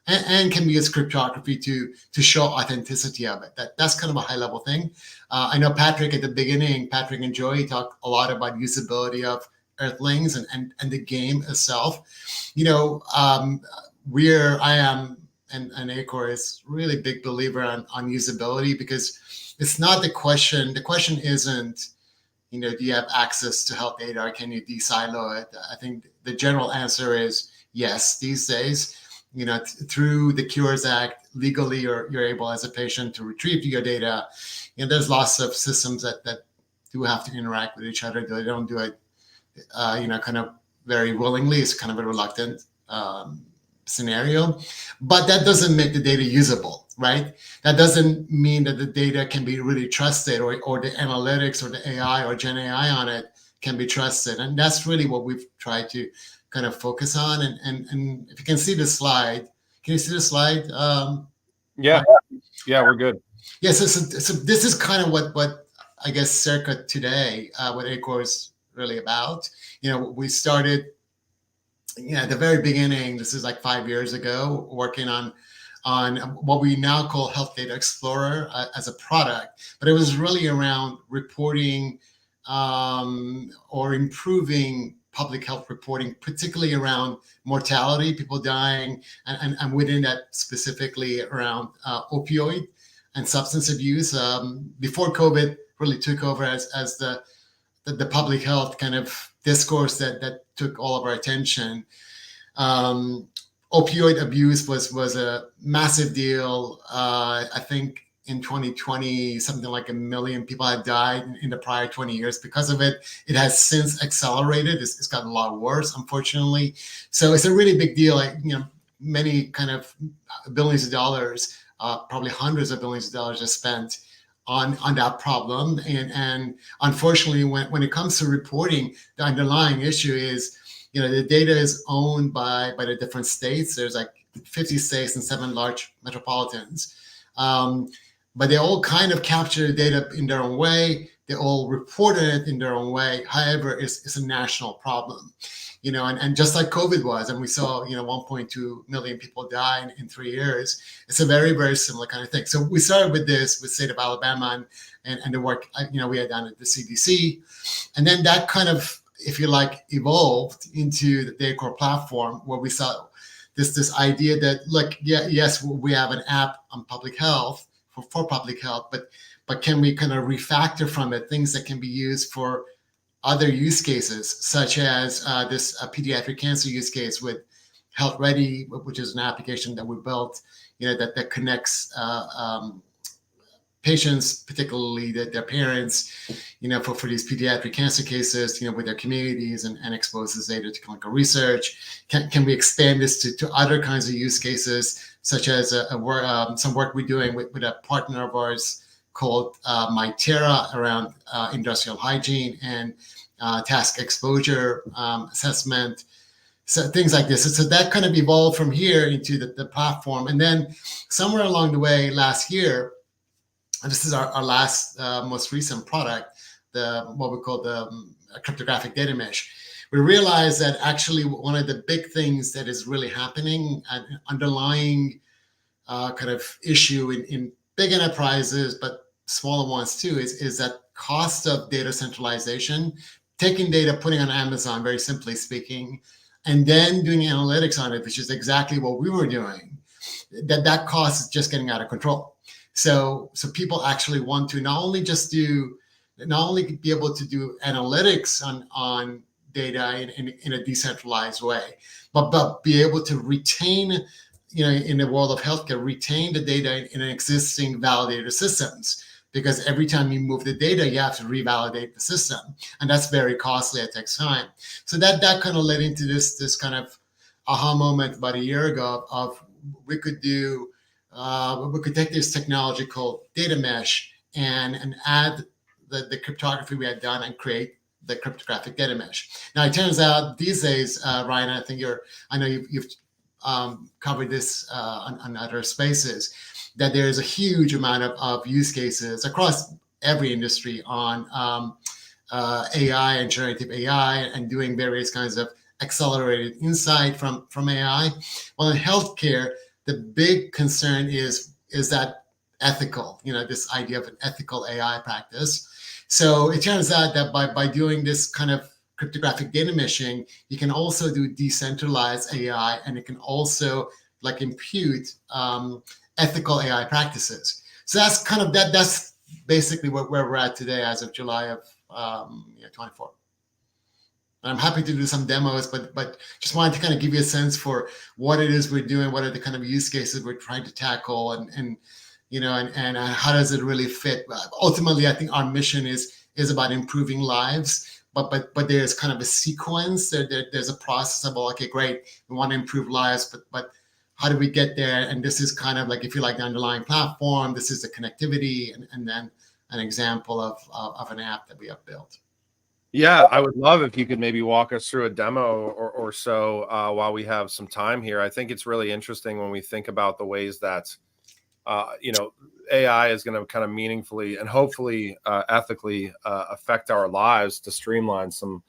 And can we use cryptography to show authenticity of it? That's kind of a high level thing. I know Patrick at the beginning, Patrick and Joey talked a lot about usability of Earthlings and the game itself. I am, and Acoer is really big believer on usability, because it's not the question. The question isn't, do you have access to health data, or can you de-silo it? I think the general answer is yes. These days, through the Cures Act, legally, you're able as a patient to retrieve your data. There's lots of systems that do have to interact with each other. They don't do it, kind of very willingly. It's kind of a reluctant scenario, but that doesn't make the data usable, right? That doesn't mean that the data can be really trusted, or the analytics or the AI or Gen AI on it can be trusted. And that's really what we've tried to kind of focus on. And if you can see the slide, can you see the slide? Yeah, we're good. Yeah, so this is kind of what I guess circa today, what Acoer is really about. We started at the very beginning, this is like 5 years ago, working on what we now call Health Data Explorer as a product, but it was really around reporting or improving public health reporting, particularly around mortality, people dying, and within that specifically around opioid and substance abuse. Before COVID really took over as the public health kind of discourse that took all of our attention. Opioid abuse was a massive deal. I think in 2020, something like 1 million people had died in the prior 20 years because of it. It has since accelerated. It's gotten a lot worse, unfortunately. So it's a really big deal. Like, many kind of billions of dollars, probably hundreds of billions of dollars are spent on that problem. And unfortunately, when it comes to reporting, the underlying issue is, the data is owned by the different states. There's like 50 states and 7 large metropolitans. But they all kind of capture the data in their own way. They all report it in their own way. However, it's a national problem, and just like COVID was, and we saw, 1.2 million people die in 3 years. It's a very, very similar kind of thing. So we started with this with state of Alabama and the work, we had done at the CDC. And then that kind of, if you like, evolved into the Acoer platform, where we saw this idea that, look, yes, we have an app on public health for public health, but can we kind of refactor from it things that can be used for other use cases, such as this pediatric cancer use case with Health Ready, which is an application that we built, that connects patients, particularly their parents, for these pediatric cancer cases, with their communities and exposes data to clinical research. Can we expand this to other kinds of use cases, such as some work we're doing with a partner of ours called Mytera around industrial hygiene and task exposure assessment. So things like this. So that kind of evolved from here into the platform. And then somewhere along the way last year, and this is our last, most recent product, what we call the cryptographic data mesh. We realized that actually one of the big things that is really happening, an underlying kind of issue in big enterprises, but smaller ones too, is that cost of data centralization, taking data, putting on Amazon, very simply speaking, and then doing analytics on it, which is exactly what we were doing. That cost is just getting out of control. So people actually want to not only be able to do analytics on data in a decentralized way, but be able to retain, in the world of healthcare, retain the data in existing validated systems. Because every time you move the data, you have to revalidate the system, and that's very costly. It takes time. So that kind of led into this kind of aha moment about a year ago of we could take this technology called data mesh and add the cryptography we had done and create the cryptographic data mesh. Now it turns out these days, Ryan, I know you've covered this on other spaces, that there's a huge amount of use cases across every industry on AI and generative AI and doing various kinds of accelerated insight from AI. Well, in healthcare, the big concern is that ethical, this idea of an ethical AI practice. So it turns out that by doing this kind of cryptographic data meshing, you can also do decentralized AI, and it can also impute ethical AI practices. So that's kind of that's basically where we're at today as of July of 24. I'm happy to do some demos, but just wanted to kind of give you a sense for what it is we're doing, what are the kind of use cases we're trying to tackle, and how does it really fit. Ultimately, I think our mission is about improving lives, but there's kind of a sequence. There's a process of, okay, great, we want to improve lives, but how do we get there? And this is kind of like, if you like, the underlying platform. This is the connectivity, and then an example of an app that we have built. Yeah, I would love if you could maybe walk us through a demo or so while we have some time here. I think it's really interesting when we think about the ways that, AI is going to kind of meaningfully and hopefully ethically affect our lives to streamline some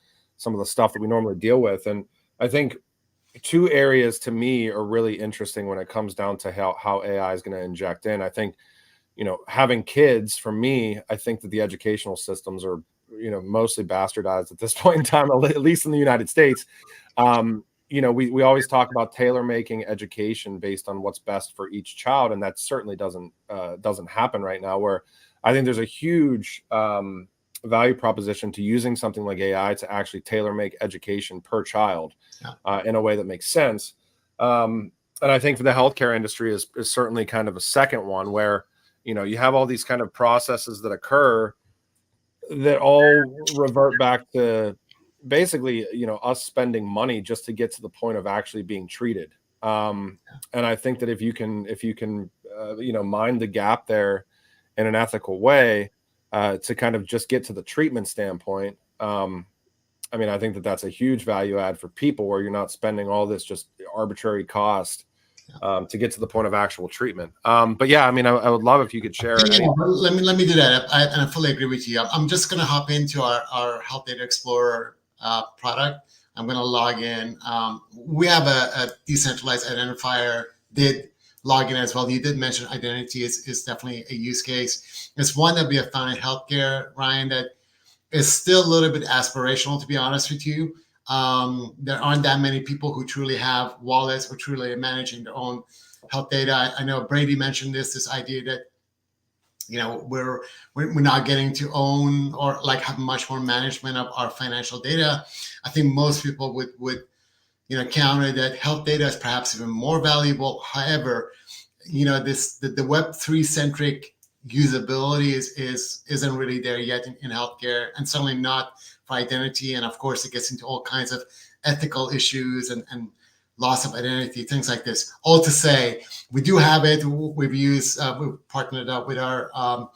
of the stuff that we normally deal with. And I think two areas to me are really interesting when it comes down to how AI is going to inject in. I think, having kids, for me, I think that the educational systems are, mostly bastardized at this point in time, at least in the United States. We always talk about tailor making education based on what's best for each child, and that certainly doesn't happen right now. Where I think there's a huge value proposition to using something like AI to actually tailor make education per child in a way that makes sense. And I think for the healthcare industry is certainly kind of a second one where, you have all these kind of processes that occur that all revert back to basically, us spending money just to get to the point of actually being treated. And I think that if you can, mind the gap there in an ethical way, to kind of just get to the treatment standpoint. I think that that's a huge value add for people where you're not spending all this just arbitrary cost to get to the point of actual treatment. But yeah, I would love if you could share. Let me do that. I fully agree with you. I'm just going to hop into our Health Data Explorer product. I'm going to log in. We have a decentralized identifier. Did log in as well. You did mention identity is definitely a use case. It's one that we have found in healthcare, Ryan, that is still a little bit aspirational, to be honest with you. There aren't that many people who truly have wallets or truly are managing their own health data. I know Brady mentioned this idea that, we're not getting to own or like have much more management of our financial data. I think most people would counter that health data is perhaps even more valuable. However, the Web3 centric usability isn't really there yet in healthcare, and certainly not for identity. And of course, it gets into all kinds of ethical issues and loss of identity, things like this. All to say, we do have it. We've partnered up with our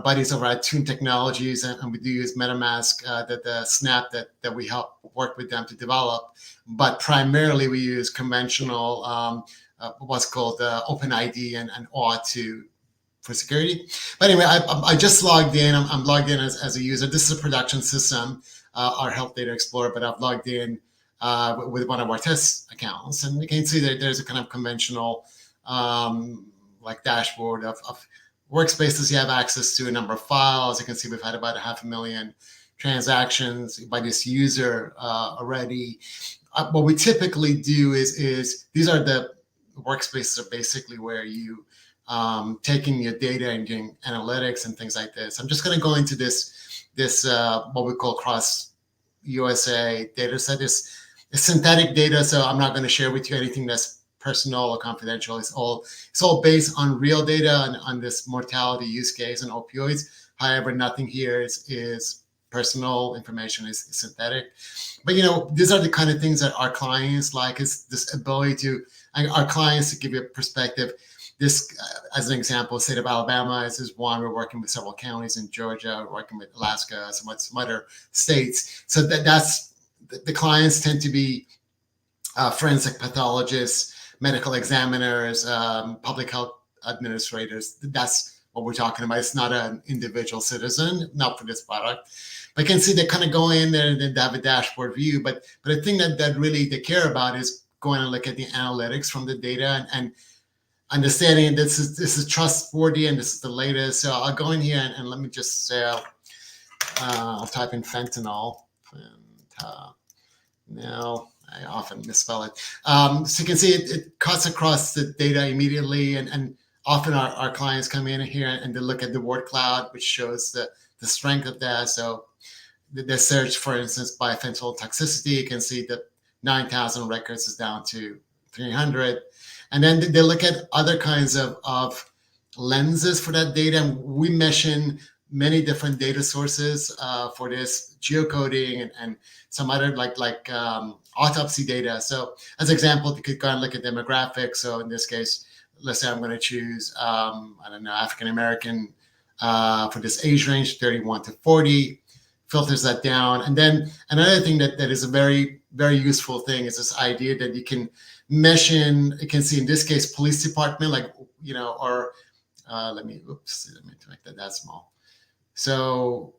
buddies over at Tune Technologies, and we do use MetaMask, the Snap that we help work with them to develop. But primarily, we use conventional what's called OpenID and OAuth for security. But anyway, I just logged in. I'm logged in as a user. This is a production system, our Health Data Explorer, but I've logged in with one of our test accounts. And you can see that there's a kind of conventional dashboard of workspaces you have access to, a number of files. You can see we've had about 500,000 transactions by this user already. What we typically do is these are the workspaces are basically where you taking your data and doing analytics and things like this. I'm just going to go into this what we call cross USA data set. It's synthetic data, so I'm not going to share with you anything that's personal or confidential. It's all based on real data on this mortality use case and opioids. However, nothing here is personal information, is synthetic. But these are the kind of things that our clients like, is this ability to, and our clients, to give you a perspective. This, as an example, state of Alabama is one. We're working with several counties in Georgia. We're working with Alaska, some other states. So that's the clients tend to be forensic pathologists, medical examiners, public health administrators. That's what we're talking about. It's not an individual citizen, not for this product. But you can see they kind of go in there and they have a dashboard view. But the thing that really they care about is going and look at the analytics from the data and understanding this is trustworthy and this is the latest. So I'll go in here and let me just say, I'll type in fentanyl. Now I often misspell it. So you can see it cuts across the data immediately, and often our clients come in here and they look at the word cloud, which shows the strength of that. So the search, for instance, by fentanyl toxicity, you can see that 9,000 records is down to 300. And then they look at other kinds of lenses for that data. And we mention many different data sources for this, geocoding and some other like autopsy data. So as an example, you could go and look at demographics. So in this case, let's say I'm going to choose, African American for this age range, 31 to 40, filters that down. And then another thing that is a very, very useful thing is this idea that you can mesh in, you can see in this case, police department, or let me make that small. So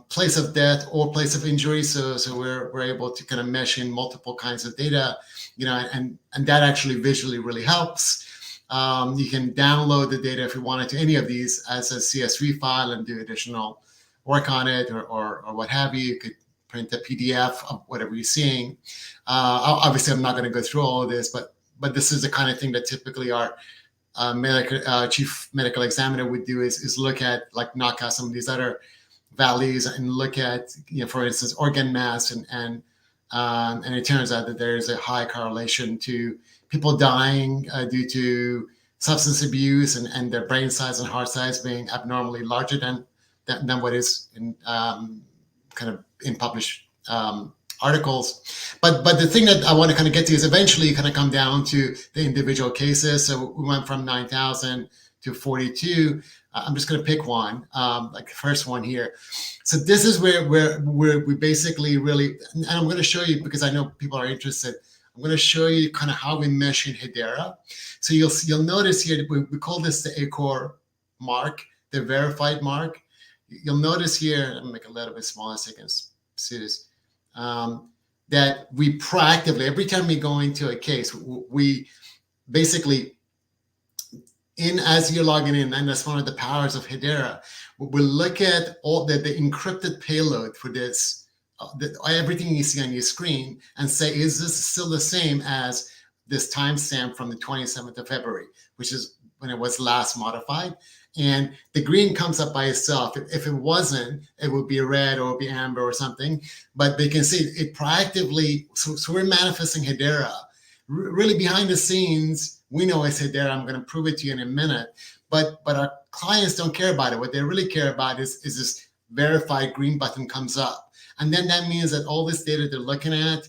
place of death or place of injury. So we're able to kind of mesh in multiple kinds of data, and that actually visually really helps. You can download the data if you wanted to any of these as a CSV file and do additional work on it or what have you. You could print a PDF of whatever you're seeing. Obviously, I'm not going to go through all of this, but this is the kind of thing that typically our chief medical examiner would do is look at, like, knock out some of these other values and look at, for instance, organ mass, and it turns out that there is a high correlation to people dying due to substance abuse and their brain size and heart size being abnormally larger than what is in kind of in published articles. But the thing that I want to kind of get to is eventually you kind of come down to the individual cases. So we went from 9,000 to 42. I'm just going to pick one, like the first one here. So this is where we basically really, and I'm going to show you because I know people are interested. I'm going to show you kind of how we mesh in Hedera. So you'll notice here that we call this the Acoer mark, the verified mark. You'll notice here, let me make it a little bit smaller so you can see this, that we proactively, every time we go into a case, we basically, as you're logging in, and that's one of the powers of Hedera, we look at all the encrypted payload for this, everything you see on your screen, and say, is this still the same as this timestamp from the 27th of February, which is when it was last modified? And the green comes up by itself. If it wasn't, it would be red or it would be amber or something. But they can see it proactively. So we're manifesting Hedera. Really behind the scenes, we know it's Hedera. I'm going to prove it to you in a minute. But our clients don't care about it. What they really care about is this verified green button comes up. And then that means that all this data they're looking at,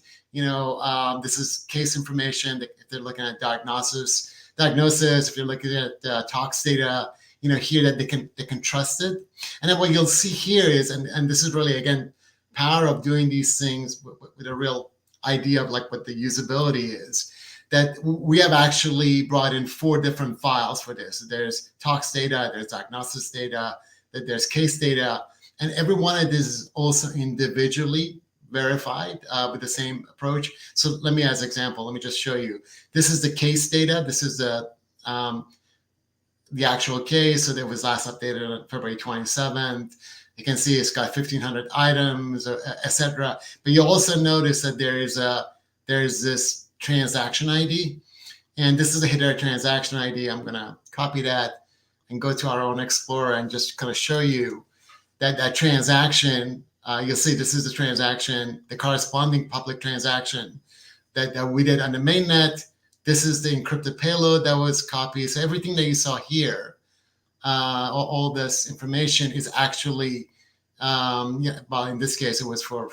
this is case information. If they're looking at diagnosis, if you're looking at tox data, here that they can trust it. And then what you'll see here is, and this is really, again, power of doing these things with a real idea of like what the usability is, that we have actually brought in 4 different files for this. There's tox data, there's diagnosis data, there's case data, and every one of these is also individually verified with the same approach. So let me, as an example, let me just show you. This is the case data. This is the actual case. So that was last updated on February 27th. You can see it's got 1,500 items, etc. But you'll also notice that there's this transaction ID, and this is a Hedera transaction ID. I'm gonna copy that and go to our own Explorer and just kind of show you that transaction. You'll see this is the transaction, the corresponding public transaction that we did on the mainnet. This is the encrypted payload that was copied. So everything that you saw here, all this information is actually, well, in this case, it was for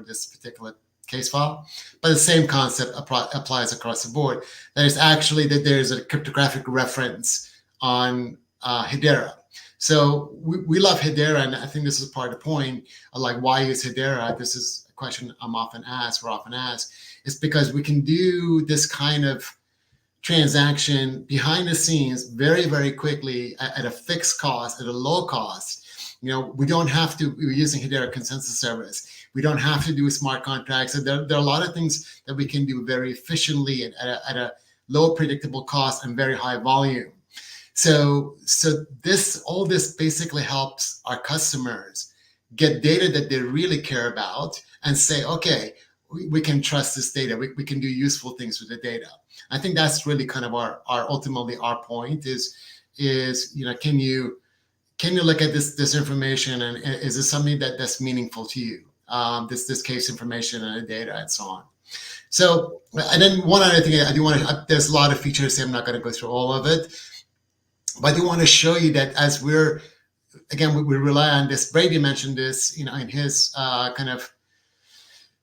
this particular case file. But the same concept applies across the board. That is actually that there's a cryptographic reference on Hedera. So we love Hedera, and I think this is part of the point of like, why use Hedera? This is a question we're often asked. It's because we can do this kind of transaction behind the scenes very, very quickly at a fixed cost, at a low cost. We don't have to, we're using Hedera consensus service. We don't have to do smart contracts. So there are a lot of things that we can do very efficiently at a low predictable cost and very high volume. So all this basically helps our customers get data that they really care about and say, okay, we can trust this data. We can do useful things with the data. I think that's really kind of our ultimately our point is can you look at this information, and is this something that's meaningful to you? This case information and the data and so on. So, and then one other thing I do want to, there's a lot of features here. I'm not going to go through all of it, but I do want to show you that as we rely on this. Brady mentioned this, in his kind of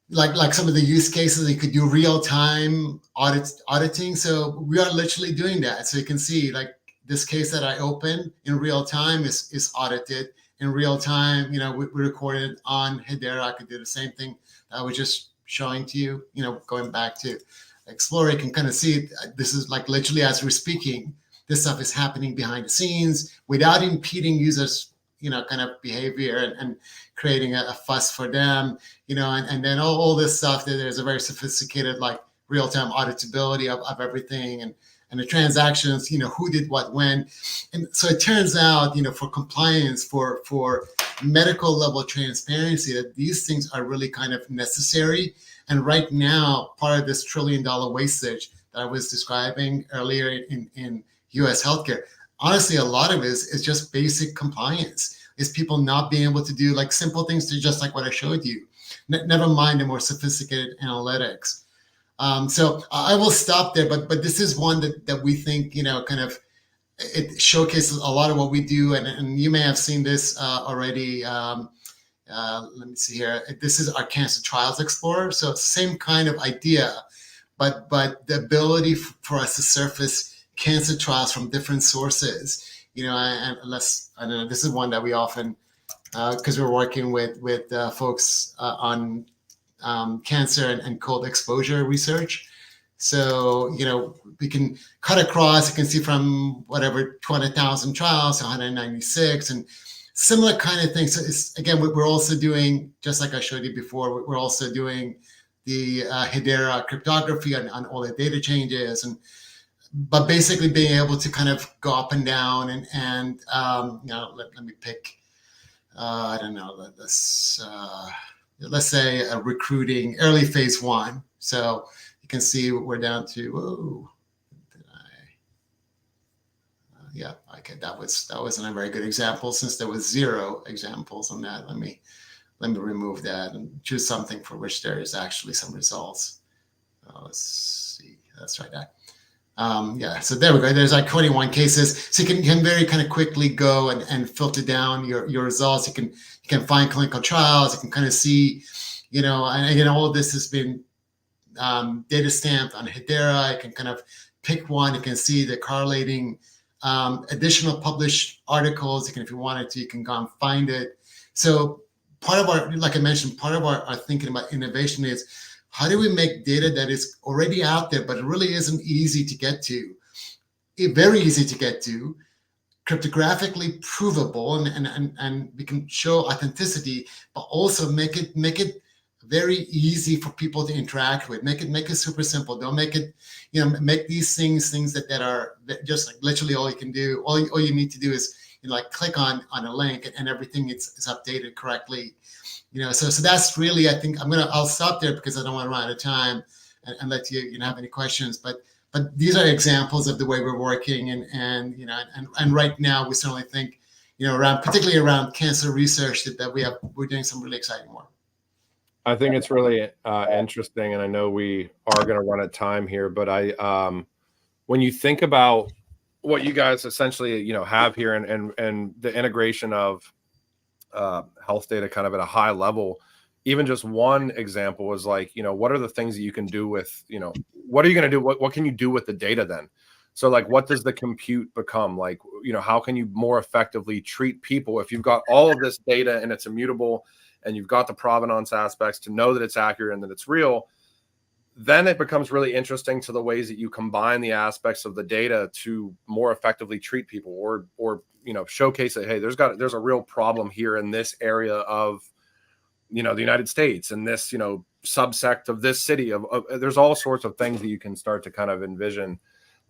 like some of the use cases. You could do real-time auditing. So we are literally doing that. So you can see like this case that I opened in real time is audited in real time. We recorded on Hedera. I could do the same thing that I was just showing to you. Going back to Explorer, you can kind of see this is like literally as we're speaking, this stuff is happening behind the scenes without impeding users' kind of behavior and creating a fuss for them, and then all this stuff. There's a very sophisticated like real-time auditability of everything and the transactions, who did what when. And so it turns out, for compliance, for medical level transparency, that these things are really kind of necessary. And right now, part of this $1 trillion wastage that I was describing earlier in US healthcare, honestly, a lot of it is just basic compliance. Is people not being able to do like simple things to just like what I showed you, never mind the more sophisticated analytics. So I will stop there, but this is one that we think, kind of, it showcases a lot of what we do. And you may have seen this already. Let me see here. This is our Cancer Trials Explorer. So it's the same kind of idea, but the ability for us to surface cancer trials from different sources, and unless, I don't know, this is one that we often, because we're working with folks on cancer and cold exposure research. So, we can cut across, you can see from whatever 200,000 trials to 196 and similar kind of things. So it's, again, we're also doing, just like I showed you before, we're also doing the Hedera cryptography on all the data changes, but basically being able to kind of go up and down and let me pick, I don't know, let's say a recruiting early phase 1. So you can see we're down to, yeah, okay, that wasn't a very good example since there was 0 examples on that. Let me remove that and choose something for which there is actually some results. Let's see, that's right. Yeah, so there we go. There's like 21 cases. So you can very kind of quickly go and filter down your results. You can find clinical trials. You can kind of see, and again, all of this has been data stamped on Hedera. You can kind of pick one. You can see the correlating additional published articles. If you wanted to, you can go and find it. So part of our, like I mentioned, part of our thinking about innovation is, how do we make data that is already out there, but it really isn't easy to get to? Very easy to get to, cryptographically provable, and we can show authenticity, but also make it very easy for people to interact with. Make it super simple. Don't make it, make these things that are just like literally all you can do. All you need to do is like click on a link and everything is updated correctly. So that's really, I think I'll stop there because I don't want to run out of time and let you have any questions. But these are examples of the way we're working, and right now we certainly think, particularly around cancer research that we're doing some really exciting work. I think it's really interesting, and I know we are going to run out of time here, but when you think about what you guys essentially have here and the integration of health data kind of at a high level, even just one example was like, what are the things that you can do with, what are you going to do? What can you do with the data then? So like, what does the compute become? Like, how can you more effectively treat people if you've got all of this data and it's immutable and you've got the provenance aspects to know that it's accurate and that it's real? Then it becomes really interesting to the ways that you combine the aspects of the data to more effectively treat people or showcase that, hey, there's a real problem here in this area of, the United States and this, subsect of this city there's all sorts of things that you can start to kind of envision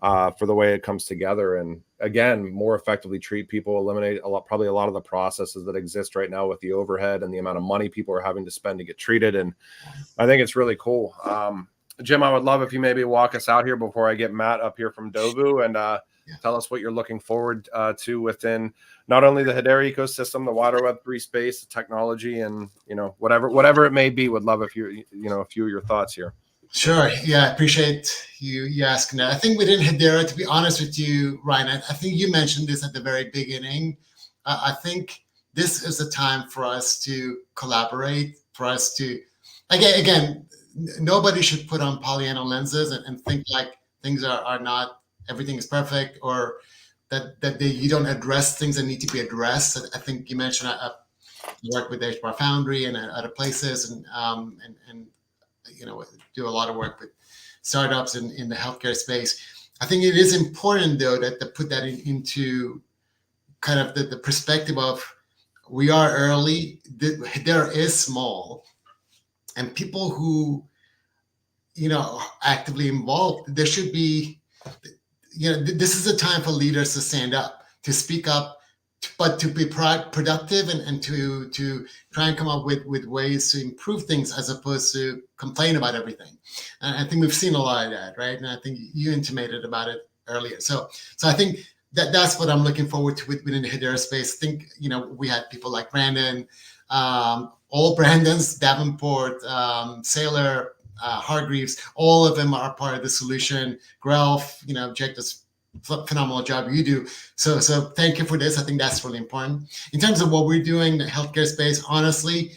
for the way it comes together. And again, more effectively treat people, eliminate probably a lot of the processes that exist right now with the overhead and the amount of money people are having to spend to get treated. And I think it's really cool. Jim, I would love if you maybe walk us out here before I get Matt up here from Dovu and tell us what you're looking forward to within not only the Hedera ecosystem, the wider Web3 space, the technology, and whatever it may be. Would love if you a few of your thoughts here. Sure. Yeah, I appreciate you asking that. I think within Hedera, to be honest with you, Ryan, I think you mentioned this at the very beginning. I think this is a time for us to collaborate, for us to, again, nobody should put on Pollyanna lenses and think like things are not, everything is perfect, or that you don't address things that need to be addressed. I think you mentioned I work with HBAR Foundry and other places, and do a lot of work with startups in the healthcare space. I think it is important though to put that into kind of the perspective of we are early. There is small, and people who, actively involved. There should be, this is a time for leaders to stand up, to speak up, but to be productive and to try and come up with ways to improve things as opposed to complain about everything. And I think we've seen a lot of that, right? And I think you intimated about it earlier. So I think that's what I'm looking forward to within the Hedera space. I think, we had people like Brandon, all Brandons, Davenport, Sailor, Hargreaves, all of them are part of the solution. Grelf, Jake does phenomenal job you do. So thank you for this. I think that's really important. In terms of what we're doing in the healthcare space, honestly,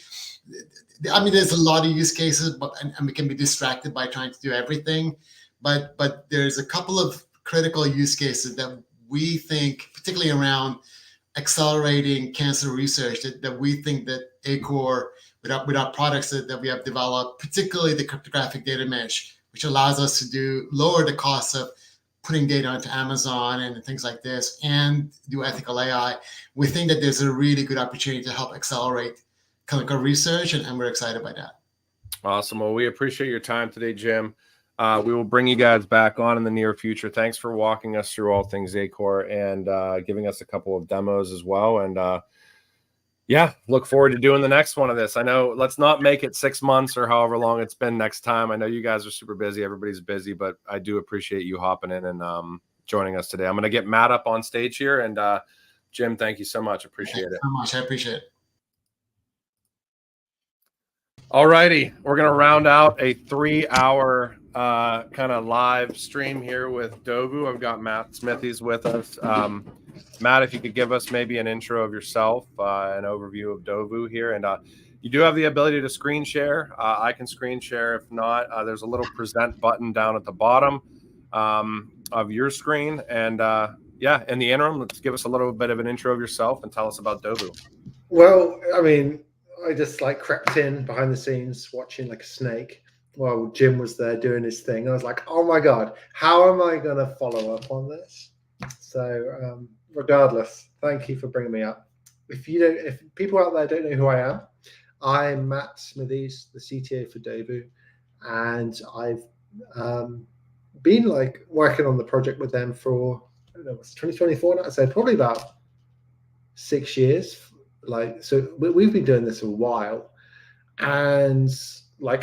I mean, there's a lot of use cases, and we can be distracted by trying to do everything. But there's a couple of critical use cases that we think, particularly around accelerating cancer research, that we think that Acoer, with our products that we have developed, particularly the cryptographic data mesh, which allows us to lower the cost of putting data onto Amazon and things like this, and do ethical AI. We think that there's a really good opportunity to help accelerate clinical research, and we're excited by that. Awesome. Well, we appreciate your time today, Jim. We will bring you guys back on in the near future. Thanks for walking us through all things Acoer and giving us a couple of demos as well. And yeah, look forward to doing the next one of this. I know, let's not make it 6 months or however long it's been next time. I know you guys are super busy. Everybody's busy, but I do appreciate you hopping in and joining us today. I'm going to get Matt up on stage here. And Jim, thank you so much. Appreciate it. So much. I appreciate it. All righty. We're going to round out a 3-hour kind of live stream here with Dovu. I've got Matt Smithies with us. Matt, if you could give us maybe an intro of yourself, an overview of Dovu here. And you do have the ability to screen share. I can screen share. If not, there's a little present button down at the bottom of your screen. And yeah, in the interim, let's give us a little bit of an intro of yourself and tell us about Dovu. Well, I mean, I just crept in behind the scenes watching like a snake while Jim was there doing his thing. I was like, oh my God, how am I going to follow up on this? So regardless, thank you for bringing me up. If people out there don't know who I am, I'm Matt Smithies, the CTO for Dovu, and I've been working on the project with them for, I don't know, it's 2024 now, so probably about 6 years. So we've been doing this a while, and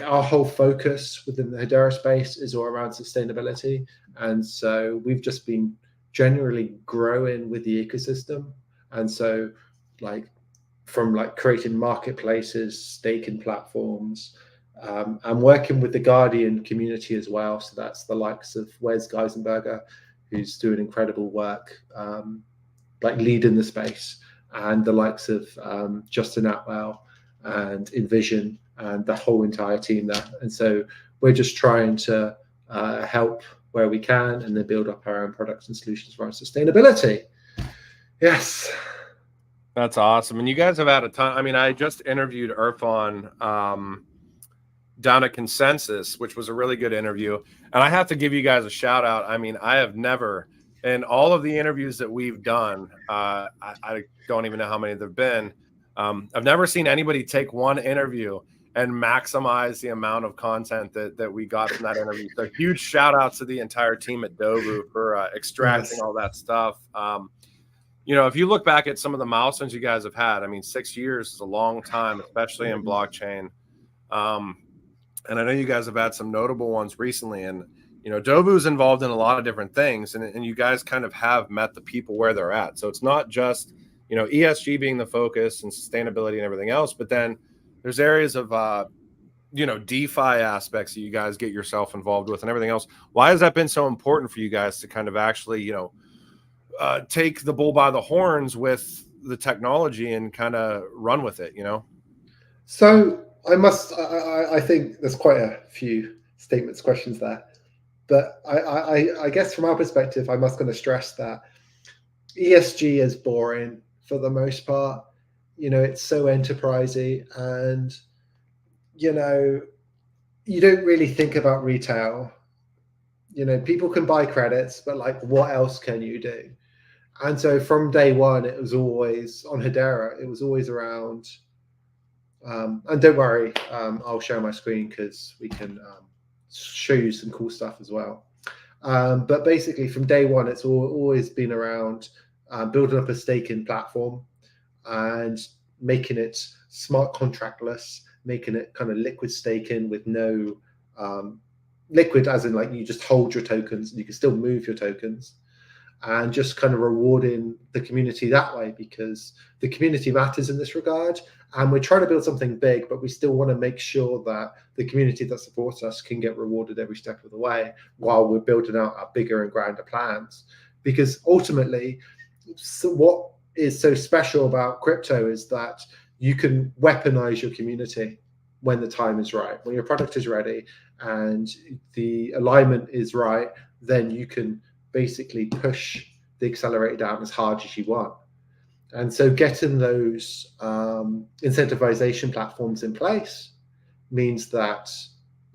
our whole focus within the Hedera space is all around sustainability. And so we've just been generally growing with the ecosystem. And so from creating marketplaces, staking platforms, and working with the Guardian community as well. So that's the likes of Wes Geisenberger, who's doing incredible work, leading the space, and the likes of Justin Atwell and Envision and the whole entire team there. And so we're just trying to help where we can and then build up our own products and solutions around sustainability. Yes. That's awesome. And you guys have had a ton. I mean, I just interviewed Irfan down at Consensus, which was a really good interview. And I have to give you guys a shout out. I mean, I have never, in all of the interviews that we've done, I don't even know how many there've been. I've never seen anybody take one interview and maximize the amount of content that we got from that interview. So huge shout out to the entire team at Dovu for extracting all that stuff. If you look back at some of the milestones you guys have had, I mean, 6 years is a long time, especially in blockchain. And I know you guys have had some notable ones recently, and Dovu is involved in a lot of different things, and you guys kind of have met the people where they're at. So it's not just ESG being the focus and sustainability and everything else, but then there's areas of DeFi aspects that you guys get yourself involved with and everything else. Why has that been so important for you guys to kind of actually take the bull by the horns with the technology and kind of run with it? So I think there's quite a few statements, questions there. But I guess from our perspective, I must kind of stress that ESG is boring for the most part. It's so enterprisey, and you don't really think about retail. People can buy credits, but what else can you do? And so from day one, it was always on Hedera. It was always around. And don't worry, I'll share my screen because we can show you some cool stuff as well. But basically, from day one, it's always been around building up a staking platform and making it smart contractless, making it kind of liquid staking with no liquid, as in like you just hold your tokens and you can still move your tokens, and just kind of rewarding the community that way, because the community matters in this regard. And we're trying to build something big, but we still want to make sure that the community that supports us can get rewarded every step of the way while we're building out our bigger and grander plans. Because ultimately, so what is so special about crypto is that you can weaponize your community when the time is right. When your product is ready and the alignment is right, then you can basically push the accelerator down as hard as you want. And so getting those incentivization platforms in place means that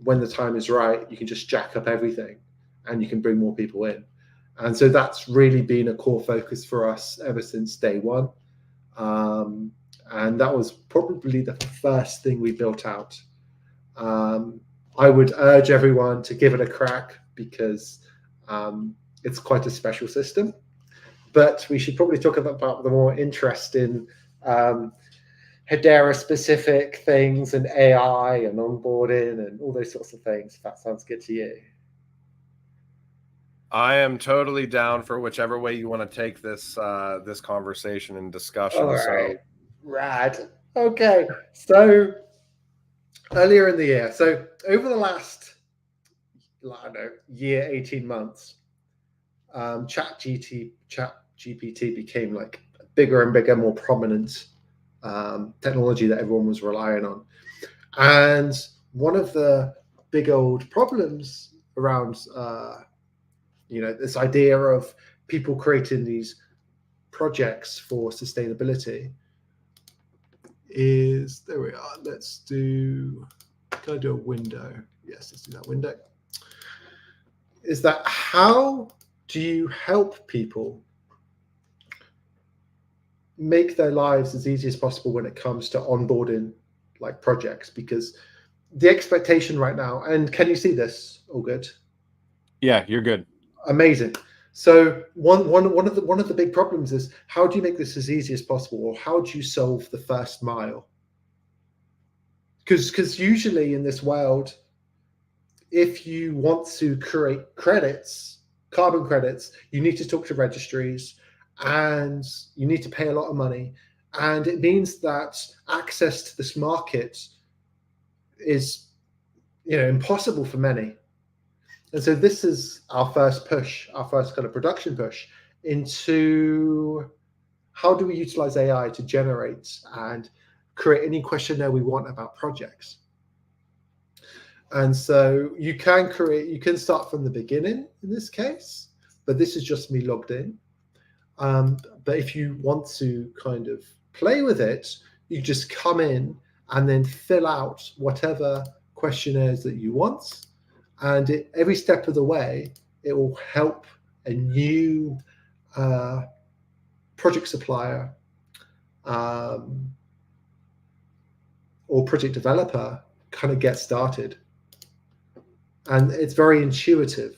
when the time is right, you can just jack up everything and you can bring more people in. And so that's really been a core focus for us ever since day one. And that was probably the first thing we built out. I would urge everyone to give it a crack because it's quite a special system. But we should probably talk about the more interesting Hedera specific things and AI and onboarding and all those sorts of things, if that sounds good to you. I am totally down for whichever way you want to take this this conversation and discussion. All right. Rad. Okay. So earlier in the year, so over the last, I don't know, year, 18 months, ChatGPT became like a bigger and bigger, more prominent technology that everyone was relying on. And one of the big old problems around this idea of people creating these projects for sustainability is, there we are, let's do, can I do a window? Yes, let's do that window. Is that how do you help people make their lives as easy as possible when it comes to onboarding like projects? Because the expectation right now, and can you see this all good? Yeah, you're good. Amazing. So one of the big problems is, how do you make this as easy as possible, or how do you solve the first mile? Because usually in this world, if you want to create credits, carbon credits, you need to talk to registries and you need to pay a lot of money. And it means that access to this market is, impossible for many. And so this is our first push, our first kind of production push into how do we utilize AI to generate and create any questionnaire we want about projects. And so you can start from the beginning in this case, but this is just me logged in. But if you want to kind of play with it, you just come in and then fill out whatever questionnaires that you want. And every step of the way, it will help a new project supplier or project developer kind of get started. And it's very intuitive.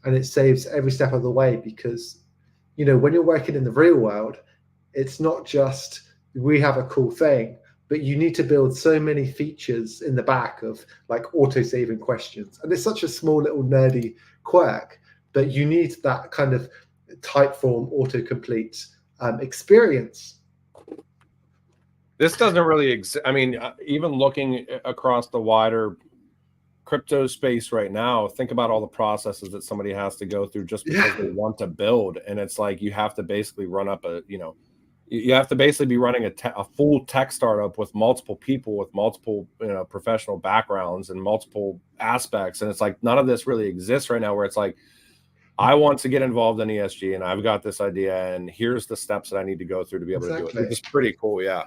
And it saves every step of the way because, when you're working in the real world, it's not just we have a cool thing, but you need to build so many features in the back of like auto-saving questions. And it's such a small little nerdy quirk, but you need that kind of typeform autocomplete experience. This doesn't really exist. I mean, even looking across the wider crypto space right now, think about all the processes that somebody has to go through just because they want to build. And it's like you have to basically run up you have to basically be running a full tech startup with multiple people with multiple professional backgrounds and multiple aspects. And it's like none of this really exists right now, where it's like, I want to get involved in ESG and I've got this idea and here's the steps that I need to go through to be able to do it. It's pretty cool. Yeah.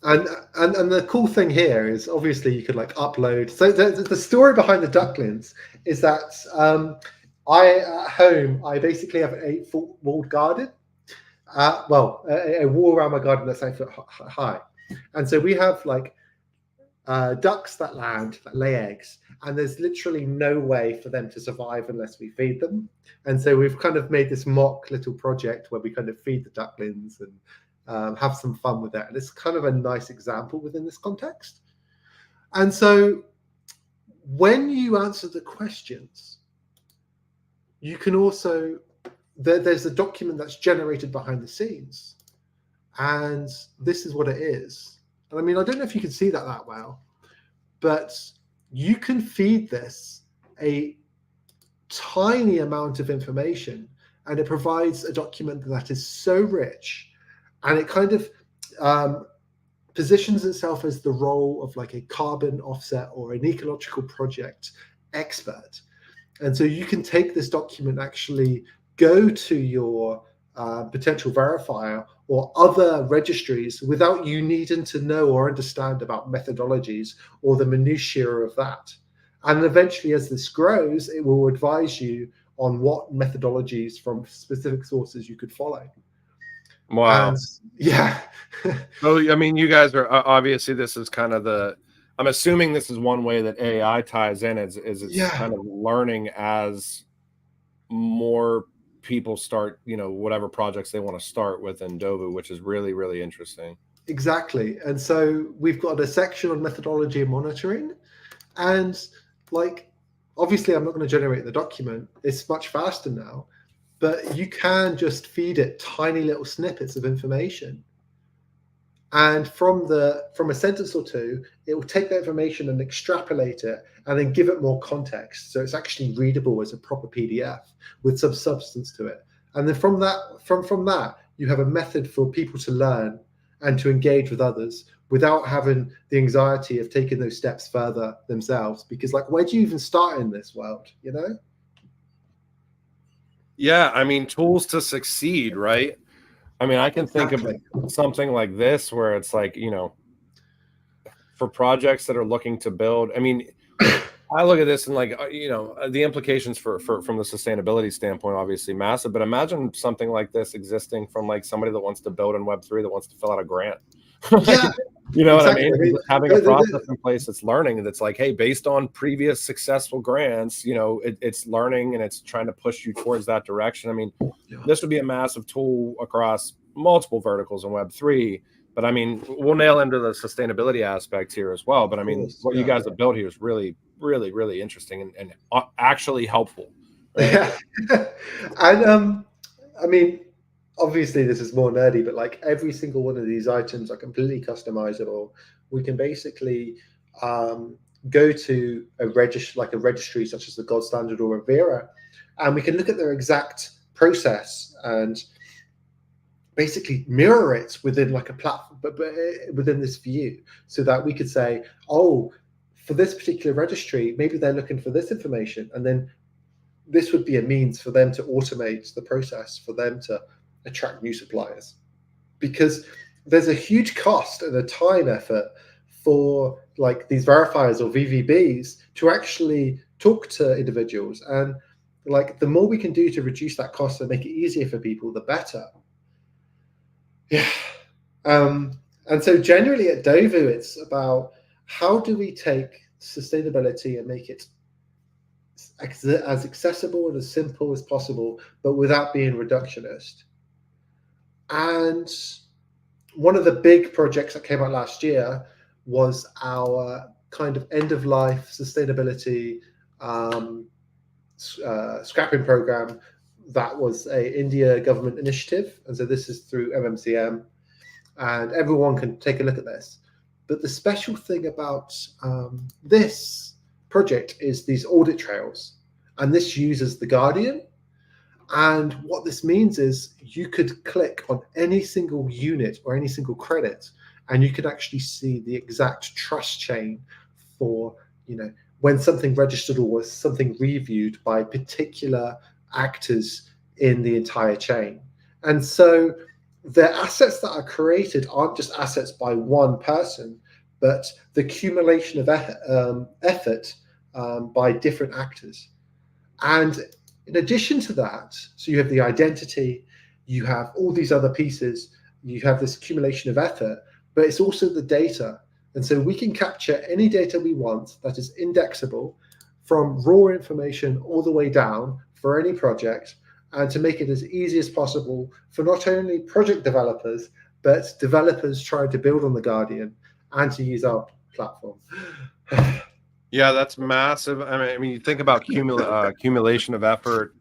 And the cool thing here is obviously you could like upload. So the story behind the ducklings is that At home, I basically have an 8-foot walled garden. A wall around my garden that's 8 foot high. And so we have like ducks that lay eggs, and there's literally no way for them to survive unless we feed them. And so we've kind of made this mock little project where we kind of feed the ducklings and have some fun with that. And it's kind of a nice example within this context. And so when you answer the questions, you can also, there's a document that's generated behind the scenes. And this is what it is. And I mean, I don't know if you can see that well, but you can feed this a tiny amount of information, and it provides a document that is so rich, and it kind of positions itself as the role of like a carbon offset or an ecological project expert. And so you can take this document, actually go to your potential verifier or other registries without you needing to know or understand about methodologies or the minutiae of that. And eventually, as this grows, it will advise you on what methodologies from specific sources you could follow. Wow. And, yeah. So, I mean, you guys are obviously, this is kind of I'm assuming this is one way that AI ties in, is it's kind of learning as more people start, whatever projects they want to start within Dovu, which is really, really interesting. Exactly. And so we've got a section on methodology and monitoring. And like, obviously, I'm not going to generate the document. It's much faster now. But you can just feed it tiny little snippets of information. And from a sentence or two, it will take that information and extrapolate it and then give it more context. So it's actually readable as a proper PDF with some substance to it. And then from that, you have a method for people to learn and to engage with others without having the anxiety of taking those steps further themselves. Because like, where do you even start in this world, Yeah, I mean, tools to succeed, right? I mean, I can think of something like this where it's like, for projects that are looking to build. I mean, I look at this and like, the implications from the sustainability standpoint, obviously massive. But imagine something like this existing from like somebody that wants to build in Web3 that wants to fill out a grant. Yeah. What I mean? Having a process in place that's learning, that's like, hey, based on previous successful grants, it's learning and it's trying to push you towards that direction. I mean, this would be a massive tool across multiple verticals in Web3. But I mean, we'll nail into the sustainability aspect here as well. But I mean, what you guys have built here is really, really, really interesting and actually helpful. Right? Yeah. And I mean, obviously this is more nerdy, but like every single one of these items are completely customizable. We can basically go to a registry such as the Gold Standard or Hedera, and we can look at their exact process and basically mirror it within like a platform, but within this view, so that we could say, oh, for this particular registry, maybe they're looking for this information, and then this would be a means for them to automate the process, for them to attract new suppliers. Because there's a huge cost and a time effort for like these verifiers or VVBs to actually talk to individuals. And like the more we can do to reduce that cost and make it easier for people, the better. Yeah. And so generally at Dovu, it's about how do we take sustainability and make it as accessible and as simple as possible, but without being reductionist. And one of the big projects that came out last year was our kind of end-of-life sustainability scrapping program. That was a India government initiative. And so this is through MMCM, and everyone can take a look at this. But the special thing about this project is these audit trails, and this uses the Guardian. And what this means is you could click on any single unit or any single credit, and you could actually see the exact trust chain for, when something registered or was something reviewed by particular actors in the entire chain. And so the assets that are created aren't just assets by one person, but the accumulation of effort by different actors. And In addition to that, so you have the identity, you have all these other pieces, you have this accumulation of effort, but it's also the data. And so we can capture any data we want that is indexable from raw information all the way down for any project, and to make it as easy as possible for not only project developers, but developers trying to build on the Guardian and to use our platform. Yeah, that's massive. I mean, you think about accumulation of effort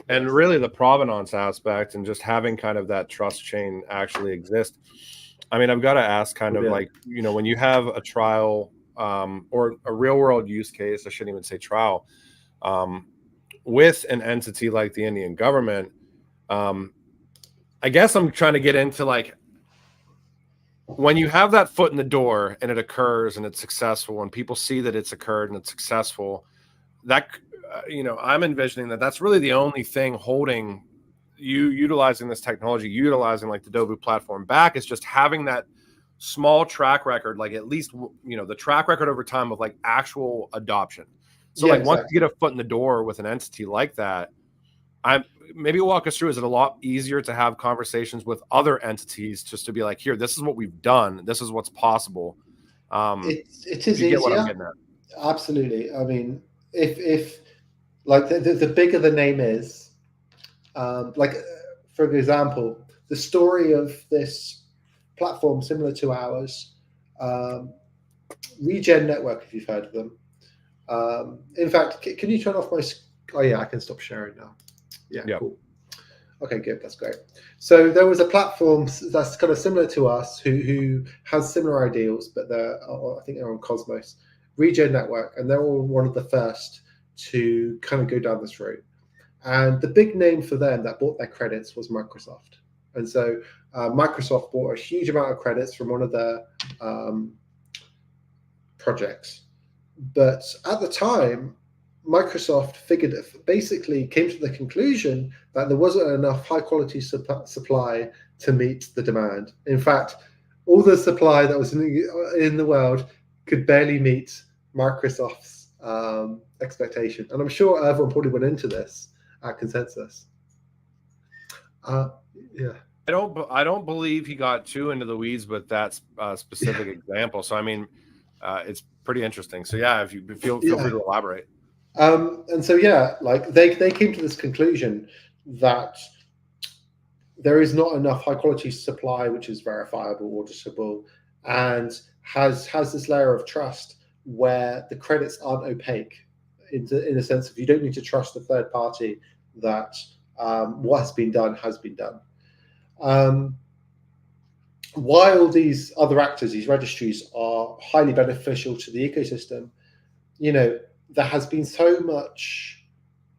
and really the provenance aspect, and just having kind of that trust chain actually exist. I mean, I've got to ask kind of like, you know, when you have a trial or a real world use case, I shouldn't even say trial, with an entity like the Indian government, I guess I'm trying to get into like, when you have that foot in the door and it occurs and it's successful and people see that it's occurred and it's successful, that, you know, I'm envisioning that that's really the only thing holding you utilizing this technology, utilizing like the Dovu platform back, is just having that small track record, like at least, you know, the track record over time of like actual adoption. So like once you get a foot in the door with an entity like that, maybe walk us through, is it a lot easier to have conversations with other entities just to be like, here, this is what we've done, this is what's possible? It is you easier. get what I'm getting at? Absolutely. I mean, if like the bigger the name is, like for example, the story of this platform similar to ours, Regen Network, if you've heard of them. In fact, can you turn off my? Oh yeah, I can stop sharing now. Yeah, cool. Okay, good. That's great. So there was a platform that's kind of similar to us who has similar ideals, but I think they're on Cosmos, Regen Network, and they're all one of the first to kind of go down this route. And the big name for them that bought their credits was Microsoft. And so Microsoft bought a huge amount of credits from one of their projects. But at the time, Microsoft basically came to the conclusion that there wasn't enough high quality supply to meet the demand. In fact, all the supply that was in the world could barely meet Microsoft's expectation. And I'm sure everyone probably went into this at consensus. Yeah. I don't believe he got too into the weeds with that specific example. So I mean, it's pretty interesting. So yeah, if you feel free to elaborate. And so yeah, like they came to this conclusion that there is not enough high quality supply which is verifiable, auditable, and has this layer of trust where the credits aren't opaque, in a sense of you don't need to trust the third party that what has been done has been done. While these other actors, these registries, are highly beneficial to the ecosystem, you know, there has been so much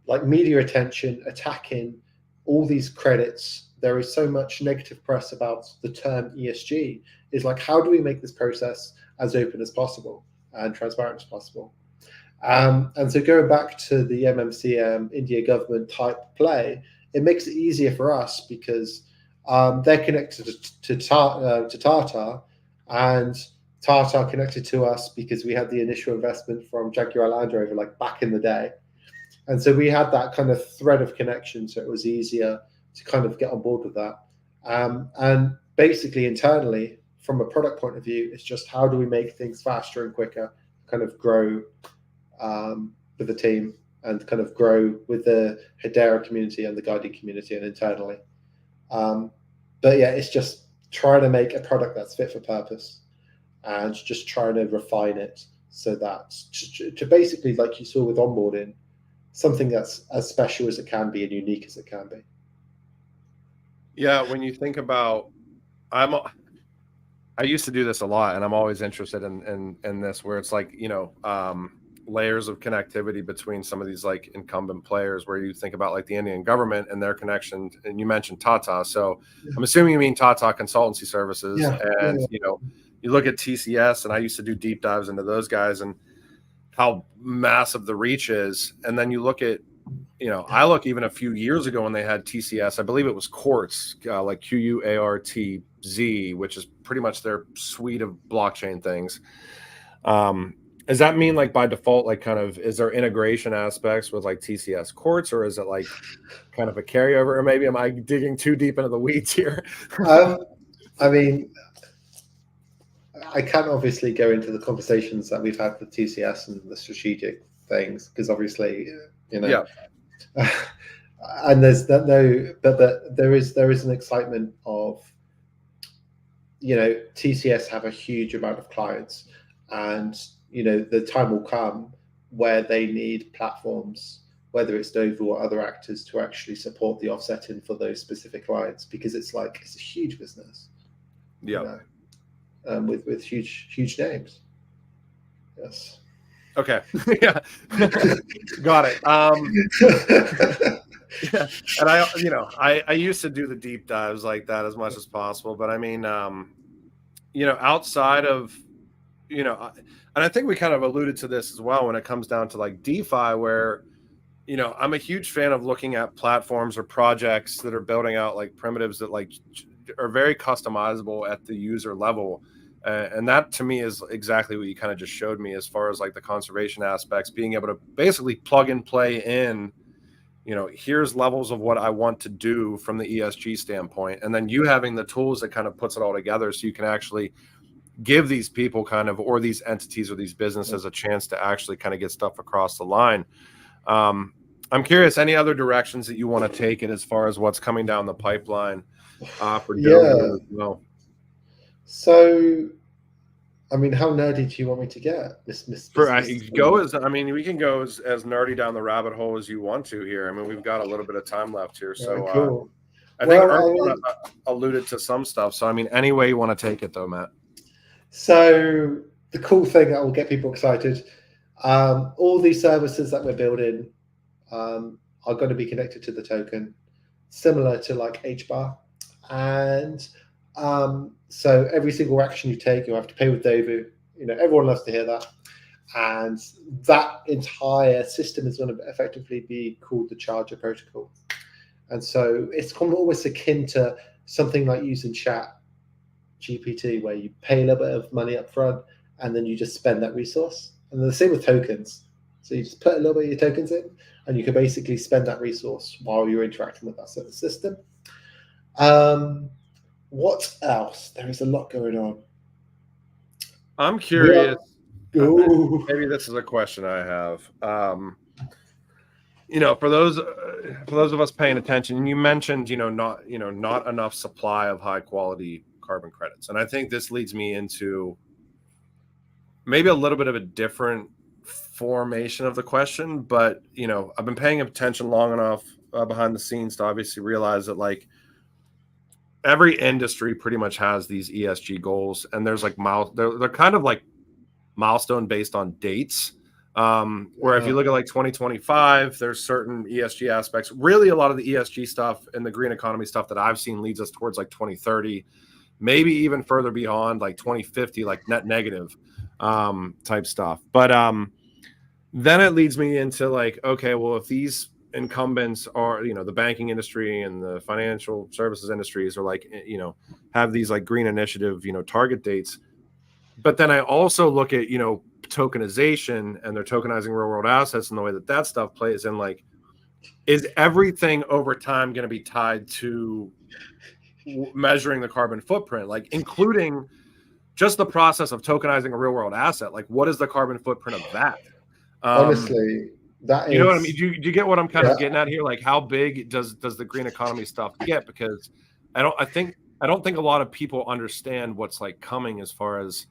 like media attention attacking all these credits. There is so much negative press about the term ESG. Is like, how do we make this process as open as possible and transparent as possible? And so going back to the MMCM India government type play, it makes it easier for us because they're connected to Tata, and Tata connected to us because we had the initial investment from Jaguar Land Rover, like back in the day. And so we had that kind of thread of connection, so it was easier to kind of get on board with that. And basically internally, from a product point of view, it's just how do we make things faster and quicker, kind of grow with the team and kind of grow with the Hedera community and the Guardian community and internally. But yeah, it's just trying to make a product that's fit for purpose and just trying to refine it so that to basically, like you saw with onboarding, something that's as special as it can be and unique as it can be. Yeah, when you think about, I used to do this a lot, and I'm always interested in this, where it's like, you know, layers of connectivity between some of these like incumbent players, where you think about like the Indian government and their connection. And you mentioned Tata, so I'm assuming you mean Tata Consultancy Services. You know, you look at TCS, and I used to do deep dives into those guys and how massive the reach is. And then you look at, you know, I look even a few years ago when they had TCS, I believe it was Quartz, like QUARTZ, which is pretty much their suite of blockchain things. Does that mean like by default, like kind of, is there integration aspects with like TCS courts, or is it like kind of a carryover? Or maybe am I digging too deep into the weeds here? I mean, I can't obviously go into the conversations that we've had with TCS and the strategic things, because obviously, you know, and there's no, but there is an excitement of, you know, TCS have a huge amount of clients, and you know the time will come where they need platforms, whether it's Dovu or other actors, to actually support the offsetting for those specific clients, because it's like, it's a huge business. Yeah. You know, with huge names. Yes. Okay. Yeah. Got it. Yeah. And I used to do the deep dives like that as much as possible, but I mean, outside of, and I think we kind of alluded to this as well when it comes down to like DeFi, where, I'm a huge fan of looking at platforms or projects that are building out like primitives that like are very customizable at the user level. And that to me is exactly what you kind of just showed me, as far as like the conservation aspects, being able to basically plug and play in, here's levels of what I want to do from the ESG standpoint. And then you having the tools that kind of puts it all together, so you can actually give these people kind of, or these entities or these businesses, a chance to actually kind of get stuff across the line. I'm curious, any other directions that you want to take it as far as what's coming down the pipeline for Dovu as well? So, I mean, how nerdy do you want me to get? We can go as nerdy down the rabbit hole as you want to here. I mean, we've got a little bit of time left here, so cool. I think Earth alluded to some stuff. So, I mean, any way you want to take it, though, Matt. So, the cool thing that will get people excited: all these services that we're building are going to be connected to the token, similar to like HBAR, and so every single action you take, you have to pay with Dovu. Everyone loves to hear that. And that entire system is going to effectively be called the Charger Protocol. And so it's almost akin to something like using Chat GPT, where you pay a little bit of money up front and then you just spend that resource. And the same with tokens. So you just put a little bit of your tokens in and you can basically spend that resource while you're interacting with that certain system. What else? There is a lot going on. I'm curious. Maybe this is a question I have. For those of us paying attention, you mentioned, not enough supply of high quality carbon credits, and I think this leads me into maybe a little bit of a different formation of the question. But I've been paying attention long enough behind the scenes to obviously realize that like, every industry pretty much has these ESG goals, and there's like they're kind of like milestone based on dates. Where if you look at like 2025, there's certain ESG aspects. Really, a lot of the ESG stuff and the green economy stuff that I've seen leads us towards like 2030, maybe even further beyond like 2050, like net negative type stuff. But then it leads me into like, okay, well, if these incumbents are, the banking industry and the financial services industries are like, have these like green initiative, target dates. But then I also look at, tokenization, and they're tokenizing real world assets, and the way that stuff plays in, like, is everything over time going to be tied to measuring the carbon footprint, like including just the process of tokenizing a real world asset? Like, what is the carbon footprint of that? Honestly, that is, you know what I mean? Do you get what I'm kind of getting at here? Like, how big does the green economy stuff get? Because I don't think a lot of people understand what's like coming as far as,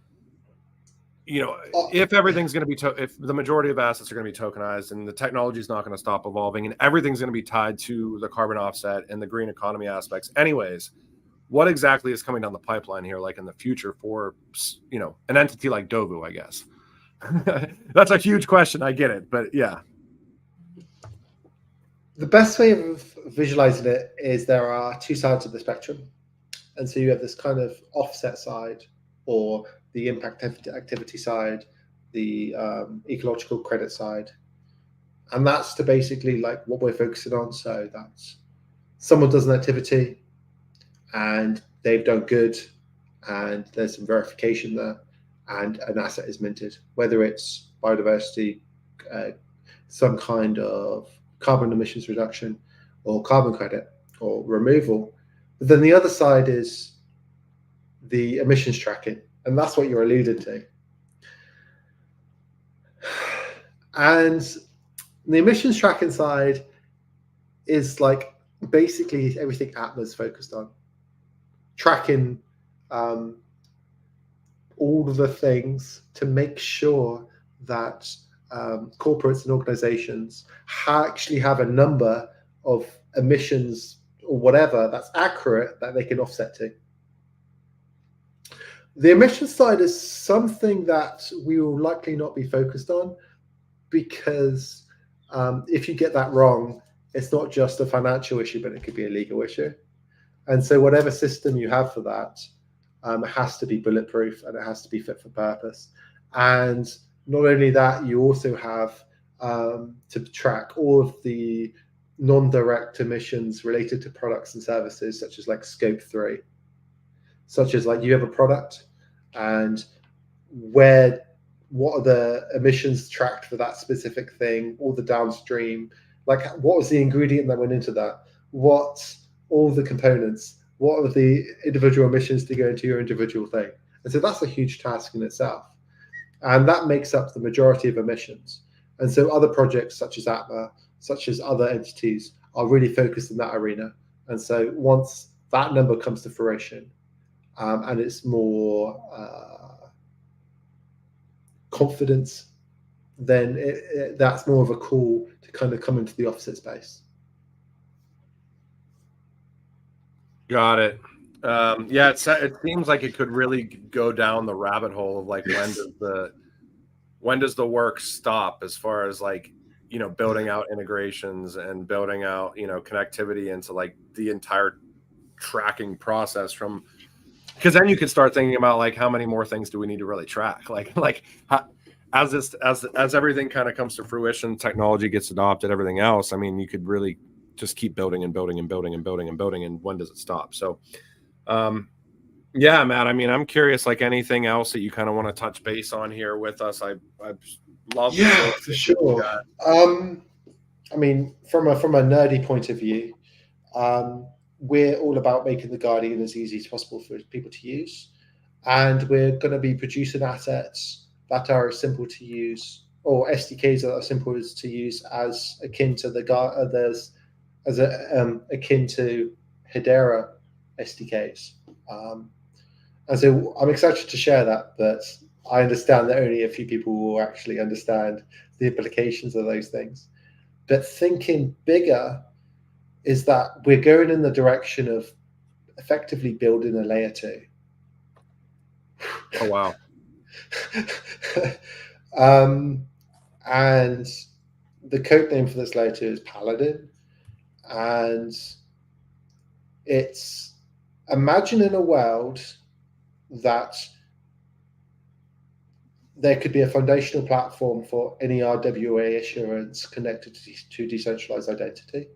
if everything's going to be if the majority of assets are going to be tokenized, and the technology is not going to stop evolving, and everything's going to be tied to the carbon offset and the green economy aspects. Anyways, what exactly is coming down the pipeline here, like in the future for, an entity like Dovu, I guess? That's a huge question. I get it, but yeah. The best way of visualizing it is there are two sides of the spectrum. And so you have this kind of offset side, or the impact activity side, the ecological credit side. And that's to basically like what we're focusing on. So that's someone does an activity and they've done good, and there's some verification there, and an asset is minted, whether it's biodiversity, some kind of carbon emissions reduction or carbon credit or removal. But then the other side is the emissions tracking, and that's what you're alluded to. And the emissions tracking side is like basically everything Atma's focused on, tracking all of the things to make sure that corporates and organizations actually have a number of emissions or whatever that's accurate that they can offset to. The emissions side is something that we will likely not be focused on, because if you get that wrong, it's not just a financial issue, but it could be a legal issue. And so whatever system you have for that, it has to be bulletproof and it has to be fit for purpose. And not only that, you also have to track all of the non-direct emissions related to products and services, such as like scope 3, such as like you have a product and what are the emissions tracked for that specific thing, all the downstream, like what was the ingredient that went into that, what's all the components, what are the individual emissions to go into your individual thing. And so that's a huge task in itself. And that makes up the majority of emissions. And so other projects such as Atma, such as other entities, are really focused in that arena. And so once that number comes to fruition, and it's more confidence, then that's more of a call to kind of come into the opposite space. Got it. Yeah, it seems like it could really go down the rabbit hole of like when does the work stop, as far as like, you know, building out integrations and building out, you know, connectivity into like the entire tracking process from, because then you could start thinking about like how many more things do we need to really track, like how, as everything kind of comes to fruition, technology gets adopted, everything else. I mean, you could really just keep building and building and building and building and building, and when does it stop? So yeah, Matt, I mean, I'm curious, like anything else that you kind of want to touch base on here with us. I love for sure. I mean, from a nerdy point of view, we're all about making the Guardian as easy as possible for people to use, and we're going to be producing assets that are simple to use, or SDKs that are simple to use, as akin to akin to Hedera SDKs. And so I'm excited to share that, but I understand that only a few people will actually understand the implications of those things. But thinking bigger is that we're going in the direction of effectively building a layer 2. Oh, wow. And the code name for this layer 2 is Paladin. And it's imagining a world that there could be a foundational platform for any RWA assurance connected to decentralized identity.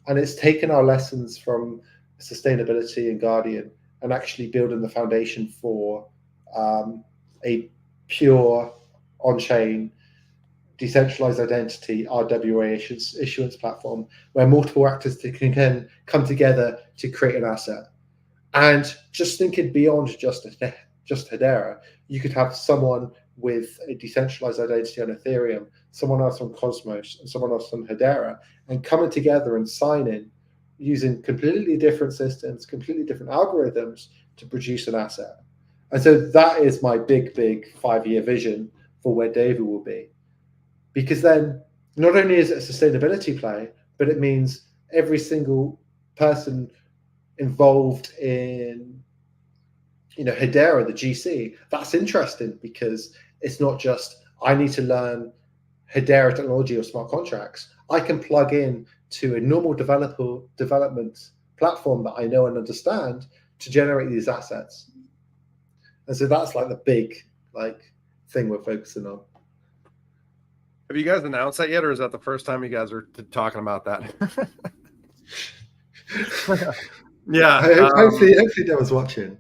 And it's taken our lessons from sustainability and Guardian and actually building the foundation for a pure on-chain decentralized identity RWA issuance platform where multiple actors can come together to create an asset. And just thinking beyond just Hedera, you could have someone with a decentralized identity on Ethereum, someone else on Cosmos, and someone else on Hedera, and coming together and signing using completely different systems, completely different algorithms to produce an asset. And so that is my big 5-year vision for where Dovu will be. Because then not only is it a sustainability play, but it means every single person involved in, you know, Hedera, the GC, that's interesting, because it's not just I need to learn Hedera technology or smart contracts. I can plug in to a normal development platform that I know and understand to generate these assets. And so that's like the big thing we're focusing on. Have you guys announced that yet, or is that the first time you guys are talking about that? Yeah. Hopefully Devin's watching.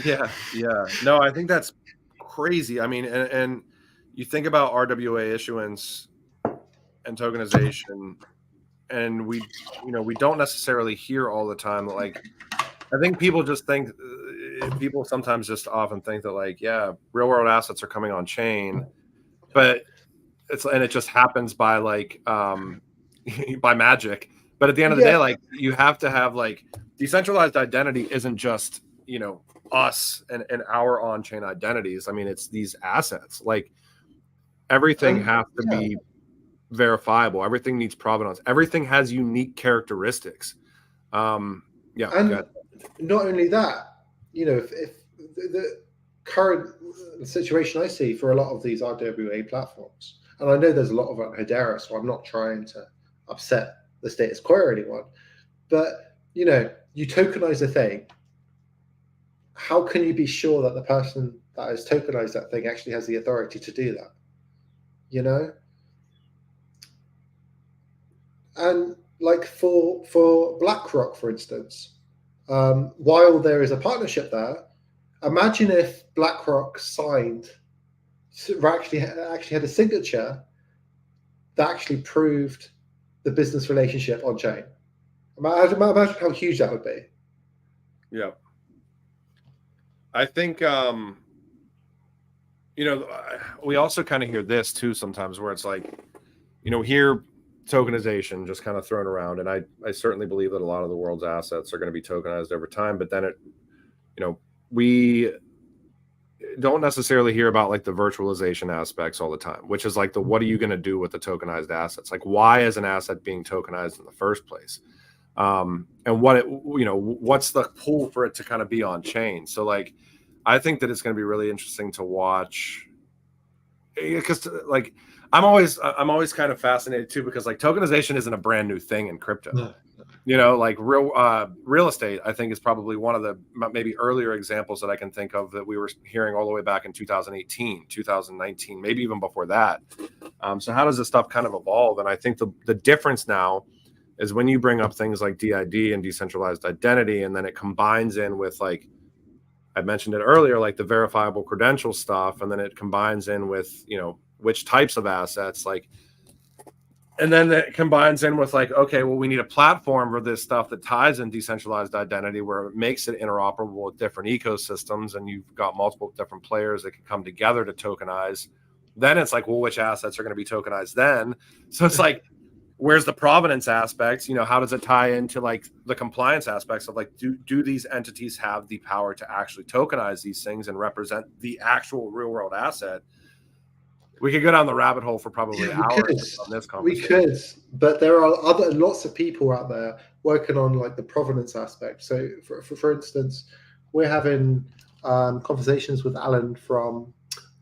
Yeah. No, I think that's crazy. I mean, and you think about RWA issuance and tokenization, and we don't necessarily hear all the time that, like, I think people just think, people sometimes just often think that, like, yeah, real world assets are coming on chain, but it just happens by, like, by magic. But at the end of the day, like, you have to have, like, decentralized identity isn't just, us and our on-chain identities. I mean, it's these assets. Like, everything has to be verifiable. Everything needs provenance. Everything has unique characteristics. And not only that, if the current situation I see for a lot of these RWA platforms, and I know there's a lot of it on Hedera, so I'm not trying to upset the status quo or anyone, but you tokenize a thing. How can you be sure that the person that has tokenized that thing actually has the authority to do that? And like for BlackRock, for instance, while there is a partnership there, imagine if BlackRock actually had a signature that actually proved the business relationship on chain. Imagine how huge that would be. Yeah. I think, we also kind of hear this too sometimes, where it's like, here tokenization just kind of thrown around. And I certainly believe that a lot of the world's assets are going to be tokenized over time, but then we don't necessarily hear about, like, the virtualization aspects all the time, which is like what are you going to do with the tokenized assets? Like, why is an asset being tokenized in the first place? And what's the pull for it to kind of be on chain? So, like, I think that it's going to be really interesting to watch, because, like, I'm always kind of fascinated too, because, like, tokenization isn't a brand new thing in crypto. Like real estate, I think, is probably one of the maybe earlier examples that I can think of that we were hearing all the way back in 2018, 2019, maybe even before that. So how does this stuff kind of evolve? And I think the difference now is when you bring up things like DID and decentralized identity, and then it combines in with, like, I mentioned it earlier, like the verifiable credential stuff, and then it combines in with, which types of assets, like, and then it combines in with, like, okay, well, we need a platform for this stuff that ties in decentralized identity, where it makes it interoperable with different ecosystems, and you've got multiple different players that can come together to tokenize. Then it's like, well, which assets are going to be tokenized then? So it's like, where's the provenance aspects? How does it tie into, like, the compliance aspects of, like, do these entities have the power to actually tokenize these things and represent the actual real world asset? We could go down the rabbit hole for probably hours on this conversation. We could, but there are lots of people out there working on, like, the provenance aspect. So, for instance, we're having conversations with Alan from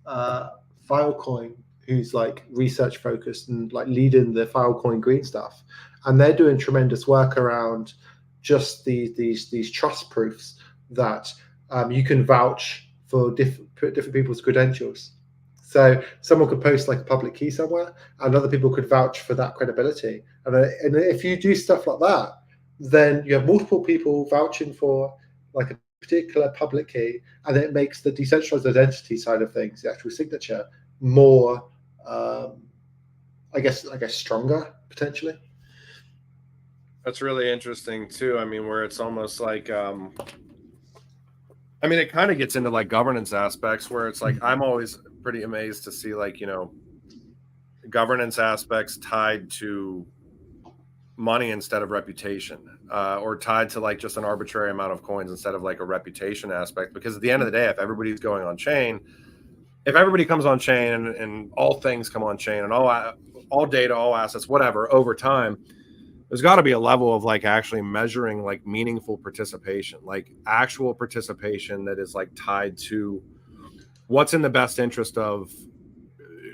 Filecoin, who's, like, research focused and, like, leading the Filecoin green stuff, and they're doing tremendous work around just these trust proofs that you can vouch for different people's credentials. So someone could post, like, a public key somewhere, and other people could vouch for that credibility. And if you do stuff like that, then you have multiple people vouching for, like, a particular public key, and it makes the decentralized identity side of things, the actual signature, more, I guess stronger potentially. That's really interesting too. I mean, where it's almost like, I mean, it kind of gets into, like, governance aspects, where it's like, I'm always pretty amazed to see, like, governance aspects tied to money instead of reputation, or tied to, like, just an arbitrary amount of coins instead of, like, a reputation aspect. Because at the end of the day, if everybody's going on chain, if everybody comes on chain and all things come on chain and all data, all assets, whatever, over time, there's got to be a level of, like, actually measuring, like, meaningful participation, like actual participation that is, like, tied to what's in the best interest of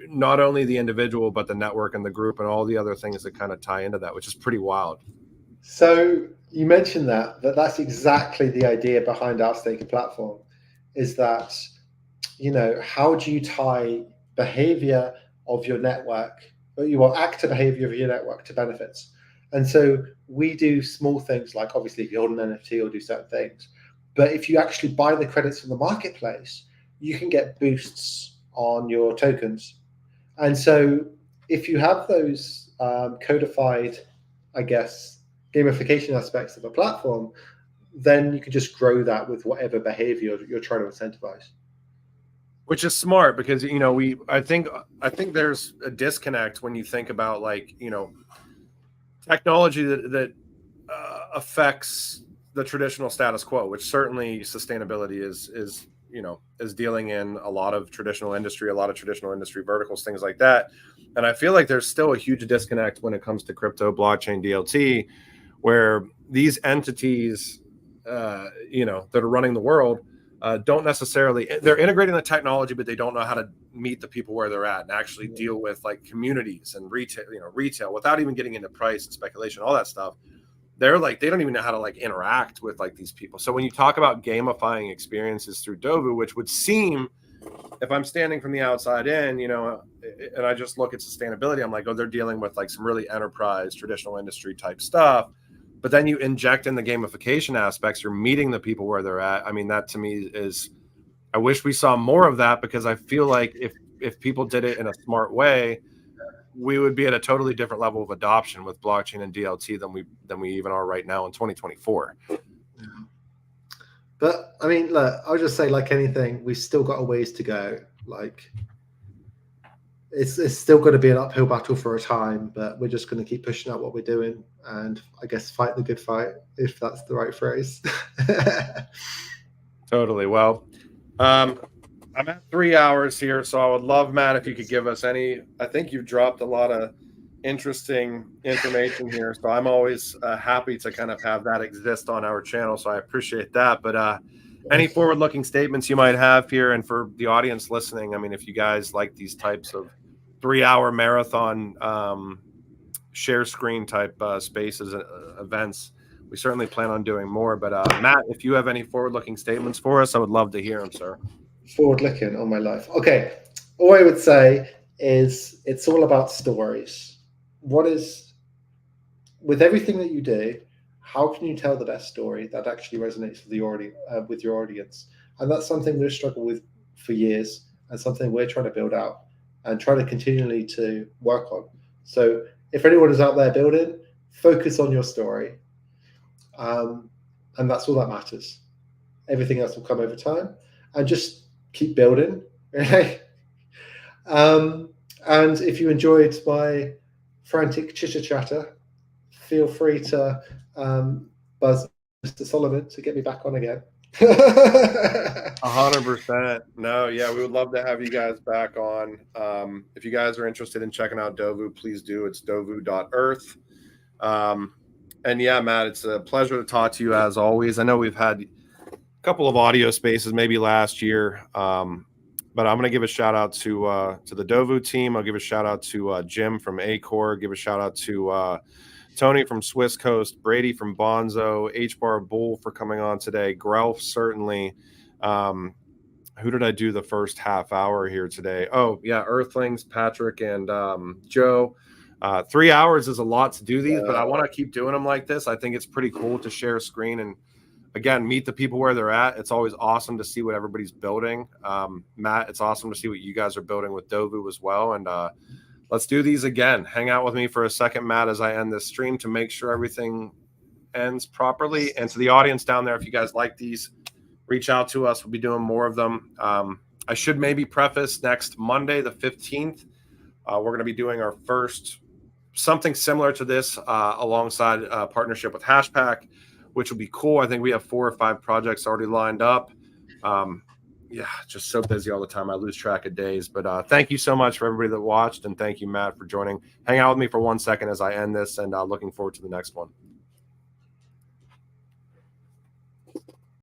not only the individual, but the network and the group and all the other things that kind of tie into that, which is pretty wild. So you mentioned that's exactly the idea behind our staking platform, is that, how do you tie behavior of your network, active behavior of your network, to benefits? And so we do small things, like, obviously, if you hold an NFT, or do certain things, but if you actually buy the credits from the marketplace, you can get boosts on your tokens And so if you have those codified, I guess, gamification aspects of a platform, then you can just grow that with whatever behavior you're trying to incentivize. Which is smart because, you know, I think there's a disconnect when you think about, like, you know, technology that affects the traditional status quo, which certainly sustainability is you know, is dealing in a lot of traditional industry verticals, things like that. And I feel like there's still a huge disconnect when it comes to crypto, blockchain, DLT, where these entities, you know, that are running the world, don't necessarily, they're integrating the technology, but they don't know how to meet the people where they're at and actually deal with like communities and retail without even getting into price and speculation, all that stuff. They're like, they don't even know how to like interact with like these people. So when you talk about gamifying experiences through Dovu, which would seem, if I'm standing from the outside in, you know, and I just look at sustainability, I'm like, oh, they're dealing with like some really enterprise, traditional industry type stuff. But then you inject in the gamification aspects, you're meeting the people where they're at. I mean, that to me is, I wish we saw more of that, because I feel like if people did it in a smart way, we would be at a totally different level of adoption with blockchain and DLT than we even are right now in 2024. But I mean, look, I'll just say, like anything, we've still got a ways to go. Like, it's still going to be an uphill battle for a time, but we're just going to keep pushing out what we're doing, and I guess fight the good fight, if that's the right phrase. Totally. Well, I'm at 3 hours here, so I would love, Matt, if you could give us any. I think you've dropped a lot of interesting information here, so I'm always happy to kind of have that exist on our channel, so I appreciate that. But any forward-looking statements you might have here, and for the audience listening, I mean, if you guys like these types of 3-hour marathon share screen type spaces, events, we certainly plan on doing more. But Matt, if you have any forward-looking statements for us, I would love to hear them, sir. Forward-looking on my life. Okay, all I would say is it's all about stories. What is, with everything that you do, how can you tell the best story that actually resonates with your audience? And that's something we've struggled with for years, and something we're trying to build out and try to continually to work on. So if anyone is out there building, focus on your story. And that's all that matters. Everything else will come over time, and just keep building. Right? And if you enjoyed my frantic chitter chatter, feel free to buzz Mr. Solomon to get me back on again. 100%. No, yeah, we would love to have you guys back on. If you guys are interested in checking out Dovu, please do. It's dovu.earth. And yeah, Matt, it's a pleasure to talk to you as always. I know we've had a couple of audio spaces maybe last year, but I'm going to give a shout out to the Dovu team. I'll give a shout out to Jim from Acoer. Give a shout out to Tony from Swisscoast, Brady from Bonzo, HBAR Bull for coming on today, Grelf certainly. Who did I do the first half hour here today? Oh yeah, Earthlings, Patrick, and Joe. 3 hours is a lot to do these, but I want to keep doing them like this. I think it's pretty cool to share a screen and, again, meet the people where they're at. It's always awesome to see what everybody's building. Matt, it's awesome to see what you guys are building with Dovu as well. And let's do these again. Hang out with me for a second, Matt, as I end this stream to make sure everything ends properly. And to the audience down there, if you guys like these, reach out to us. We'll be doing more of them. I should maybe preface next Monday, the 15th. We're going to be doing our first something similar to this alongside a partnership with Hashpack, which will be cool. I think we have 4 or 5 projects already lined up. Yeah, just so busy all the time. I lose track of days. But thank you so much for everybody that watched. And thank you, Matt, for joining. Hang out with me for 1 second as I end this, and looking forward to the next one.